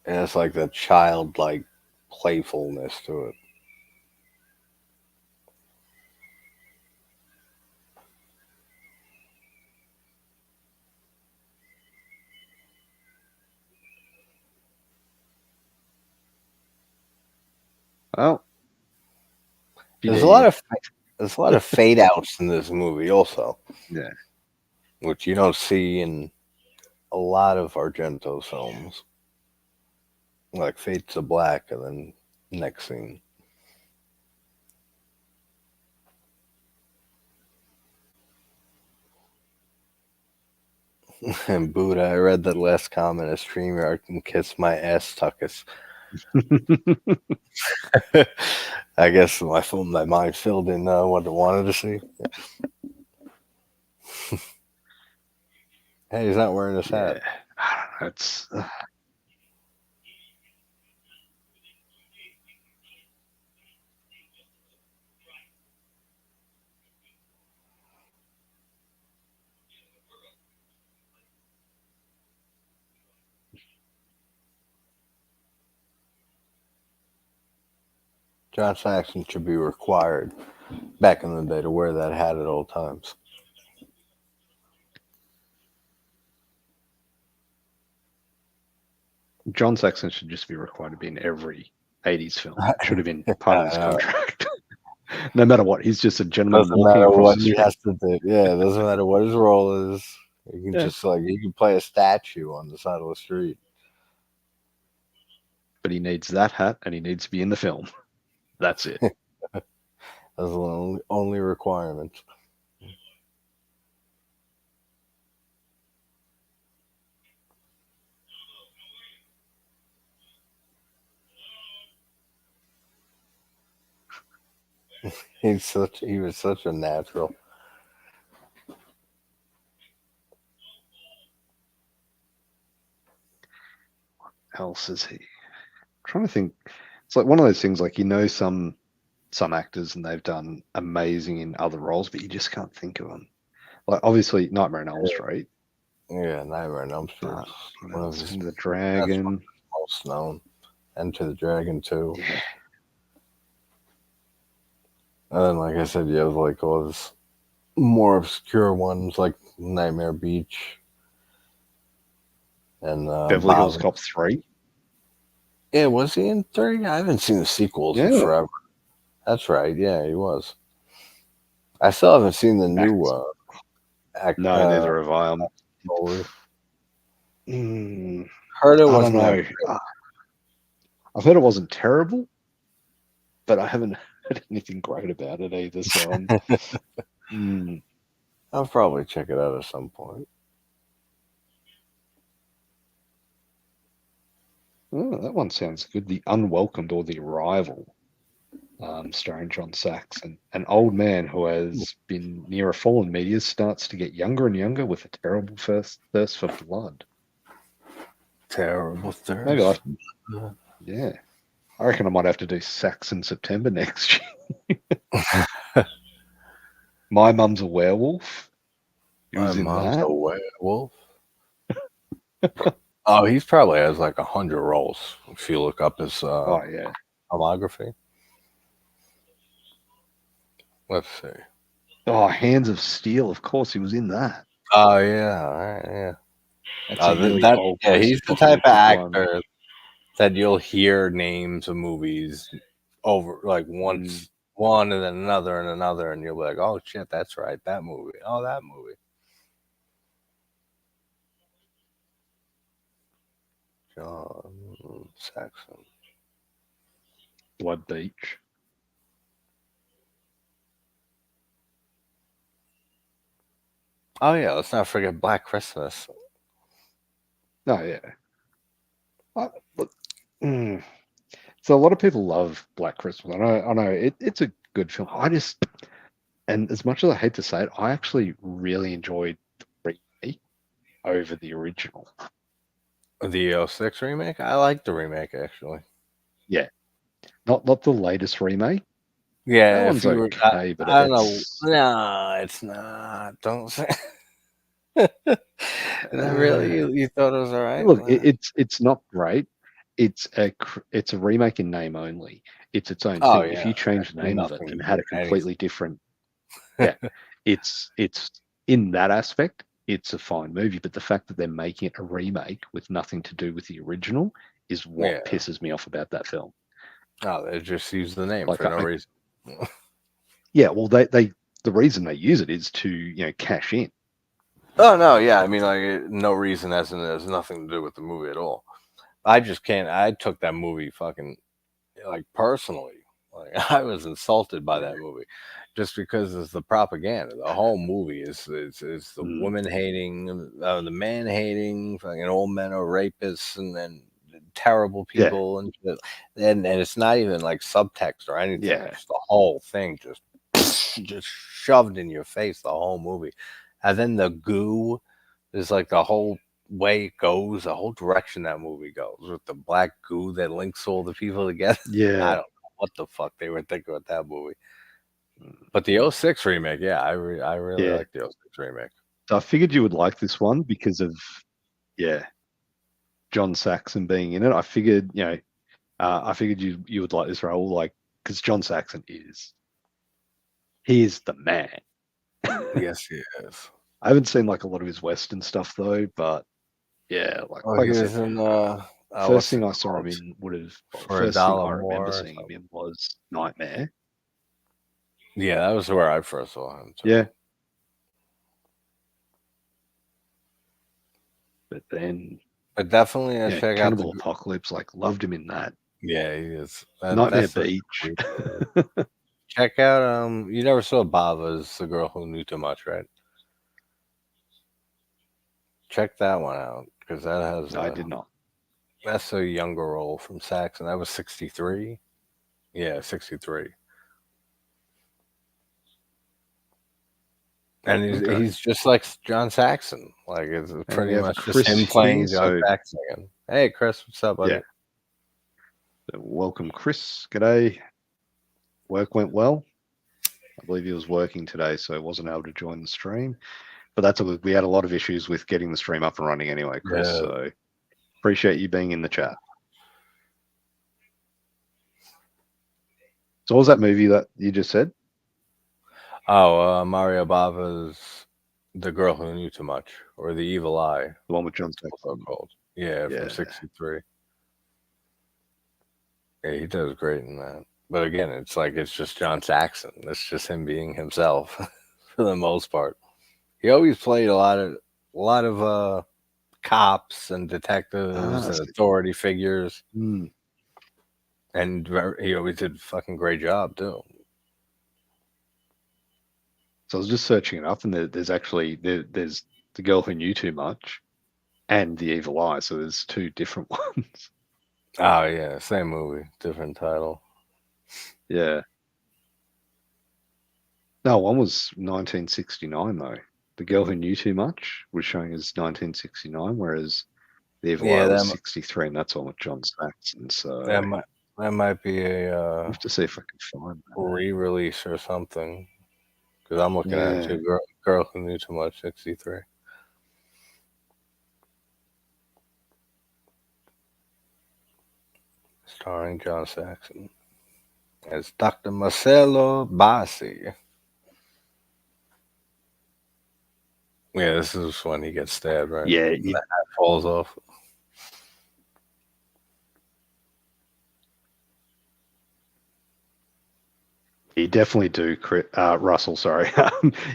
Speaker 1: And it's like the childlike playfulness to it.
Speaker 2: Well,
Speaker 1: There's a lot of fade outs in this movie also,
Speaker 2: yeah.
Speaker 1: which you don't see in a lot of Argento films. Like fade to black and then next scene. And Buddha, I read that last comment as StreamYard can kiss my ass tuckus. I guess my mind filled in what I wanted to see. Hey, he's not wearing his hat.
Speaker 2: I don't know. It's
Speaker 1: John Saxon should be required back in the day to wear that hat at all times.
Speaker 2: John Saxon should just be required to be in every 80s film. It should have been part of his contract. No matter what, he's just a gentleman
Speaker 1: Doesn't
Speaker 2: walking
Speaker 1: matter
Speaker 2: across
Speaker 1: what
Speaker 2: the
Speaker 1: he
Speaker 2: street.
Speaker 1: has to do. Yeah, it doesn't matter what his role is. You can
Speaker 2: Yeah.
Speaker 1: just you can play a statue on the side of the street.
Speaker 2: But he needs that hat and he needs to be in the film. That's it.
Speaker 1: That's the only requirement. He was such a natural.
Speaker 2: What else is he? I'm trying to think. It's like one of those things like some actors and they've done amazing in other roles, but you just can't think of them. Like obviously Nightmare on Elm Street.
Speaker 1: Yeah, Nightmare on Elm Street.
Speaker 2: One of his, Into the Dragon.
Speaker 1: Most known. Enter the Dragon too.
Speaker 2: Yeah.
Speaker 1: And then, like I said, you have like all those more obscure ones like Nightmare Beach and
Speaker 2: Beverly Hills Cop 3.
Speaker 1: Yeah, was he in 3? I haven't seen the sequels in forever. That's right. Yeah, he was. I still haven't seen the new
Speaker 2: No, neither have I.
Speaker 1: Heard it
Speaker 2: I
Speaker 1: wasn't.
Speaker 2: don't know. I've heard it wasn't terrible, but I haven't heard anything great about it either. So
Speaker 1: I'll probably check it out at some point.
Speaker 2: Oh, that one sounds good. The Unwelcomed or The Arrival, starring John Saxon. An old man who has been near a fallen meteor starts to get younger and younger with a terrible thirst for blood.
Speaker 1: Terrible thirst.
Speaker 2: Maybe yeah. I reckon I might have to do Saxon September next year. My Mum's a Werewolf.
Speaker 1: My Mom's a Werewolf. Oh, he's probably has like 100 roles if you look up his
Speaker 2: Oh yeah.
Speaker 1: filmography. Let's see.
Speaker 2: Oh, Hands of Steel. Of course, he was in that.
Speaker 1: Oh yeah, all right, yeah.
Speaker 2: That's a really
Speaker 1: That
Speaker 2: old
Speaker 1: yeah, he's the type of
Speaker 2: post-apocalyptic one.
Speaker 1: actor that you'll hear names of movies over like
Speaker 2: Mm.
Speaker 1: once one and then another, and you'll be like, oh shit, that's right, that movie. Oh, that movie. John Saxon.
Speaker 2: Blood Beach.
Speaker 1: Oh yeah, let's not forget Black Christmas.
Speaker 2: Oh yeah. Look, mm. So a lot of people love Black Christmas. I know it's a good film. And as much as I hate to say it, I actually really enjoyed the remake over the original.
Speaker 1: The '06 remake. I like the remake actually.
Speaker 2: Yeah, not the latest remake. That
Speaker 1: Yeah, if
Speaker 2: one's
Speaker 1: you were,
Speaker 2: okay, but
Speaker 1: I don't know.
Speaker 2: it's
Speaker 1: No, it's not. Don't say. Not really.
Speaker 2: uh,
Speaker 1: You thought it was all right?
Speaker 2: look, it's not great. It's a remake in name only. It's its own
Speaker 1: Oh
Speaker 2: thing. If
Speaker 1: yeah,
Speaker 2: you
Speaker 1: it
Speaker 2: change the
Speaker 1: had
Speaker 2: name of it
Speaker 1: nothing to
Speaker 2: and
Speaker 1: do
Speaker 2: had a
Speaker 1: with anything.
Speaker 2: completely different, yeah, it's in that aspect, it's a fine movie. But the fact that they're making it a remake with nothing to do with the original is what
Speaker 1: Yeah.
Speaker 2: pisses me off about that film.
Speaker 1: No, they just used the name
Speaker 2: Like
Speaker 1: for no
Speaker 2: I
Speaker 1: reason.
Speaker 2: yeah, well they the reason they use it is to cash in.
Speaker 1: Oh no, yeah. I mean, like no reason, as in there's nothing to do with the movie at all. I just can't. I took that movie fucking like personally. Like I was insulted by that movie, just because it's the propaganda. The whole movie is the
Speaker 2: Mm,
Speaker 1: woman hating, the man hating. Fucking old men are rapists, and then terrible
Speaker 2: yeah,
Speaker 1: people, and shit. And it's not even like subtext or anything.
Speaker 2: yeah,
Speaker 1: Just the whole thing, just shoved in your face. The whole movie, and then the goo is like the whole way it goes, the whole direction that movie goes with the black goo that links all the people together. I
Speaker 2: yeah.
Speaker 1: don't know what the fuck they were thinking with that movie.
Speaker 2: Mm,
Speaker 1: But the '06 remake, yeah, I really
Speaker 2: yeah.
Speaker 1: like the '06 remake.
Speaker 2: So I figured you would like this one because of yeah, John Saxon being in it. I figured you would like this role, like because John Saxon he is the man. I
Speaker 1: Yes, he is.
Speaker 2: haven't seen like a lot of his Western stuff though, but yeah,
Speaker 1: Oh,
Speaker 2: like
Speaker 1: he
Speaker 2: I said,
Speaker 1: was in
Speaker 2: first
Speaker 1: what's
Speaker 2: thing
Speaker 1: it
Speaker 2: I saw him
Speaker 1: called?
Speaker 2: in would have well,
Speaker 1: For a
Speaker 2: first thing
Speaker 1: Dollar
Speaker 2: I remember
Speaker 1: More or
Speaker 2: seeing him
Speaker 1: something.
Speaker 2: in was Nightmare.
Speaker 1: Yeah, that was where I first saw him too.
Speaker 2: Yeah, but then
Speaker 1: But definitely check out
Speaker 2: Cannibal Apocalypse, like loved him in that.
Speaker 1: yeah, he is.
Speaker 2: Nightmare
Speaker 1: That's a
Speaker 2: Beach.
Speaker 1: sweet movie. Check out you never saw Bava's The Girl Who Knew Too Much, right? Check that one out because that has
Speaker 2: No, I did not.
Speaker 1: that's a younger role from Saxon. That was 63. Yeah, 63. And
Speaker 2: Okay.
Speaker 1: he's just like John Saxon. Like it's
Speaker 2: And we
Speaker 1: pretty
Speaker 2: have
Speaker 1: much just
Speaker 2: Chris
Speaker 1: him
Speaker 2: here.
Speaker 1: playing John
Speaker 2: So
Speaker 1: Saxon again. Hey Chris, what's up,
Speaker 2: yeah,
Speaker 1: buddy?
Speaker 2: so welcome, Chris. G'day. Work went well. I believe he was working today, so wasn't able to join the stream. But that's all good. We had a lot of issues with getting the stream up and running anyway, Chris.
Speaker 1: Yeah.
Speaker 2: So appreciate you being in the chat. So what was that movie that you just said?
Speaker 1: Oh, Mario Bava's The Girl Who Knew Too Much or The Evil Eye.
Speaker 2: The one with John
Speaker 1: It's also
Speaker 2: Saxon.
Speaker 1: called. Yeah, from
Speaker 2: Yeah.
Speaker 1: 63. Yeah, he does great in that. But again, it's like it's just John Saxon. It's just him being himself for the most part. He always played a lot of cops and detectives
Speaker 2: Ah,
Speaker 1: and authority figures,
Speaker 2: hmm.
Speaker 1: and he always did a fucking great job too.
Speaker 2: So I was just searching it up, and there's actually there's The Girl Who Knew Too Much and The Evil Eye. So there's two different ones.
Speaker 1: Oh yeah, same movie, different title.
Speaker 2: Yeah. No, one was 1969 though. The Girl Who Knew Too Much was showing as 1969, whereas The Evil Eye
Speaker 1: Yeah,
Speaker 2: was
Speaker 1: that
Speaker 2: 63, and that's one with John Saxon. So
Speaker 1: that
Speaker 2: I
Speaker 1: might that might be a
Speaker 2: have to see if I can find that.
Speaker 1: re-release or something. Because I'm looking at it
Speaker 2: Yeah.
Speaker 1: too. Girl Who Knew Too Much, 63. starring John Saxon as Dr. Marcelo Bassi. Yeah, this is when he gets stabbed, right?
Speaker 2: Yeah,
Speaker 1: And the hat falls off.
Speaker 2: you definitely do, Russell. Sorry,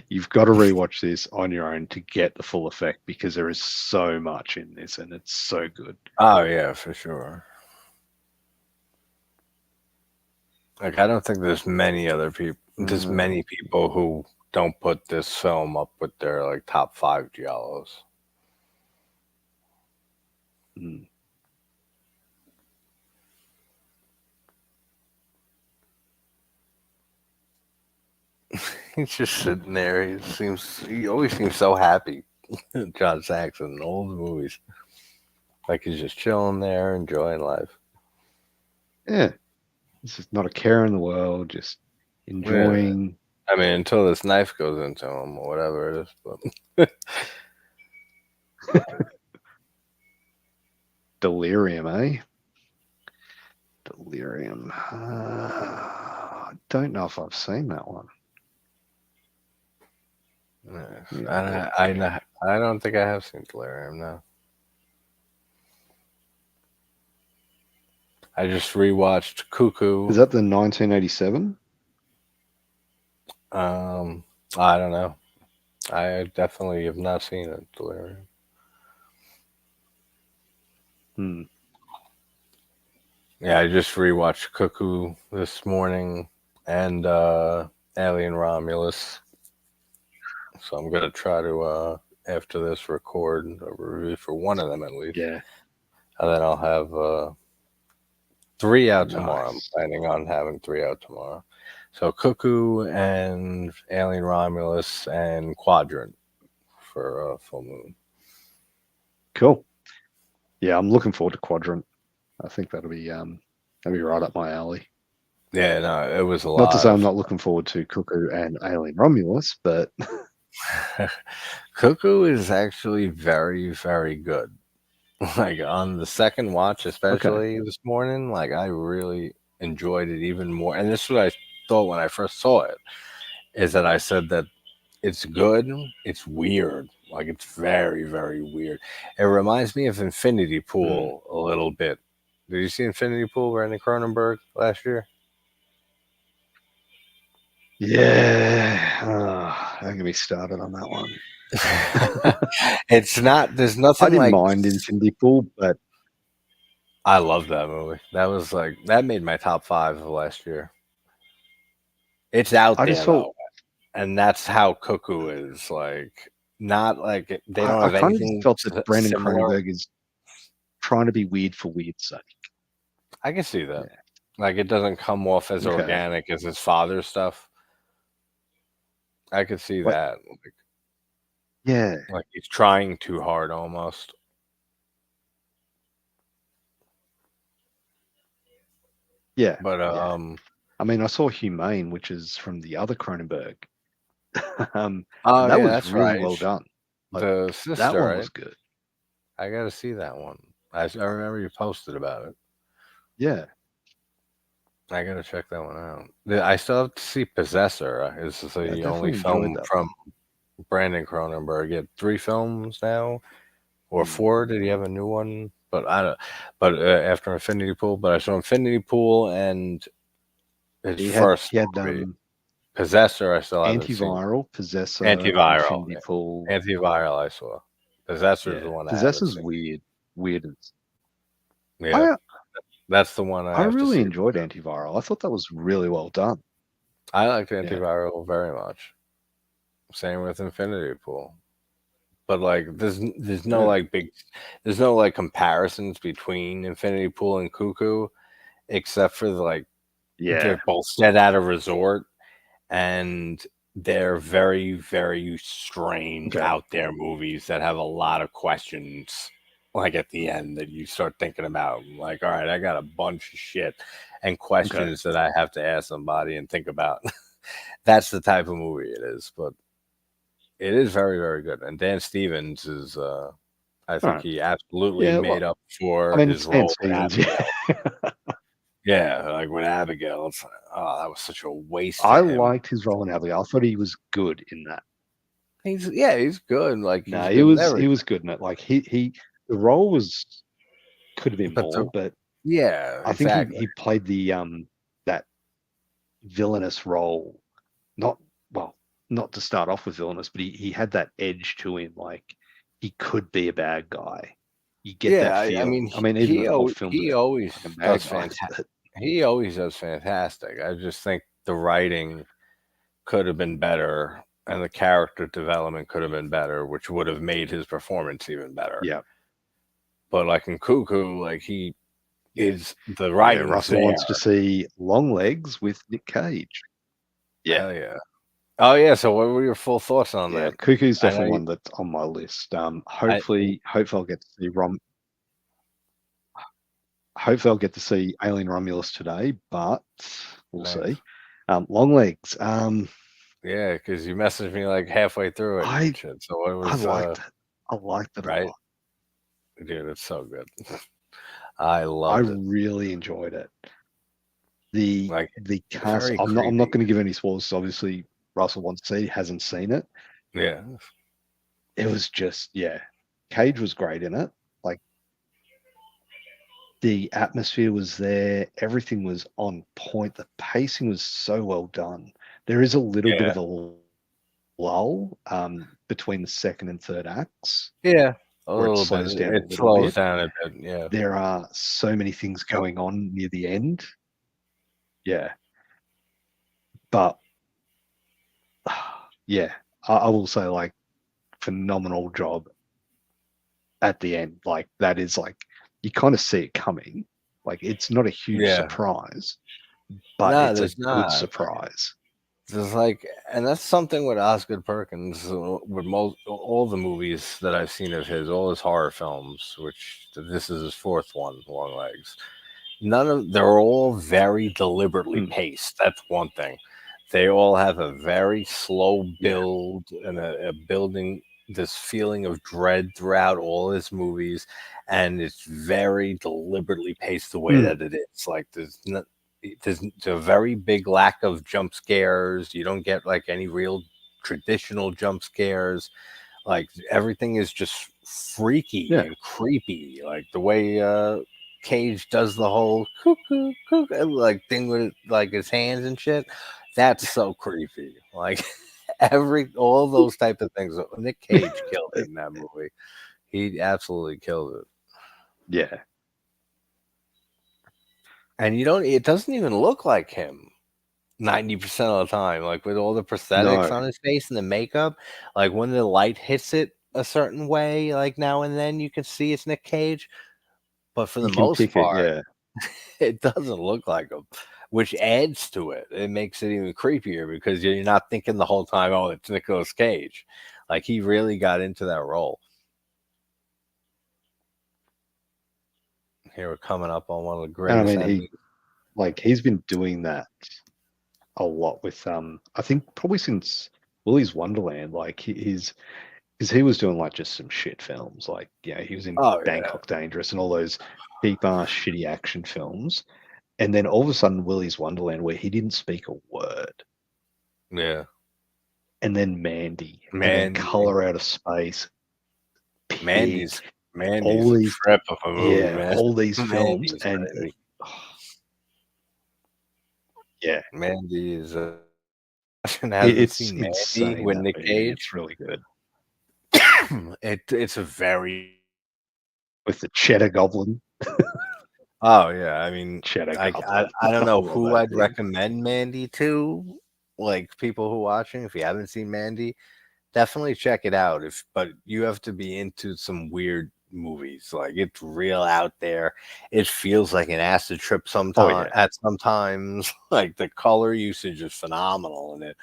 Speaker 2: you've got to rewatch this on your own to get the full effect because there is so much in this, and it's so good.
Speaker 1: Oh yeah, for sure. Like I don't think there's many other people. There's many people who don't put this film up with their like top 5 giallos.
Speaker 2: Mm.
Speaker 1: He's just sitting there. He always seems so happy. John Saxon in all the movies. Like he's just chilling there, enjoying life.
Speaker 2: Yeah, this is not a care in the world, just enjoying.
Speaker 1: I mean, until this knife goes into him or whatever it is. But
Speaker 2: Delirium, eh? Delirium. I don't know if I've seen that one.
Speaker 1: yeah, I don't think I have seen Delirium. No. I just rewatched Cuckoo.
Speaker 2: Is that the 1987?
Speaker 1: I don't know. I definitely have not seen it. Delirium.
Speaker 2: Hmm.
Speaker 1: Yeah, I just rewatched Cuckoo this morning and Alien Romulus. So I'm gonna try to after this record a review for one of them at least.
Speaker 2: Yeah.
Speaker 1: And then I'll have 3 out tomorrow. I'm
Speaker 2: Nice.
Speaker 1: planning on having 3 out tomorrow. So Cuckoo and Alien Romulus and Quadrant for Full Moon.
Speaker 2: Cool. Yeah, I'm looking forward to Quadrant. I think that'll be right up my alley.
Speaker 1: Yeah, no, it was a lot.
Speaker 2: Not to say I'm not looking forward to Cuckoo and Alien Romulus, but
Speaker 1: Cuckoo is actually very, very good. Like on the second watch, especially this morning, like I really enjoyed it even more. And this is what I thought when I first saw it, is that I said that it's good, it's weird. Like it's very, very weird. It reminds me of Infinity Pool a little bit. Did you see Infinity Pool, Brandon Cronenberg, last year?
Speaker 2: yeah, don't get me started on that one.
Speaker 1: It's not. There's nothing.
Speaker 2: I didn't
Speaker 1: like
Speaker 2: mind Infinity Pool, but
Speaker 1: I love that movie. That was like that made my top 5 of last year. It's out
Speaker 2: I
Speaker 1: there
Speaker 2: just felt
Speaker 1: though, and that's how Cuckoo is. Like not like they don't
Speaker 2: I
Speaker 1: have
Speaker 2: kind of
Speaker 1: anything
Speaker 2: felt that Brandon
Speaker 1: similar.
Speaker 2: Cronenberg is trying to be weird for weird's sake.
Speaker 1: I can see that.
Speaker 2: Yeah.
Speaker 1: Like it doesn't come off as
Speaker 2: Okay.
Speaker 1: organic as his father's stuff. I could see
Speaker 2: Like-
Speaker 1: that.
Speaker 2: Yeah.
Speaker 1: Like he's trying too hard almost.
Speaker 2: Yeah.
Speaker 1: But
Speaker 2: I mean, I saw Humane, which is from the other Cronenberg.
Speaker 1: oh
Speaker 2: and that
Speaker 1: yeah,
Speaker 2: was
Speaker 1: that's
Speaker 2: really
Speaker 1: right.
Speaker 2: well done. Like,
Speaker 1: The sister,
Speaker 2: that one
Speaker 1: right?
Speaker 2: was good.
Speaker 1: I got to see that one. I remember you posted about it.
Speaker 2: Yeah.
Speaker 1: I got to check that one out. I still have to see Possessor. It's the
Speaker 2: I
Speaker 1: only
Speaker 2: definitely enjoyed
Speaker 1: film
Speaker 2: that
Speaker 1: from Brandon Cronenberg. He had 3 films now, or 4. Did he have a new one? But I don't. But after Infinity Pool, but I saw Infinity Pool and his first
Speaker 2: he had
Speaker 1: movie, Possessor. I still haven't seen.
Speaker 2: Antiviral, Possessor,
Speaker 1: Antiviral.
Speaker 2: Infinity Pool.
Speaker 1: Antiviral. I saw. Possessor is the one.
Speaker 2: Possessor's
Speaker 1: I
Speaker 2: weird. Weird.
Speaker 1: Yeah, that's the one
Speaker 2: I really enjoyed Antiviral. I thought that was really well done.
Speaker 1: I liked Antiviral very much. Same with Infinity Pool. But like there's no like there's no like comparisons between Infinity Pool and Cuckoo, except for like they're both set at a resort and they're very, very strange out there movies that have a lot of questions like at the end that you start thinking about. Like, all right, I got a bunch of shit and questions that I have to ask somebody and think about. That's the type of movie it is, but it is very, very good. And Dan Stevens is, I think he absolutely made up for his role.
Speaker 2: Stevens,
Speaker 1: Yeah, like with Abigail, it's like, oh, that was such a waste
Speaker 2: I
Speaker 1: of him.
Speaker 2: liked his role in Abigail. I thought he was good in that.
Speaker 1: He's good. Like
Speaker 2: No,
Speaker 1: he's good in
Speaker 2: he was
Speaker 1: everything.
Speaker 2: good in it. Like the role was could have been
Speaker 1: But
Speaker 2: more, but
Speaker 1: yeah,
Speaker 2: I think
Speaker 1: exactly.
Speaker 2: he played the that villainous role. Not well, not to start off with villainous, but he had that edge to him. Like he could be a bad guy. You get that
Speaker 1: Yeah, I mean,
Speaker 2: feeling. I mean, even though the whole film's
Speaker 1: he
Speaker 2: about
Speaker 1: always
Speaker 2: fucking bad
Speaker 1: does
Speaker 2: guys,
Speaker 1: fantastic.
Speaker 2: but
Speaker 1: He always does fantastic. I just think the writing could have been better, and the character development could have been better, which would have made his performance even better.
Speaker 2: yeah,
Speaker 1: But like in Cuckoo, like he
Speaker 2: yeah,
Speaker 1: is the
Speaker 2: yeah.
Speaker 1: writing's
Speaker 2: Russell wants
Speaker 1: there.
Speaker 2: to see Long Legs with Nick Cage. Yeah,
Speaker 1: Hell yeah. Oh yeah. So what were your full thoughts on
Speaker 2: yeah.
Speaker 1: that?
Speaker 2: Cuckoo's
Speaker 1: I know
Speaker 2: definitely
Speaker 1: you.
Speaker 2: one that's on my list.
Speaker 1: I
Speaker 2: Hopefully I'll get to see Hopefully I'll get to see Alien Romulus today, but we'll
Speaker 1: nice.
Speaker 2: see. Long Legs.
Speaker 1: Yeah, because you messaged me like halfway through it and
Speaker 2: I
Speaker 1: shit. So it
Speaker 2: I
Speaker 1: was
Speaker 2: liked it. I liked it a
Speaker 1: right,
Speaker 2: lot.
Speaker 1: dude. It's so good. I
Speaker 2: I
Speaker 1: loved it.
Speaker 2: really enjoyed it. The
Speaker 1: Like
Speaker 2: the cast.
Speaker 1: very
Speaker 2: I'm not
Speaker 1: creepy.
Speaker 2: going to give any spoilers. 'Cause obviously, Russell wants to see. Hasn't seen it.
Speaker 1: Yeah.
Speaker 2: It was just yeah. Cage was great in it. Like the atmosphere was there. Everything was on point. The pacing was so well done. There is a little bit
Speaker 1: Yeah.
Speaker 2: of a lull between the second and third acts
Speaker 1: Yeah. A
Speaker 2: where it
Speaker 1: little bit.
Speaker 2: slows down a
Speaker 1: It
Speaker 2: little
Speaker 1: slows
Speaker 2: bit.
Speaker 1: down a bit. Yeah.
Speaker 2: There are so many things going on near the end. Yeah, but yeah, I will say like phenomenal job at the end. Like that is like you kind of see it coming. Like it's not a huge
Speaker 1: Yeah.
Speaker 2: surprise, but
Speaker 1: No,
Speaker 2: it's a
Speaker 1: there's
Speaker 2: good
Speaker 1: not.
Speaker 2: surprise.
Speaker 1: There's like, and that's something with Osgood Perkins, with most all the movies that I've seen of his, all his horror films, which this is his fourth one, Long Legs. They're all very deliberately
Speaker 2: Mm,
Speaker 1: paced. That's one thing. They all have a very slow
Speaker 2: yeah.
Speaker 1: build and a building this feeling of dread throughout all his movies, and it's very deliberately paced the way
Speaker 2: Mm,
Speaker 1: that it is. Like there's a very big lack of jump scares. You don't get like any real traditional jump scares. Like everything is just freaky
Speaker 2: yeah.
Speaker 1: and creepy. Like the way Cage does the whole cuckoo cuckoo like thing with like his hands and shit. That's so creepy. Like all those type of things. Nick Cage killed it in that movie. He absolutely killed it.
Speaker 2: Yeah.
Speaker 1: And you don't. It doesn't even look like him. 90% of the time, like with all the prosthetics
Speaker 2: No,
Speaker 1: on his face and the makeup, like when the light hits it a certain way, like now and then you can see it's Nick Cage, but for the
Speaker 2: you can
Speaker 1: most
Speaker 2: pick it.
Speaker 1: part,
Speaker 2: Yeah.
Speaker 1: it doesn't look like him, which adds to it. It makes it even creepier because you're not thinking the whole time, oh, it's Nicolas Cage. Like he really got into that role. Here we're coming up on one of the
Speaker 2: And I
Speaker 1: greatest
Speaker 2: mean,
Speaker 1: endings.
Speaker 2: he's been doing that a lot with I think probably since Willy's Wonderland. Like he's because he was doing like just some shit films. Like yeah, he was in
Speaker 1: Oh yeah,
Speaker 2: Bangkok Dangerous and all those cheap ass shitty action films. And then all of a sudden, Willy's Wonderland, where he didn't speak a word,
Speaker 1: yeah.
Speaker 2: and then Mandy, and then
Speaker 1: Mandy,
Speaker 2: Color Out of Space, Pig,
Speaker 1: Mandy's
Speaker 2: all
Speaker 1: Mandy's a
Speaker 2: these,
Speaker 1: trip of a movie,
Speaker 2: yeah,
Speaker 1: man.
Speaker 2: all these films,
Speaker 1: Mandy's
Speaker 2: and
Speaker 1: crazy.
Speaker 2: yeah,
Speaker 1: Mandy is hasn't
Speaker 2: it's
Speaker 1: seen Mandy
Speaker 2: insane
Speaker 1: with
Speaker 2: that
Speaker 1: Nick
Speaker 2: movie.
Speaker 1: Cage.
Speaker 2: It's really good
Speaker 1: It's a very
Speaker 2: with the Cheddar Goblin.
Speaker 1: oh yeah. I mean,
Speaker 2: Cheddar
Speaker 1: I
Speaker 2: Goblin.
Speaker 1: I don't
Speaker 2: I
Speaker 1: know
Speaker 2: love
Speaker 1: who
Speaker 2: that
Speaker 1: I'd
Speaker 2: thing.
Speaker 1: recommend Mandy to. Like people who watching, if you haven't seen Mandy, definitely check it out. But you have to be into some weird movies. Like it's real out there. It feels like an acid trip
Speaker 2: Oh
Speaker 1: sometime
Speaker 2: yeah,
Speaker 1: at sometimes. Like the color usage is phenomenal in it.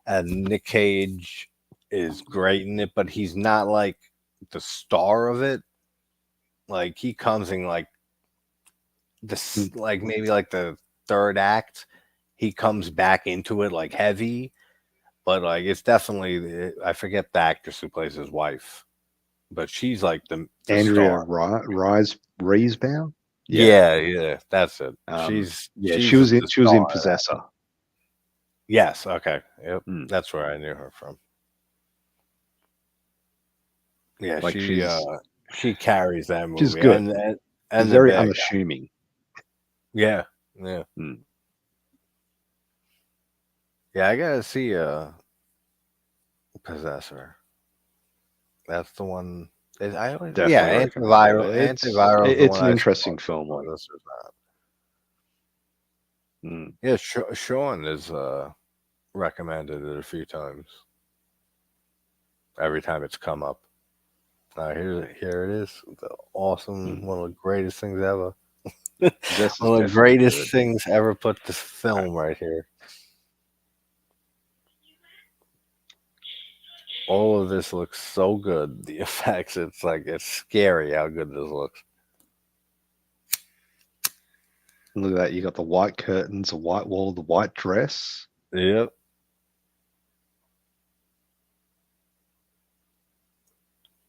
Speaker 1: And Nick Cage is great in it, but he's not like the star of it. Like he comes in like this,
Speaker 2: Mm.
Speaker 1: like maybe like the third act. He comes back into it like heavy, but like it's definitely I forget the actress who plays his wife, but she's like the
Speaker 2: Andrea
Speaker 1: star.
Speaker 2: Rise Riesbow.
Speaker 1: Yeah, that's it.
Speaker 2: Yeah,
Speaker 1: She's the
Speaker 2: she was
Speaker 1: star
Speaker 2: in
Speaker 1: of that.
Speaker 2: Possessor.
Speaker 1: Yes, okay. Yep.
Speaker 2: Mm.
Speaker 1: That's where I knew her from. Yeah,
Speaker 2: Like
Speaker 1: she carries that
Speaker 2: she's
Speaker 1: movie
Speaker 2: good. She's
Speaker 1: and the
Speaker 2: very
Speaker 1: bad guy.
Speaker 2: unassuming.
Speaker 1: Yeah. Yeah.
Speaker 2: Mm.
Speaker 1: Yeah, I gotta see Possessor. That's the one. Yeah,
Speaker 2: Definitely recommend it.
Speaker 1: antiviral is the
Speaker 2: It's
Speaker 1: one
Speaker 2: an
Speaker 1: I saw.
Speaker 2: interesting film. Like,
Speaker 1: Possessor's not.
Speaker 2: mm.
Speaker 1: Yeah, Sean has recommended it a few times. Every time it's come up. Here it is. The awesome,
Speaker 2: Mm.
Speaker 1: one of the greatest things ever.
Speaker 2: Possessor's
Speaker 1: One of the
Speaker 2: definitely
Speaker 1: greatest
Speaker 2: good.
Speaker 1: things ever put this film right here. All of this looks so good. The effects, it's scary how good this looks.
Speaker 2: Look at that. You got the white curtains, the white wall, the white dress.
Speaker 1: Yep.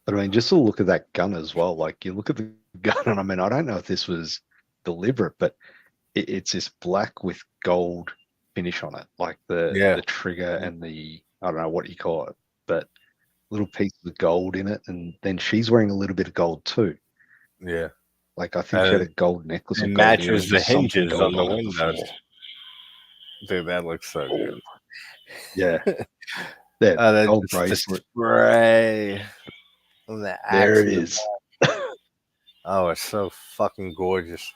Speaker 2: But I mean, just to look at that gun as well. Like, you look at the gun, and I mean, I don't know if this was deliberate, but it's this black with gold finish on it, like
Speaker 1: Yeah.
Speaker 2: the trigger and the, I don't know what you call it, but little pieces of gold in it, and then she's wearing a little bit of gold too.
Speaker 1: Yeah.
Speaker 2: Like, I think she had a
Speaker 1: And
Speaker 2: gold necklace
Speaker 1: it
Speaker 2: or gold
Speaker 1: matches
Speaker 2: earrings
Speaker 1: the
Speaker 2: with something
Speaker 1: hinges on
Speaker 2: gold
Speaker 1: the
Speaker 2: on it
Speaker 1: windows.
Speaker 2: before.
Speaker 1: Dude, that looks so
Speaker 2: Oh,
Speaker 1: good.
Speaker 2: yeah. There,
Speaker 1: That's
Speaker 2: gold
Speaker 1: the
Speaker 2: bracelet.
Speaker 1: spray and the
Speaker 2: There
Speaker 1: axe
Speaker 2: it
Speaker 1: in the
Speaker 2: is.
Speaker 1: Oh, it's so fucking gorgeous.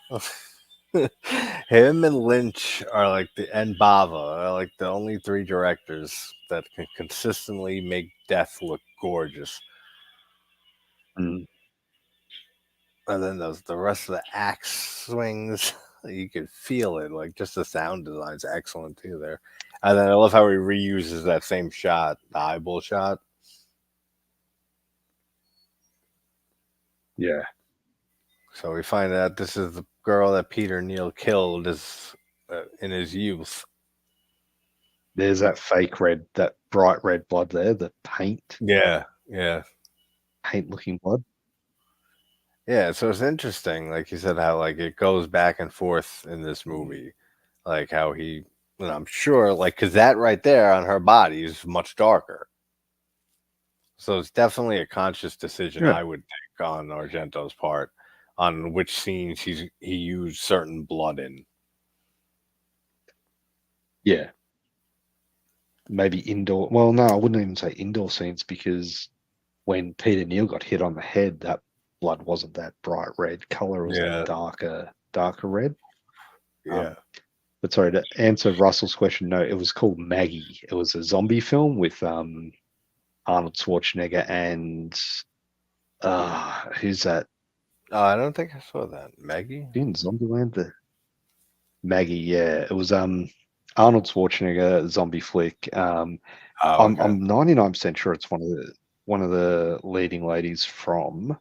Speaker 1: Him and Lynch are and Bava are like the only three directors that can consistently make death look gorgeous.
Speaker 2: Mm.
Speaker 1: And then the rest of the axe swings, you can feel it. Like just the sound design's excellent too there. And then I love how he reuses that same shot, the eyeball shot.
Speaker 2: Yeah.
Speaker 1: So we find out this is the girl that Peter Neal killed in his youth.
Speaker 2: There's that fake red, that bright red blood there, the paint
Speaker 1: Yeah.
Speaker 2: looking blood.
Speaker 1: Yeah, so it's interesting, like you said, how it goes back and forth in this
Speaker 2: Mm.
Speaker 1: movie, like how and I'm sure, because that right there on her body is much darker, so it's definitely a conscious decision,
Speaker 2: Yeah.
Speaker 1: I would think, on Argento's part, on which scenes he used certain blood in.
Speaker 2: Yeah. Maybe indoor. Well, no, I wouldn't even say indoor scenes, because when Peter Neal got hit on the head, that blood wasn't that bright red color. It was
Speaker 1: Yeah,
Speaker 2: that darker red.
Speaker 1: yeah.
Speaker 2: But sorry, to answer Russell's question, no, it was called Maggie. It was a zombie film with Arnold Schwarzenegger and who's that
Speaker 1: Oh, I don't think I saw that. Maggie?
Speaker 2: in Zombieland? The Maggie, yeah. It was Arnold Schwarzenegger zombie flick.
Speaker 1: Oh,
Speaker 2: I'm
Speaker 1: okay.
Speaker 2: 99% sure it's one of the leading ladies from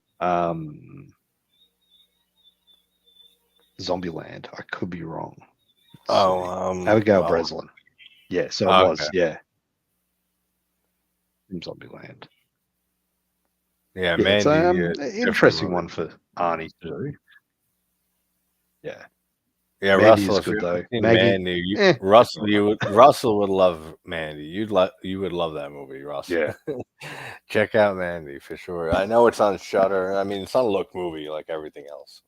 Speaker 2: Zombieland. I could be wrong. Let's see. Abigail
Speaker 1: well,
Speaker 2: Breslin. Yeah, so it
Speaker 1: okay.
Speaker 2: was, yeah. From Zombieland.
Speaker 1: Yeah,
Speaker 2: Yeah, it's
Speaker 1: Mandy,
Speaker 2: interesting one for Arnie to do. Yeah.
Speaker 1: Yeah,
Speaker 2: Mandy
Speaker 1: Russell.
Speaker 2: is
Speaker 1: If
Speaker 2: good
Speaker 1: you
Speaker 2: though.
Speaker 1: ever seen
Speaker 2: Maggie,
Speaker 1: Mandy,
Speaker 2: eh.
Speaker 1: Russell would love Mandy. You would love that movie, Russ.
Speaker 2: Yeah.
Speaker 1: Check out Mandy for sure. I know it's on Shutter. I mean, it's not a Look movie like everything else.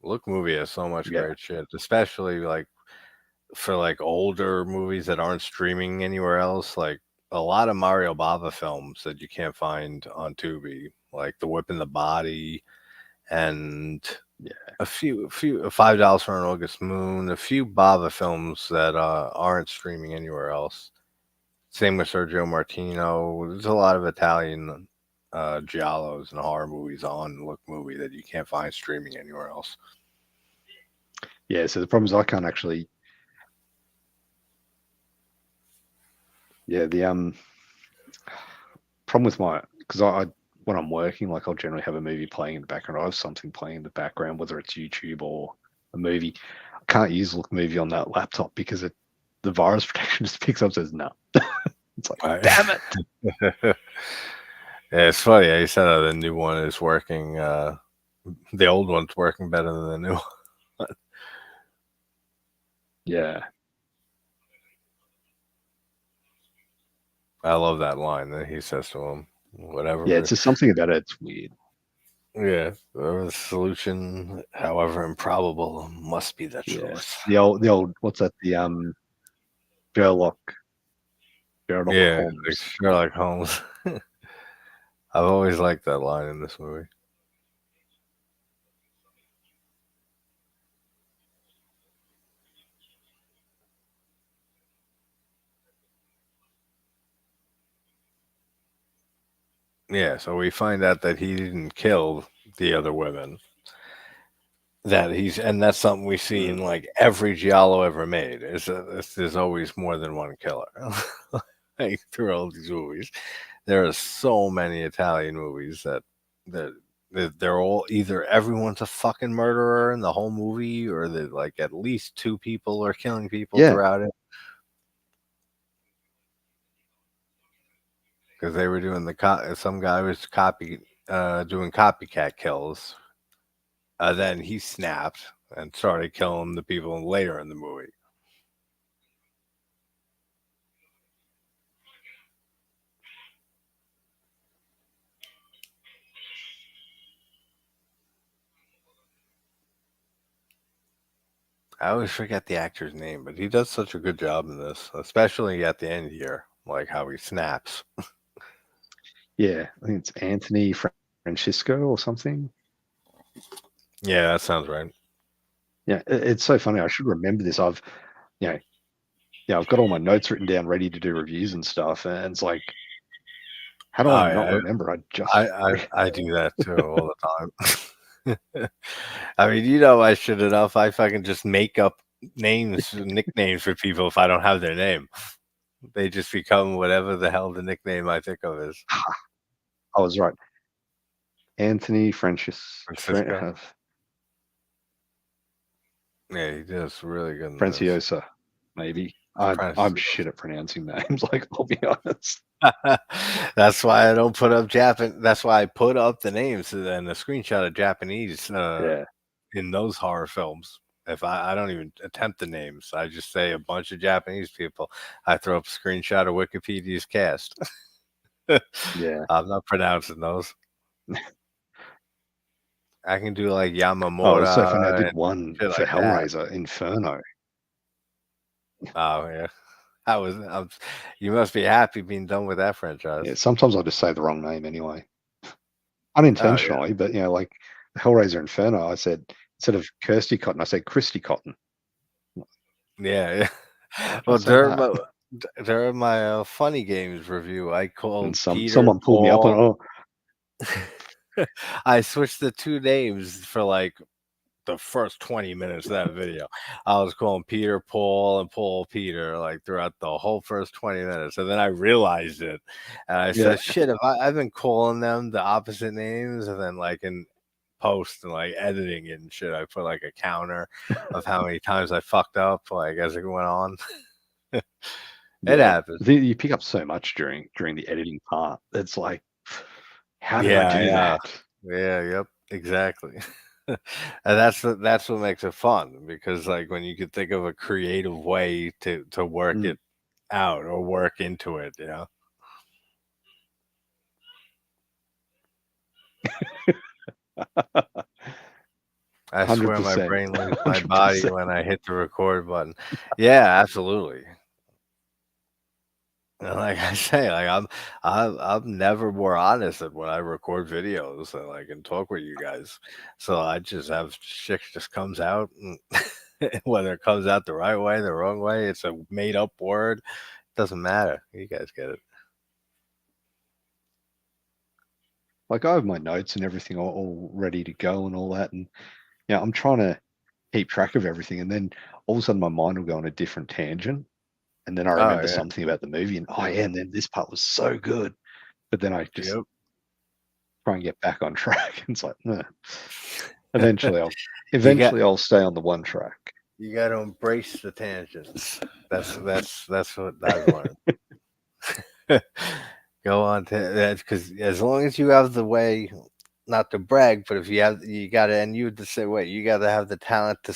Speaker 1: Look movie has so much
Speaker 2: Yeah.
Speaker 1: great shit, especially for older movies that aren't streaming anywhere else. Like a lot of Mario Bava films that you can't find on Tubi, like The Whip and the Body, and
Speaker 2: Yeah.
Speaker 1: a few $5 for an August Moon, a few Bava films that aren't streaming anywhere else. Same with Sergio Martino. There's a lot of Italian giallos and horror movies on Look Movie that you can't find streaming anywhere else.
Speaker 2: Yeah, so the problem is I can't actually. Yeah, the problem with because I when I'm working, like I'll generally have a movie playing in the background. I have something playing in the background, whether it's YouTube or a movie. I can't use Look Movie on that laptop because the virus protection just picks up and says no. It's like, damn it.
Speaker 1: Yeah, it's funny. He said the new one is working. The old one's working better than the new one.
Speaker 2: Yeah.
Speaker 1: I love that line that he says to him.
Speaker 2: Yeah,
Speaker 1: Whatever.
Speaker 2: it's just something about it. It's weird.
Speaker 1: Yeah, whatever the solution, however improbable, must be the
Speaker 2: Yeah.
Speaker 1: truth.
Speaker 2: The old what's that? The Sherlock Sherlock
Speaker 1: Yeah, like
Speaker 2: Holmes.
Speaker 1: Sherlock Holmes. I've always liked that line in this movie. Yeah, so we find out that he didn't kill the other women. And that's something we see
Speaker 2: Mm.
Speaker 1: in like every giallo ever made. There's always more than one killer. Like through all these movies, there are so many Italian movies that they're all either everyone's a fucking murderer in the whole movie, or that like at least two people are killing people
Speaker 2: Yeah.
Speaker 1: throughout it. Because they were doing some guy was doing copycat kills. Then he snapped and started killing the people later in the movie. I always forget the actor's name, but he does such a good job in this, especially at the end here, like how he snaps.
Speaker 2: Yeah. I think it's Anthony Francisco or something.
Speaker 1: Yeah, that sounds right.
Speaker 2: Yeah. It's so funny. I should remember this. You know, yeah, I've got all my notes written down, ready to do reviews and stuff. And it's like, how do I
Speaker 1: Oh
Speaker 2: not
Speaker 1: yeah,
Speaker 2: remember? I just
Speaker 1: I do that too all the time. I mean, you know, I should enough. I fucking just make up nicknames for people if I don't have their name. They just become whatever the hell the nickname I think of is.
Speaker 2: I was right. Anthony
Speaker 1: Francisco. Yeah, he does really good in this.
Speaker 2: Franciosa, maybe. I'm shit at pronouncing names. Like, I'll be honest.
Speaker 1: That's why I don't put up Japan. That's why I put up the names and the screenshot of Japanese
Speaker 2: Yeah.
Speaker 1: in those horror films. If I don't even attempt the names, I just say a bunch of Japanese people. I throw up a screenshot of Wikipedia's cast.
Speaker 2: Yeah.
Speaker 1: I'm not pronouncing those. I can do like
Speaker 2: Oh, it was so funny. I
Speaker 1: Yamamura
Speaker 2: did
Speaker 1: and
Speaker 2: one
Speaker 1: shit
Speaker 2: for
Speaker 1: like that.
Speaker 2: Hellraiser, Inferno.
Speaker 1: Oh yeah, you must be happy being done with that franchise.
Speaker 2: Yeah. Sometimes I'll just say the wrong name anyway,
Speaker 1: Oh yeah,
Speaker 2: unintentionally. But like Hellraiser Inferno, I said instead of Kirsty Cotton, I said Christy Cotton.
Speaker 1: yeah.
Speaker 2: Why did I
Speaker 1: Well,
Speaker 2: say that?
Speaker 1: during my funny games review, I
Speaker 2: And
Speaker 1: called Peter,
Speaker 2: someone pulled me up on,
Speaker 1: Paul.
Speaker 2: oh,
Speaker 1: I switched the two names for like the first 20 minutes of that video. I was calling Peter, Paul, and Paul, Peter, like throughout the whole first 20 minutes. And then I realized it. And I
Speaker 2: yeah,
Speaker 1: said, shit, I've been calling them the opposite names. And then, like, in post and like editing it and shit, I put like a counter of how many times I fucked up, like, as it went on. It
Speaker 2: yeah.
Speaker 1: happens.
Speaker 2: You pick up so much during the editing part. It's like, how did I
Speaker 1: Yeah,
Speaker 2: do
Speaker 1: yeah.
Speaker 2: that?
Speaker 1: Yeah, yep, exactly. And that's what makes it fun because like when you could think of a creative way to work
Speaker 2: Mm.
Speaker 1: it out or work into it, you know. I swear my
Speaker 2: 100%.
Speaker 1: brain leaves my body
Speaker 2: 100%.
Speaker 1: when I hit the record button. Yeah, absolutely. And like I say, like I'm never more honest than when I record videos and like and talk with you guys. So I just have shit just comes out and whether it comes out the right way, the wrong way, it's a made up word. Doesn't matter. You guys get it.
Speaker 2: Like I have my notes and everything all ready to go and all that. And yeah, I'm trying to keep track of everything. And then all of a sudden my mind will go on a different tangent. And then I
Speaker 1: Oh
Speaker 2: remember
Speaker 1: yeah.
Speaker 2: something about the movie and oh yeah, and then this part was so good. But then I just
Speaker 1: Yep.
Speaker 2: try and get back on track. And it's like, nah.
Speaker 1: you got
Speaker 2: Eventually I'll stay on the one track.
Speaker 1: you got to embrace the tangents. That's what I've learned. Go on to that because as long as you have the way, not to brag, but if you have, you got to, and you the same way, you got to have the talent to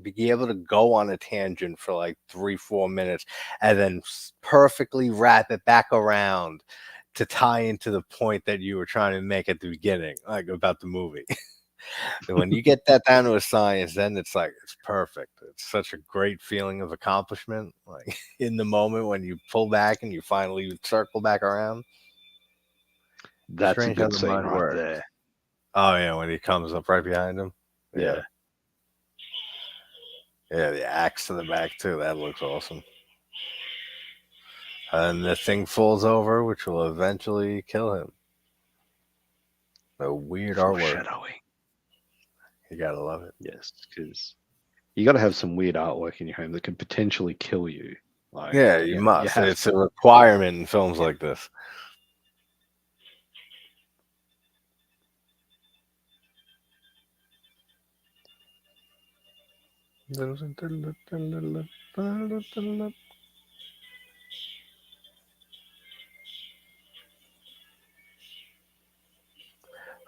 Speaker 1: be able to go on a tangent for like 3, 4 minutes and then perfectly wrap it back around to tie into the point that you were trying to make at the beginning, like about the movie. And when you get that down to a science, then it's like it's perfect. It's such a great feeling of accomplishment. Like in the moment when you pull back and you finally circle back around.
Speaker 2: That's a
Speaker 1: Strange how
Speaker 2: good
Speaker 1: the
Speaker 2: scene
Speaker 1: mind
Speaker 2: right
Speaker 1: works.
Speaker 2: there.
Speaker 1: Oh yeah, when he comes up right behind him. Yeah.
Speaker 2: Yeah.
Speaker 1: Yeah, the axe to the back too. That looks awesome. And the thing falls over, which will eventually kill him. The weird artwork.
Speaker 2: Foreshadowing.
Speaker 1: You gotta love it.
Speaker 2: Yes, because you got to have some weird artwork in your home that can potentially kill you. Like,
Speaker 1: Yeah, you
Speaker 2: you
Speaker 1: must.
Speaker 2: have
Speaker 1: It's a
Speaker 2: to.
Speaker 1: requirement in films
Speaker 2: Yeah.
Speaker 1: like this.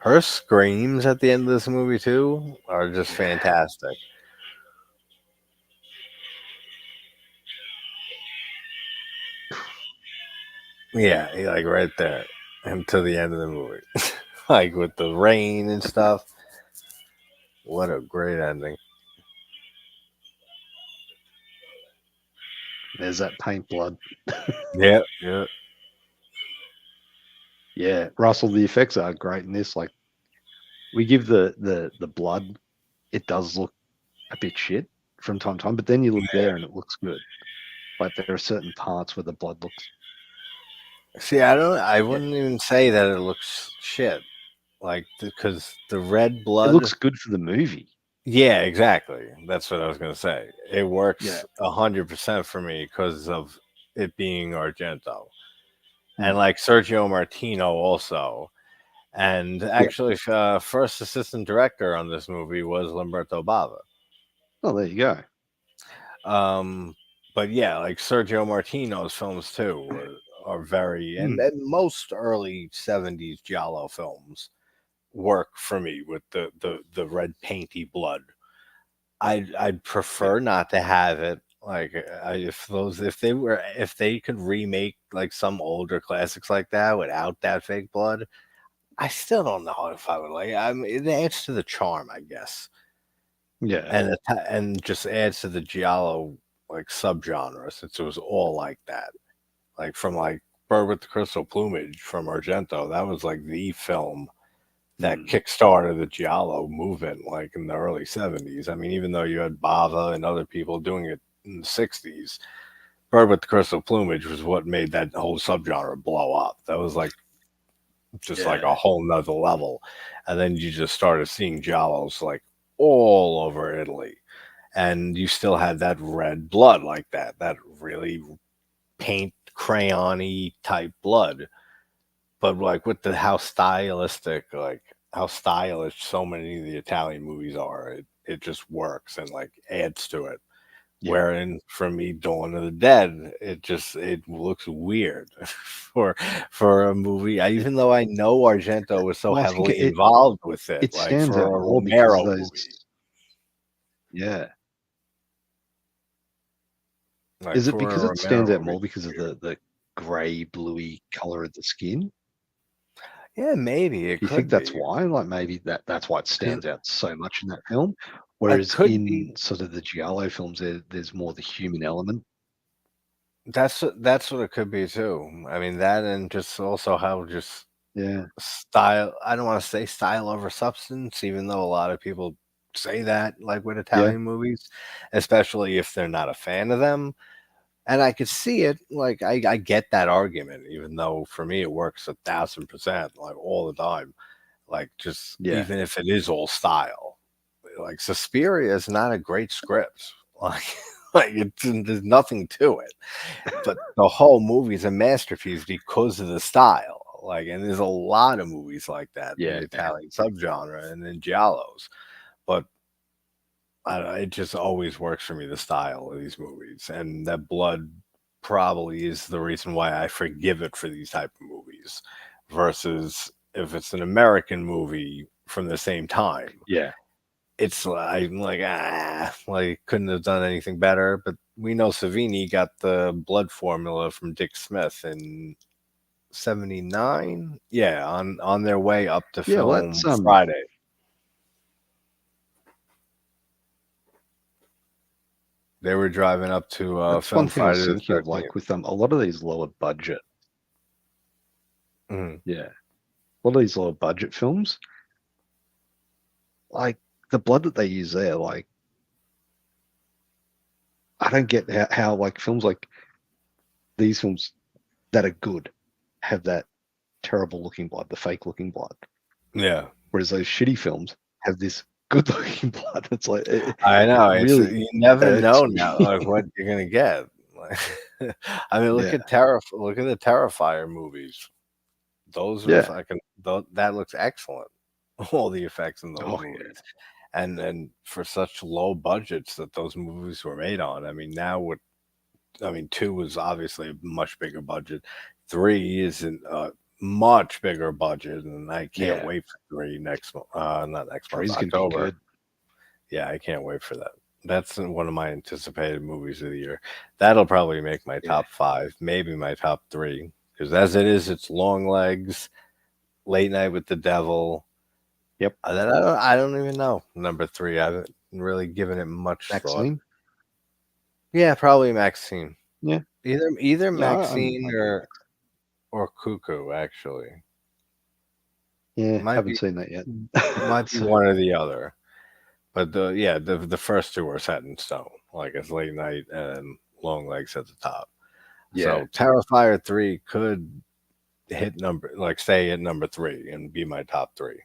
Speaker 1: Her screams at the end of this movie too are just
Speaker 2: Yeah.
Speaker 1: fantastic. Yeah, like right there, and to the end of the movie, like with the rain and stuff. What a great ending!
Speaker 2: There's that paint blood.
Speaker 1: Yeah, yeah,
Speaker 2: Yeah, Russell, the effects are great in this. Like, we give the blood, it does look a bit shit from time to time, but then you look there and it looks good. Like, there are certain parts where the blood looks,
Speaker 1: See, I don't. I
Speaker 2: yeah,
Speaker 1: wouldn't even say that it looks shit. Like because the red
Speaker 2: it
Speaker 1: blood.
Speaker 2: looks good for the movie.
Speaker 1: Yeah, exactly. That's what I was gonna say. It
Speaker 2: Yeah.
Speaker 1: works 100% for me because of it being Argento and
Speaker 2: Mm.
Speaker 1: like Sergio Martino also. And
Speaker 2: Yeah.
Speaker 1: actually, first assistant director on this movie was Lamberto Bava.
Speaker 2: Oh, there you go.
Speaker 1: Um, but yeah, like Sergio Martino's films too are very,
Speaker 2: Mm.
Speaker 1: and most early '70s Giallo films work for me with the red painty blood. I'd
Speaker 2: Yeah.
Speaker 1: prefer not to have it. Like if they could remake like some older classics like that without that fake blood, I still don't know if I would like. I mean, it adds to the charm, I guess,
Speaker 2: Yeah.
Speaker 1: and just adds to the giallo like subgenre since it was all like that. Like from like Bird with the Crystal Plumage from Argento, that was like the film that
Speaker 2: Mm.
Speaker 1: kickstarted the giallo movement like in the early '70s. I mean, even though you had Bava and other people doing it in the '60s, Bird with the Crystal Plumage was what made that whole subgenre blow up. That was like just like a
Speaker 2: Yeah.
Speaker 1: whole nother level. And then you just started seeing giallos like all over Italy. And you still had that red blood like that really paint crayony type blood. But like with the how stylistic, like how stylish so many of the Italian movies are, it just works and like adds to it.
Speaker 2: Yeah.
Speaker 1: Wherein for me, Dawn of the Dead, it looks weird for a movie.
Speaker 2: Yeah.
Speaker 1: Even though I know Argento was so
Speaker 2: Well, I think
Speaker 1: heavily involved with it,
Speaker 2: it
Speaker 1: like
Speaker 2: stands
Speaker 1: for
Speaker 2: out
Speaker 1: a
Speaker 2: more because
Speaker 1: Romero
Speaker 2: those.
Speaker 1: movie,
Speaker 2: Yeah.
Speaker 1: like
Speaker 2: Is it
Speaker 1: for
Speaker 2: because
Speaker 1: a
Speaker 2: it stands
Speaker 1: Romero
Speaker 2: out
Speaker 1: movie,
Speaker 2: more because of the gray bluey color of the skin?
Speaker 1: yeah, maybe it
Speaker 2: Do you think
Speaker 1: could
Speaker 2: that's
Speaker 1: be.
Speaker 2: why? Like, maybe that's why it
Speaker 1: 'Cause
Speaker 2: stands out so much in that film.
Speaker 1: it
Speaker 2: Whereas
Speaker 1: could
Speaker 2: in
Speaker 1: be.
Speaker 2: sort of the giallo films, there's more the human element.
Speaker 1: That's what it could be too. I mean that, and just also how just
Speaker 2: Yeah.
Speaker 1: style. I don't want to say style over substance, even though a lot of people say that, like with
Speaker 2: Yeah.
Speaker 1: Italian movies, especially if they're not a fan of them. And I could see it. Like I get that argument, even though for me it works 1,000%, like all the time. Like just
Speaker 2: Yeah.
Speaker 1: even if it is all style, like Suspiria is not a great script. Like there's nothing to it, but the whole movie is a masterpiece because of the style. Like, and there's a lot of movies like that in
Speaker 2: Yeah.
Speaker 1: the Italian subgenre and in giallos. But it just always works for me, the style of these movies, and that blood probably is the reason why I forgive it for these type of movies. movies versus if it's an American movie from the same time.
Speaker 2: Yeah.
Speaker 1: It's like couldn't have done anything better. But we know Savini got the blood formula from Dick Smith in '79. Yeah, on their way up to
Speaker 2: Yeah, well,
Speaker 1: film Friday. They were driving up to
Speaker 2: that's
Speaker 1: film
Speaker 2: one thing I was
Speaker 1: Friday the
Speaker 2: thinking of,
Speaker 1: 13th.
Speaker 2: like with a lot of these lower budget,
Speaker 1: Mhm.
Speaker 2: yeah, a lot of these lower budget films, like the blood that they use there, like I don't get how like films like these films that are good have that terrible looking blood, the fake looking blood,
Speaker 1: Yeah,
Speaker 2: whereas those shitty films have this good looking blood. It's like
Speaker 1: I
Speaker 2: it
Speaker 1: know. It's
Speaker 2: really
Speaker 1: you never
Speaker 2: hurts
Speaker 1: know
Speaker 2: me.
Speaker 1: now, like what you're gonna get. Like, I mean,
Speaker 2: Yeah,
Speaker 1: look at the Terrifier movies. Those are
Speaker 2: yeah.
Speaker 1: fucking. That looks excellent. All the effects in those
Speaker 2: Oh yeah,
Speaker 1: movies, and for such low budgets that those movies were made on. I mean, now what? I mean, two was obviously a much bigger budget. Three is a much bigger budget, and I can't
Speaker 2: yeah.
Speaker 1: wait for three next month. Not next month,
Speaker 2: Three's gonna be
Speaker 1: October.
Speaker 2: good.
Speaker 1: Yeah, I can't wait for that. That's one of my anticipated movies of the year. That'll probably make my
Speaker 2: Yeah.
Speaker 1: top five, maybe my top three. Because as it is, it's Long Legs, Late Night with the Devil.
Speaker 2: Yep.
Speaker 1: Then I don't even know number three. I haven't really given it much thought.
Speaker 2: Maxine.
Speaker 1: Yeah, probably Maxine.
Speaker 2: Yeah.
Speaker 1: Either
Speaker 2: Yeah,
Speaker 1: Maxine
Speaker 2: I get Maxine.
Speaker 1: or Cuckoo. Actually,
Speaker 2: Yeah,
Speaker 1: might
Speaker 2: haven't
Speaker 1: be
Speaker 2: seen that yet.
Speaker 1: might be
Speaker 2: So,
Speaker 1: one or the other. But the first two are set in stone. Like it's Late Night and Long Legs at the top.
Speaker 2: yeah.
Speaker 1: So Terrifier 3 could stay at number 3 and be my top 3.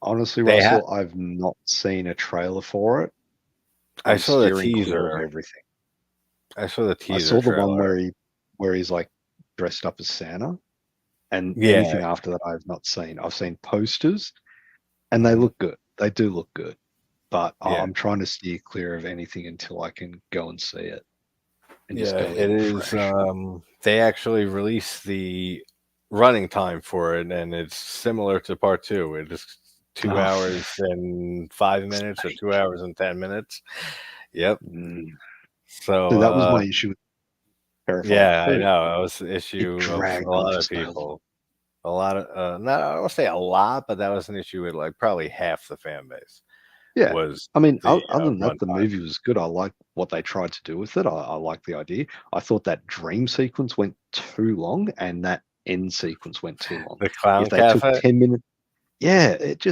Speaker 2: Honestly,
Speaker 1: They
Speaker 2: Russell, I've not seen a trailer for it.
Speaker 1: I
Speaker 2: I'm
Speaker 1: saw the
Speaker 2: steering clear of
Speaker 1: teaser.
Speaker 2: everything.
Speaker 1: I saw the
Speaker 2: I
Speaker 1: teaser
Speaker 2: saw the one
Speaker 1: trailer.
Speaker 2: where he's like dressed up as Santa, and
Speaker 1: Yeah.
Speaker 2: anything after that I've not seen. I've seen posters, and they
Speaker 1: Mhm.
Speaker 2: look good. They do look good, but
Speaker 1: Yeah.
Speaker 2: I'm trying to steer clear of anything until I can go and see it and just
Speaker 1: Yeah,
Speaker 2: go
Speaker 1: it
Speaker 2: in
Speaker 1: is.
Speaker 2: fresh.
Speaker 1: They actually released the running time for it, and it's similar to part 2. It is 2
Speaker 2: Oh,
Speaker 1: hours and 5 minutes or 2 hours and 10 minutes. Yep.
Speaker 2: So that was
Speaker 1: So,
Speaker 2: my issue with Terrifier
Speaker 1: yeah, I
Speaker 2: 2.
Speaker 1: know. That was the
Speaker 2: It
Speaker 1: issue of a
Speaker 2: dragged on
Speaker 1: lot
Speaker 2: for
Speaker 1: of
Speaker 2: so long.
Speaker 1: people. A lot of, not, I don't want to say a lot, but that was an issue with like probably half the fan base
Speaker 2: Yeah.
Speaker 1: was
Speaker 2: I mean,
Speaker 1: the
Speaker 2: other than that, the
Speaker 1: runtime.
Speaker 2: movie was good. I like what they tried to do with it. I like the idea. I thought that dream sequence went too long and that end sequence went too long.
Speaker 1: The Clown
Speaker 2: If they took
Speaker 1: Cafe?
Speaker 2: 10 minutes, yeah, it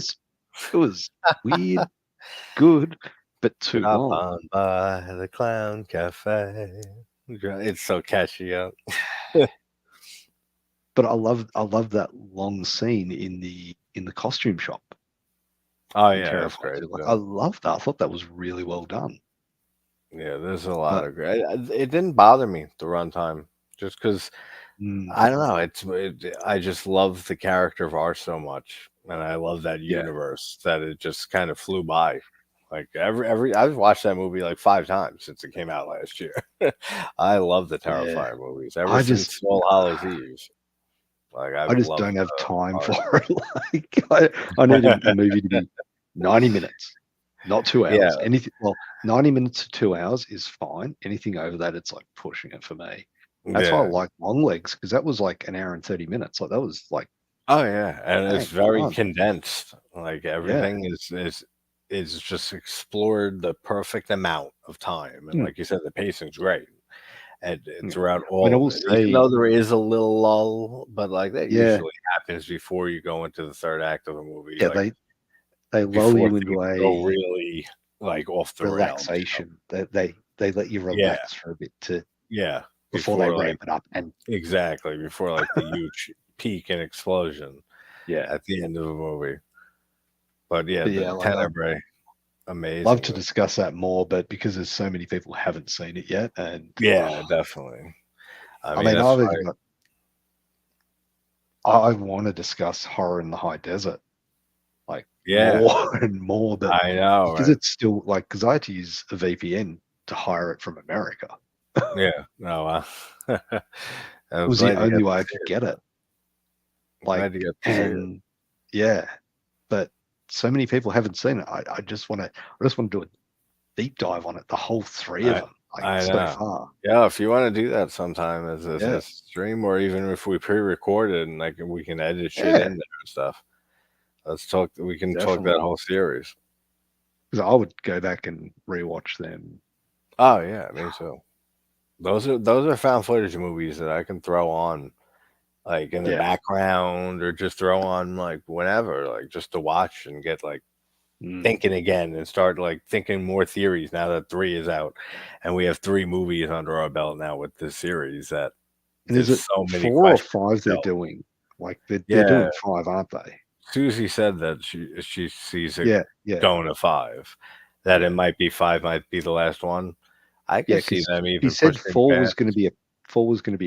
Speaker 2: was weird, good, but too
Speaker 1: Drop
Speaker 2: long.
Speaker 1: on by the Clown Cafe. It's so catchy. Yeah.
Speaker 2: But I love that long scene in the costume shop
Speaker 1: Oh,
Speaker 2: in
Speaker 1: yeah, that's
Speaker 2: Terrifier
Speaker 1: great.
Speaker 2: 2. Like
Speaker 1: Yeah.
Speaker 2: I love that. I thought that was really well done.
Speaker 1: Yeah, there's a lot
Speaker 2: But
Speaker 1: of great. It didn't bother me, the runtime, just because I don't know. I just love the character of R so much, and I love that
Speaker 2: yeah,
Speaker 1: universe that it just kind of flew by. Like every I've watched that movie like 5 times since it came out last year. I love the
Speaker 2: yeah.
Speaker 1: Terrifier movies ever
Speaker 2: I just
Speaker 1: since All Hallows Eve. Like
Speaker 2: I
Speaker 1: I've
Speaker 2: just
Speaker 1: loved
Speaker 2: don't have time
Speaker 1: horror.
Speaker 2: for it. Like I need a movie to be 90 minutes, not 2 hours.
Speaker 1: Yeah,
Speaker 2: Anything 90 minutes to 2 hours is fine. Anything over that, it's like pushing it for me. That's why I
Speaker 1: yeah.
Speaker 2: like Long Legs, because that was like an hour and 30 minutes. Like that was like
Speaker 1: Oh yeah, and it's
Speaker 2: bang,
Speaker 1: very
Speaker 2: done.
Speaker 1: condensed. Like
Speaker 2: Yeah.
Speaker 1: everything is just explored the perfect amount of time, and
Speaker 2: Mm,
Speaker 1: like you said, the pacing's great, and
Speaker 2: yeah.
Speaker 1: throughout
Speaker 2: I mean, I
Speaker 1: all
Speaker 2: will
Speaker 1: of it. Even
Speaker 2: say,
Speaker 1: though there is a little lull, but like that
Speaker 2: yeah,
Speaker 1: usually happens before you go into the third act of a movie,
Speaker 2: yeah,
Speaker 1: like
Speaker 2: they lull
Speaker 1: before
Speaker 2: you
Speaker 1: things
Speaker 2: into
Speaker 1: go
Speaker 2: a
Speaker 1: really like off the rails.
Speaker 2: relaxation. They let you
Speaker 1: Yeah,
Speaker 2: relax for a bit to
Speaker 1: yeah.
Speaker 2: before they
Speaker 1: Before like
Speaker 2: ramp it up. And
Speaker 1: exactly before like the huge peak and explosion
Speaker 2: yeah,
Speaker 1: at the end of a movie. But yeah,
Speaker 2: but
Speaker 1: the
Speaker 2: yeah, like
Speaker 1: Tenebrae.
Speaker 2: I'd
Speaker 1: Amazing
Speaker 2: love to
Speaker 1: movie.
Speaker 2: discuss that more, but because there's so many people who haven't seen it yet, and
Speaker 1: Yeah, definitely. I
Speaker 2: I
Speaker 1: mean,
Speaker 2: mean,
Speaker 1: that's
Speaker 2: I've
Speaker 1: why.
Speaker 2: even got, I want to discuss horror in the high desert, like
Speaker 1: Yeah,
Speaker 2: more and more, but
Speaker 1: I know,
Speaker 2: because
Speaker 1: right?
Speaker 2: it's still like, because I had to use a VPN to hire it from America.
Speaker 1: Yeah, no, I
Speaker 2: It
Speaker 1: was
Speaker 2: was the
Speaker 1: glad you got
Speaker 2: only
Speaker 1: to
Speaker 2: way I
Speaker 1: see
Speaker 2: could
Speaker 1: it.
Speaker 2: get it.
Speaker 1: Glad you
Speaker 2: Like,
Speaker 1: got to see it.
Speaker 2: and yeah, but so many people haven't seen it. I just want to, do a deep dive on it. The whole three of
Speaker 1: I
Speaker 2: them, like
Speaker 1: I
Speaker 2: so
Speaker 1: know.
Speaker 2: far.
Speaker 1: Yeah, if you want to do that sometime as
Speaker 2: Yeah,
Speaker 1: a stream, or even if we pre-record it and like we can edit shit
Speaker 2: yeah,
Speaker 1: in there and stuff. Let's talk. We can talk that
Speaker 2: definitely.
Speaker 1: whole series.
Speaker 2: Because I would go back and rewatch them.
Speaker 1: Oh yeah, me too. Those are found footage movies that I can throw on like in the
Speaker 2: Yeah.
Speaker 1: background or just throw on like whenever, like just to watch and get like
Speaker 2: Mm.
Speaker 1: thinking again and start like thinking more theories now that three is out and we have three movies under our belt now with this series that
Speaker 2: And is
Speaker 1: there's
Speaker 2: it
Speaker 1: so many
Speaker 2: 4 or 5
Speaker 1: questions.
Speaker 2: they're
Speaker 1: So
Speaker 2: doing? Like they're
Speaker 1: yeah,
Speaker 2: doing 5, aren't they?
Speaker 1: Susie said that she sees it
Speaker 2: Yeah, yeah,
Speaker 1: going to five. That it
Speaker 2: yeah,
Speaker 1: might be five, might be the last one. I
Speaker 2: yeah.
Speaker 1: could see
Speaker 2: Because
Speaker 1: them
Speaker 2: he
Speaker 1: even
Speaker 2: said
Speaker 1: pushing
Speaker 2: four was
Speaker 1: past.
Speaker 2: going to be a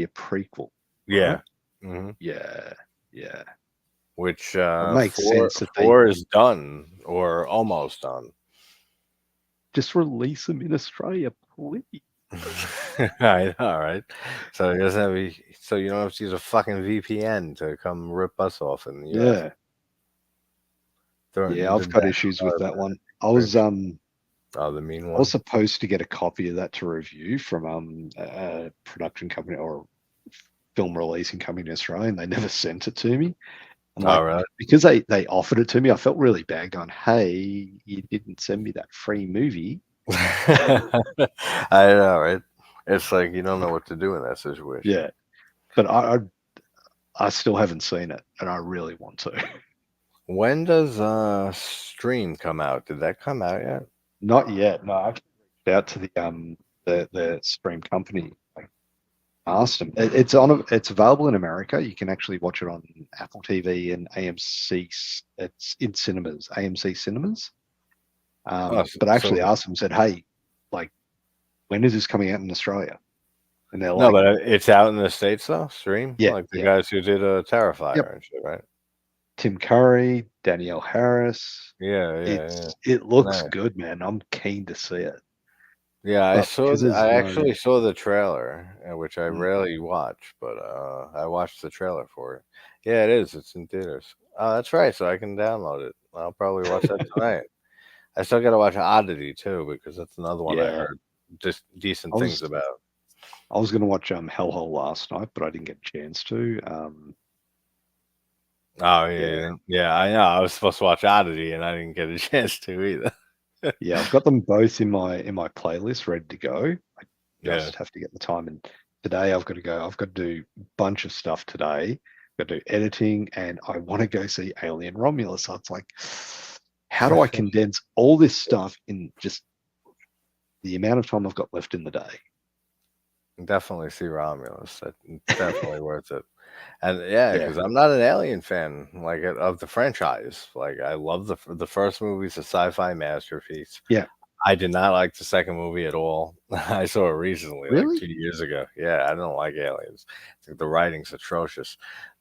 Speaker 2: prequel, right?
Speaker 1: Yeah. Hmm.
Speaker 2: Yeah, yeah.
Speaker 1: Which
Speaker 2: It makes sense that they
Speaker 1: four is done or almost done.
Speaker 2: just release them in Australia, please.
Speaker 1: I know, right? So it doesn't have so you don't have to use a fucking VPN to come rip us off in the US.
Speaker 2: Yeah,
Speaker 1: They're
Speaker 2: yeah. I've got
Speaker 1: that
Speaker 2: issues with
Speaker 1: hard,
Speaker 2: that
Speaker 1: man.
Speaker 2: one.
Speaker 1: Cringe. Oh, the mean
Speaker 2: I was
Speaker 1: one.
Speaker 2: supposed to get a copy of that to review from a production company or film releasing company in Australia, and they never sent it to me. I'm
Speaker 1: Oh,
Speaker 2: like,
Speaker 1: really?
Speaker 2: because they offered it to me, I felt really bad going, hey, you didn't send me that free movie.
Speaker 1: I know, right? It's like you don't know what to do in that situation.
Speaker 2: Yeah. But I still haven't seen it and I really want to.
Speaker 1: When does Stream come out? Did that come out yet?
Speaker 2: Not yet. No, I actually reached out to the stream company. Like asked them. It's available in America. You can actually watch it on Apple TV and AMC. It's in cinemas, AMC cinemas.
Speaker 1: Oh,
Speaker 2: But I actually
Speaker 1: so
Speaker 2: asked them, said, hey, like, when is this coming out in Australia? And they're
Speaker 1: no,
Speaker 2: like,
Speaker 1: but it's out in the States though. Stream,
Speaker 2: yeah,
Speaker 1: like the
Speaker 2: yeah.
Speaker 1: guys who did
Speaker 2: Yep.
Speaker 1: Terrifier and shit, right?
Speaker 2: Tim Curry, Danielle Harris.
Speaker 1: Yeah, yeah, yeah.
Speaker 2: It looks
Speaker 1: Nice.
Speaker 2: good, man. I'm keen to see it.
Speaker 1: Yeah,
Speaker 2: But because there's
Speaker 1: I
Speaker 2: no,
Speaker 1: actually saw the trailer, which I
Speaker 2: mm,
Speaker 1: rarely watch, but I watched the trailer for it. Yeah, it is. It's in theaters. Oh, that's right. So I can download it. I'll probably watch that tonight. I still got to watch Oddity too because that's another one I
Speaker 2: yeah,
Speaker 1: heard just decent
Speaker 2: I
Speaker 1: things
Speaker 2: was
Speaker 1: about.
Speaker 2: I was gonna watch Hellhole last night, but I didn't get a chance to.
Speaker 1: Oh
Speaker 2: Yeah,
Speaker 1: yeah, yeah. I know. I was supposed to watch Oddity and I didn't get a chance to either.
Speaker 2: yeah, I've got them both in my playlist ready to go. I
Speaker 1: Yeah.
Speaker 2: just have to get the time. And today I've got to go. I've got to do a bunch of stuff today. Got to do editing, and I want to go see Alien Romulus. So it's like, how do I condense all this stuff in just the amount of time I've got left in the day?
Speaker 1: Definitely see Romulus. That's definitely worth it. And yeah,
Speaker 2: Yeah,
Speaker 1: because I'm not an Alien fan like of the franchise. Like I love the first movie's a sci-fi masterpiece.
Speaker 2: yeah.
Speaker 1: I did not like the second movie at all. I saw it recently, like
Speaker 2: Really?
Speaker 1: 2 years ago. Yeah, I don't like aliens. I think the writing's atrocious.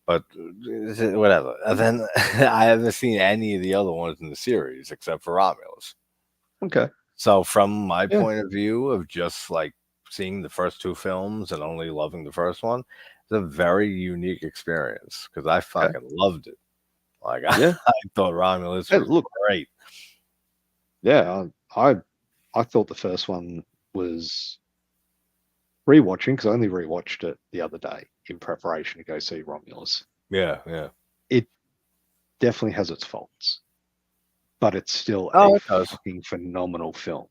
Speaker 1: But whatever. And then I haven't seen any of the other ones in the series except for Romulus.
Speaker 2: Okay.
Speaker 1: So from my
Speaker 2: Yeah.
Speaker 1: point of view of just like seeing the first two films and only loving the first one, it's a very unique experience because I
Speaker 2: Okay.
Speaker 1: fucking loved it. Like
Speaker 2: Yeah.
Speaker 1: I thought Romulus
Speaker 2: Hey,
Speaker 1: was
Speaker 2: look.
Speaker 1: great.
Speaker 2: Yeah. I thought the first one was rewatching because I only rewatched it the other day in preparation to go see Romulus.
Speaker 1: Yeah, yeah.
Speaker 2: It definitely has its faults, but it's still a
Speaker 1: Oh, it does.
Speaker 2: fucking phenomenal film.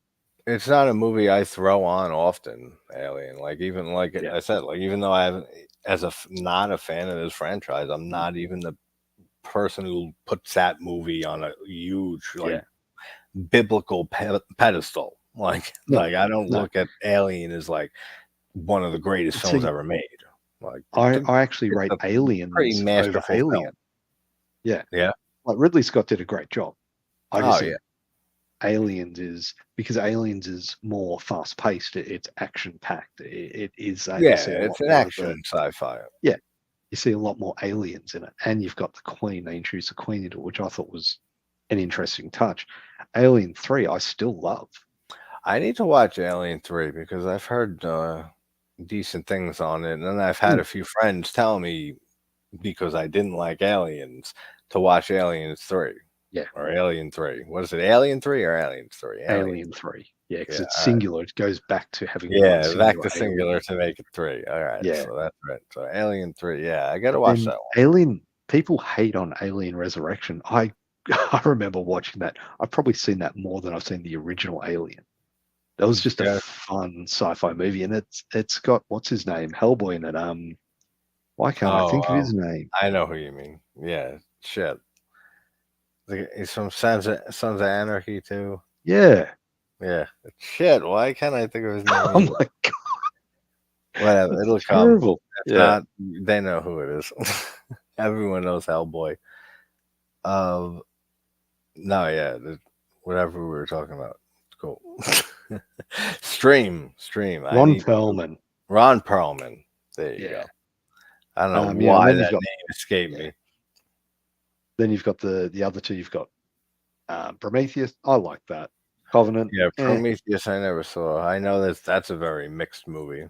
Speaker 1: It's not a movie I throw on often, Alien. Like even like
Speaker 2: Yeah.
Speaker 1: I said, like even though I haven't, as a not a fan of this franchise, I'm
Speaker 2: Mm.
Speaker 1: not even the person who puts that movie on a huge like
Speaker 2: Yeah.
Speaker 1: biblical pedestal. Like
Speaker 2: No,
Speaker 1: like I don't
Speaker 2: no.
Speaker 1: look at Alien as like one of the greatest films
Speaker 2: See,
Speaker 1: ever made. Like
Speaker 2: I actually
Speaker 1: it's
Speaker 2: rate
Speaker 1: a pretty
Speaker 2: Aliens over
Speaker 1: masterful film.
Speaker 2: Alien. Yeah.
Speaker 1: Yeah.
Speaker 2: Like Ridley Scott did a great job. I just
Speaker 1: Oh yeah.
Speaker 2: think Aliens is because Aliens is more fast paced. It's action packed. It is. You
Speaker 1: Yeah,
Speaker 2: see a lot
Speaker 1: it's an
Speaker 2: more of the.
Speaker 1: action sci-fi.
Speaker 2: Yeah, you see a lot more aliens in it, and you've got the Queen. They introduced the Queen into it, which I thought was an interesting touch. Alien 3, I still love.
Speaker 1: I need to watch Alien 3 because I've heard decent things on it, and then I've had a few friends tell me, because I didn't like Aliens, to watch Aliens 3.
Speaker 2: Yeah.
Speaker 1: Or Alien 3. What is it, Alien 3 or Aliens 3?
Speaker 2: Alien 3. Yeah, because
Speaker 1: Yeah,
Speaker 2: it's
Speaker 1: all right.
Speaker 2: singular. It goes back to having one
Speaker 1: Yeah, back
Speaker 2: singular
Speaker 1: to singular
Speaker 2: alien.
Speaker 1: to make it 3. All right,
Speaker 2: Yeah.
Speaker 1: so that's right. So Alien 3, yeah, I got to
Speaker 2: But
Speaker 1: watch
Speaker 2: then
Speaker 1: that one.
Speaker 2: Alien, people hate on Alien Resurrection. I remember watching that. I've probably seen that more than I've seen the original Alien. That was just a
Speaker 1: Yeah.
Speaker 2: fun sci-fi movie, and it's got what's his name, Hellboy in it. Why can't I
Speaker 1: Oh,
Speaker 2: think of his name?
Speaker 1: I know who you mean. Yeah, shit. He's from Sons of Anarchy too.
Speaker 2: Yeah.
Speaker 1: Yeah, shit. Why can't I think of his name
Speaker 2: Oh
Speaker 1: either?
Speaker 2: my god,
Speaker 1: Whatever,
Speaker 2: that's
Speaker 1: it'll come.
Speaker 2: terrible.
Speaker 1: If
Speaker 2: Yeah.
Speaker 1: not, they know who it is. Everyone knows Hellboy. Um, no, yeah, whatever we were talking about. Cool. Stream. I
Speaker 2: Ron
Speaker 1: need
Speaker 2: Perlman.
Speaker 1: Ron Perlman. There you
Speaker 2: Yeah.
Speaker 1: go. I don't know
Speaker 2: Yeah, and
Speaker 1: why
Speaker 2: then you've
Speaker 1: that
Speaker 2: got
Speaker 1: name escaped me.
Speaker 2: then you've got the other two. You've got Prometheus. I like that. Covenant.
Speaker 1: Yeah, Prometheus. I never saw. I know that's a very mixed movie.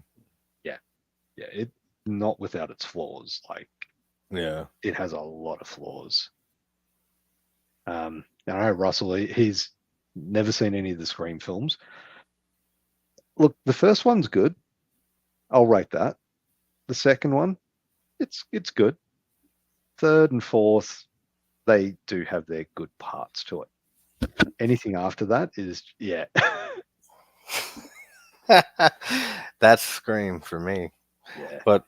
Speaker 2: Yeah. It not without its flaws. Like
Speaker 1: Yeah.
Speaker 2: it has a lot of flaws. I know Russell. He's never seen any of the Scream films. Look, the first one's good. I'll rate that. The second one, it's good. Third and fourth, they do have their good parts to it. Anything after that is
Speaker 1: That's Scream for me.
Speaker 2: Yeah.
Speaker 1: But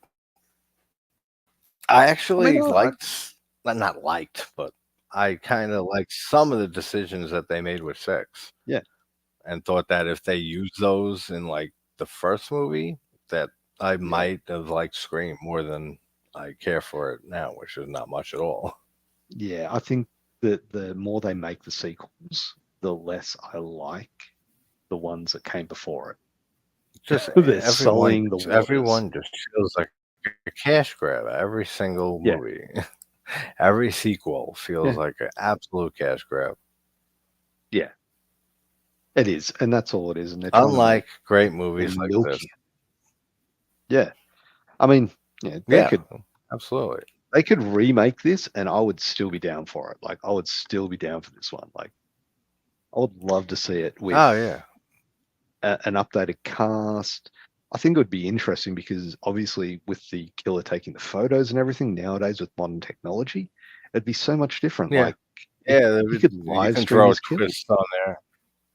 Speaker 1: I actually
Speaker 2: I
Speaker 1: not liked, but I kind of liked some of the decisions that they made with 6.
Speaker 2: Yeah.
Speaker 1: And thought that if they used those in like the first movie, that I might have liked Scream more than I care for it now, which is not much at all.
Speaker 2: Yeah, I think that the more they make the sequels, the less I like the ones that came before it.
Speaker 1: Just
Speaker 2: They're sullying the waters.
Speaker 1: everyone just feels like a cash grab. Every single
Speaker 2: Yeah.
Speaker 1: movie, every sequel feels
Speaker 2: Yeah.
Speaker 1: like an absolute cash grab.
Speaker 2: Yeah, it is, and that's all it is. And they're
Speaker 1: Unlike great movies like
Speaker 2: milking
Speaker 1: this.
Speaker 2: it. Yeah, I mean, yeah,
Speaker 1: absolutely.
Speaker 2: They could remake this, and I would still be down for it. Like, I would still be down for this one. Like, I would love to see it with an updated cast. I think it would be interesting because obviously with the killer taking the photos and everything nowadays with modern technology, it'd be so much different.
Speaker 1: Yeah.
Speaker 2: Like,
Speaker 1: you
Speaker 2: could live
Speaker 1: can
Speaker 2: stream
Speaker 1: throw a
Speaker 2: his kills.
Speaker 1: twist on there.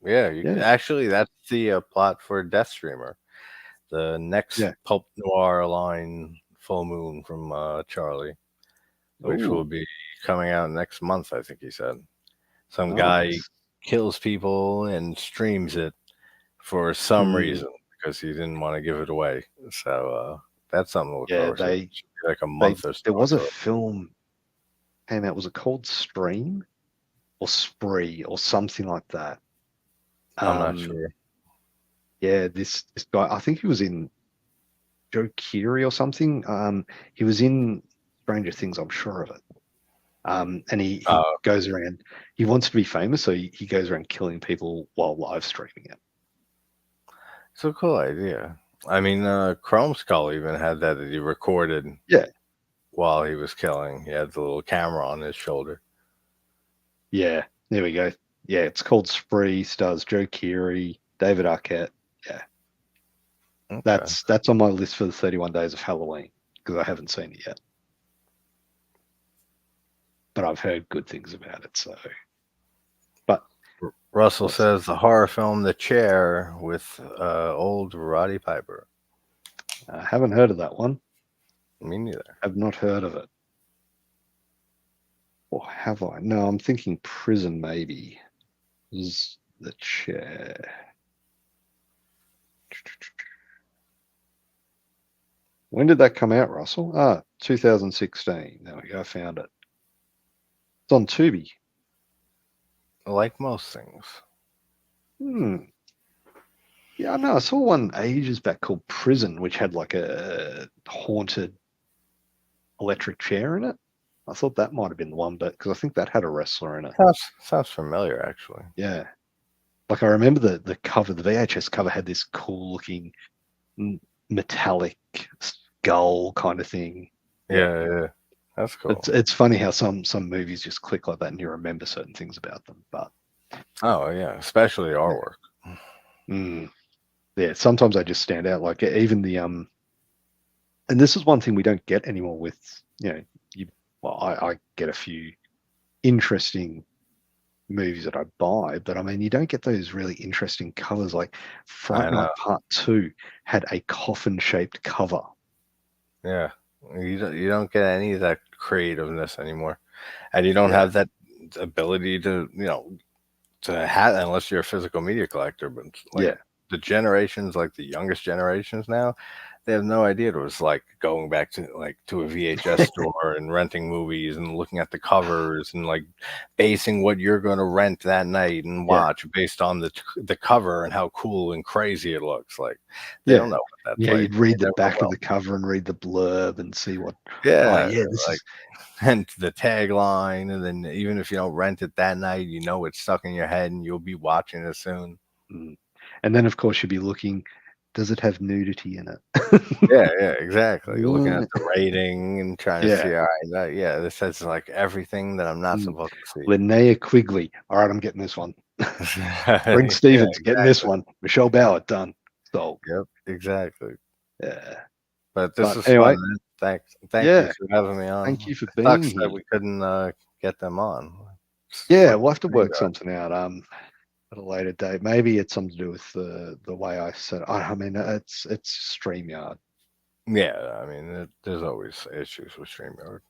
Speaker 1: Yeah, actually, that's the plot for Death Streamer, the next Pulp Noir line Full Moon from Charlie, which will be coming out next month, I think he said. Some guy kills people and streams it for some reason because he didn't want to give it away. So that's something to look forward to. It should be like a month or so.
Speaker 2: There was a film came out. Was it called Stream or Spree or something like that?
Speaker 1: I'm not sure.
Speaker 2: Yeah, this guy. I think he was in Joe Keery or something. He was in Stranger Things. I'm sure of it. And he goes around. He wants to be famous, so he goes around killing people while live streaming it.
Speaker 1: It's a cool idea. I mean, Chrome Skull even had that he recorded.
Speaker 2: Yeah.
Speaker 1: While he was killing, he had the little camera on his shoulder.
Speaker 2: Yeah, there we go. Yeah, it's called Spree. Stars Joe Keery, David Arquette. Yeah, okay. That's on my list for the 31 Days of Halloween because I haven't seen it yet, but I've heard good things about it. So, but
Speaker 1: Russell says the horror film The Chair with old Roddy Piper.
Speaker 2: I haven't heard of that one.
Speaker 1: Me neither.
Speaker 2: I've not heard of it. Or have I? No, I'm thinking Prison maybe. Is The Chair. When did that come out, Russell? 2016. There we go. I found it. It's on Tubi.
Speaker 1: Like most things.
Speaker 2: Yeah, I know. I saw one ages back called Prison, which had like a haunted electric chair in it. I thought that might have been the one, but because I think that had a wrestler in it.
Speaker 1: Sounds familiar, actually.
Speaker 2: Yeah. Like I remember the cover, the VHS cover had this cool looking metallic skull kind of thing. Yeah.
Speaker 1: Yeah, that's cool.
Speaker 2: It's funny how some movies just click like that and you remember certain things about them. But
Speaker 1: Oh yeah, especially
Speaker 2: yeah,
Speaker 1: artwork.
Speaker 2: yeah, sometimes they just stand out. Like even the and this is one thing we don't get anymore with, you well, I get a few interesting movies that I buy, but I mean you don't get those really interesting covers. Like
Speaker 1: I
Speaker 2: Fright
Speaker 1: know.
Speaker 2: Night Part 2 had a coffin shaped cover.
Speaker 1: Yeah, you don't get any of that creativeness anymore, and you don't
Speaker 2: Yeah,
Speaker 1: have that ability to to have unless you're a physical media collector. But like
Speaker 2: yeah,
Speaker 1: the generations, like the youngest generations now, they have no idea what it was like going back to to a VHS store and renting movies and looking at the covers and like basing what you're going to rent that night and
Speaker 2: yeah,
Speaker 1: watch based on the cover and how cool and crazy it looks. Like they don't
Speaker 2: yeah.
Speaker 1: know what that's
Speaker 2: Yeah,
Speaker 1: like.
Speaker 2: you'd read
Speaker 1: They
Speaker 2: the
Speaker 1: never
Speaker 2: back of
Speaker 1: will.
Speaker 2: the cover and read the blurb and see what, oh
Speaker 1: Yeah,
Speaker 2: yeah, this
Speaker 1: like
Speaker 2: is.
Speaker 1: and the tagline, and then even if you don't rent it that night, you know it's stuck in your head and you'll be watching it soon.
Speaker 2: Mm. And then of course you'd be looking, does it have nudity in it?
Speaker 1: Yeah, exactly. You're looking at
Speaker 2: What?
Speaker 1: the rating and trying to
Speaker 2: Yeah.
Speaker 1: see, all right, yeah, this has like everything that I'm not
Speaker 2: Mm.
Speaker 1: supposed to see.
Speaker 2: Linnea Quigley. All right, I'm getting this one. Bring
Speaker 1: Yeah,
Speaker 2: Stevens, getting this
Speaker 1: exactly.
Speaker 2: one. Michelle Bauer, done. So
Speaker 1: Yep, exactly.
Speaker 2: yeah.
Speaker 1: But this
Speaker 2: But
Speaker 1: was fun,
Speaker 2: anyway,
Speaker 1: man. Thank you
Speaker 2: yeah.
Speaker 1: for having me on.
Speaker 2: Thank you for
Speaker 1: It
Speaker 2: being
Speaker 1: sucks that
Speaker 2: here.
Speaker 1: we couldn't get them on.
Speaker 2: Yeah,
Speaker 1: Fucking
Speaker 2: we'll have to work
Speaker 1: StreamYard.
Speaker 2: something out at a later date. Maybe it's something to do with the way I said. I mean, it's StreamYard.
Speaker 1: Yeah, I mean, there's always issues with StreamYard.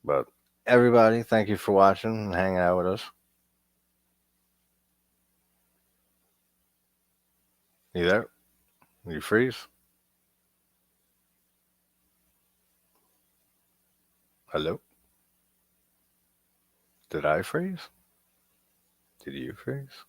Speaker 1: But everybody, thank you for watching and hanging out with us. You there? You freeze? Hello? Did I freeze? Did you freeze?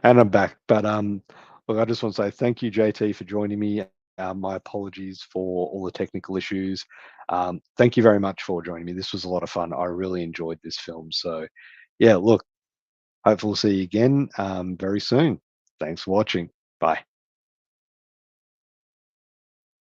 Speaker 2: And I'm back. But look, I just want to say thank you, JT, for joining me. My apologies for all the technical issues. Thank you very much for joining me. This was a lot of fun. I really enjoyed this film. So, yeah, look, hopefully we'll see you again very soon. Thanks for watching. Bye.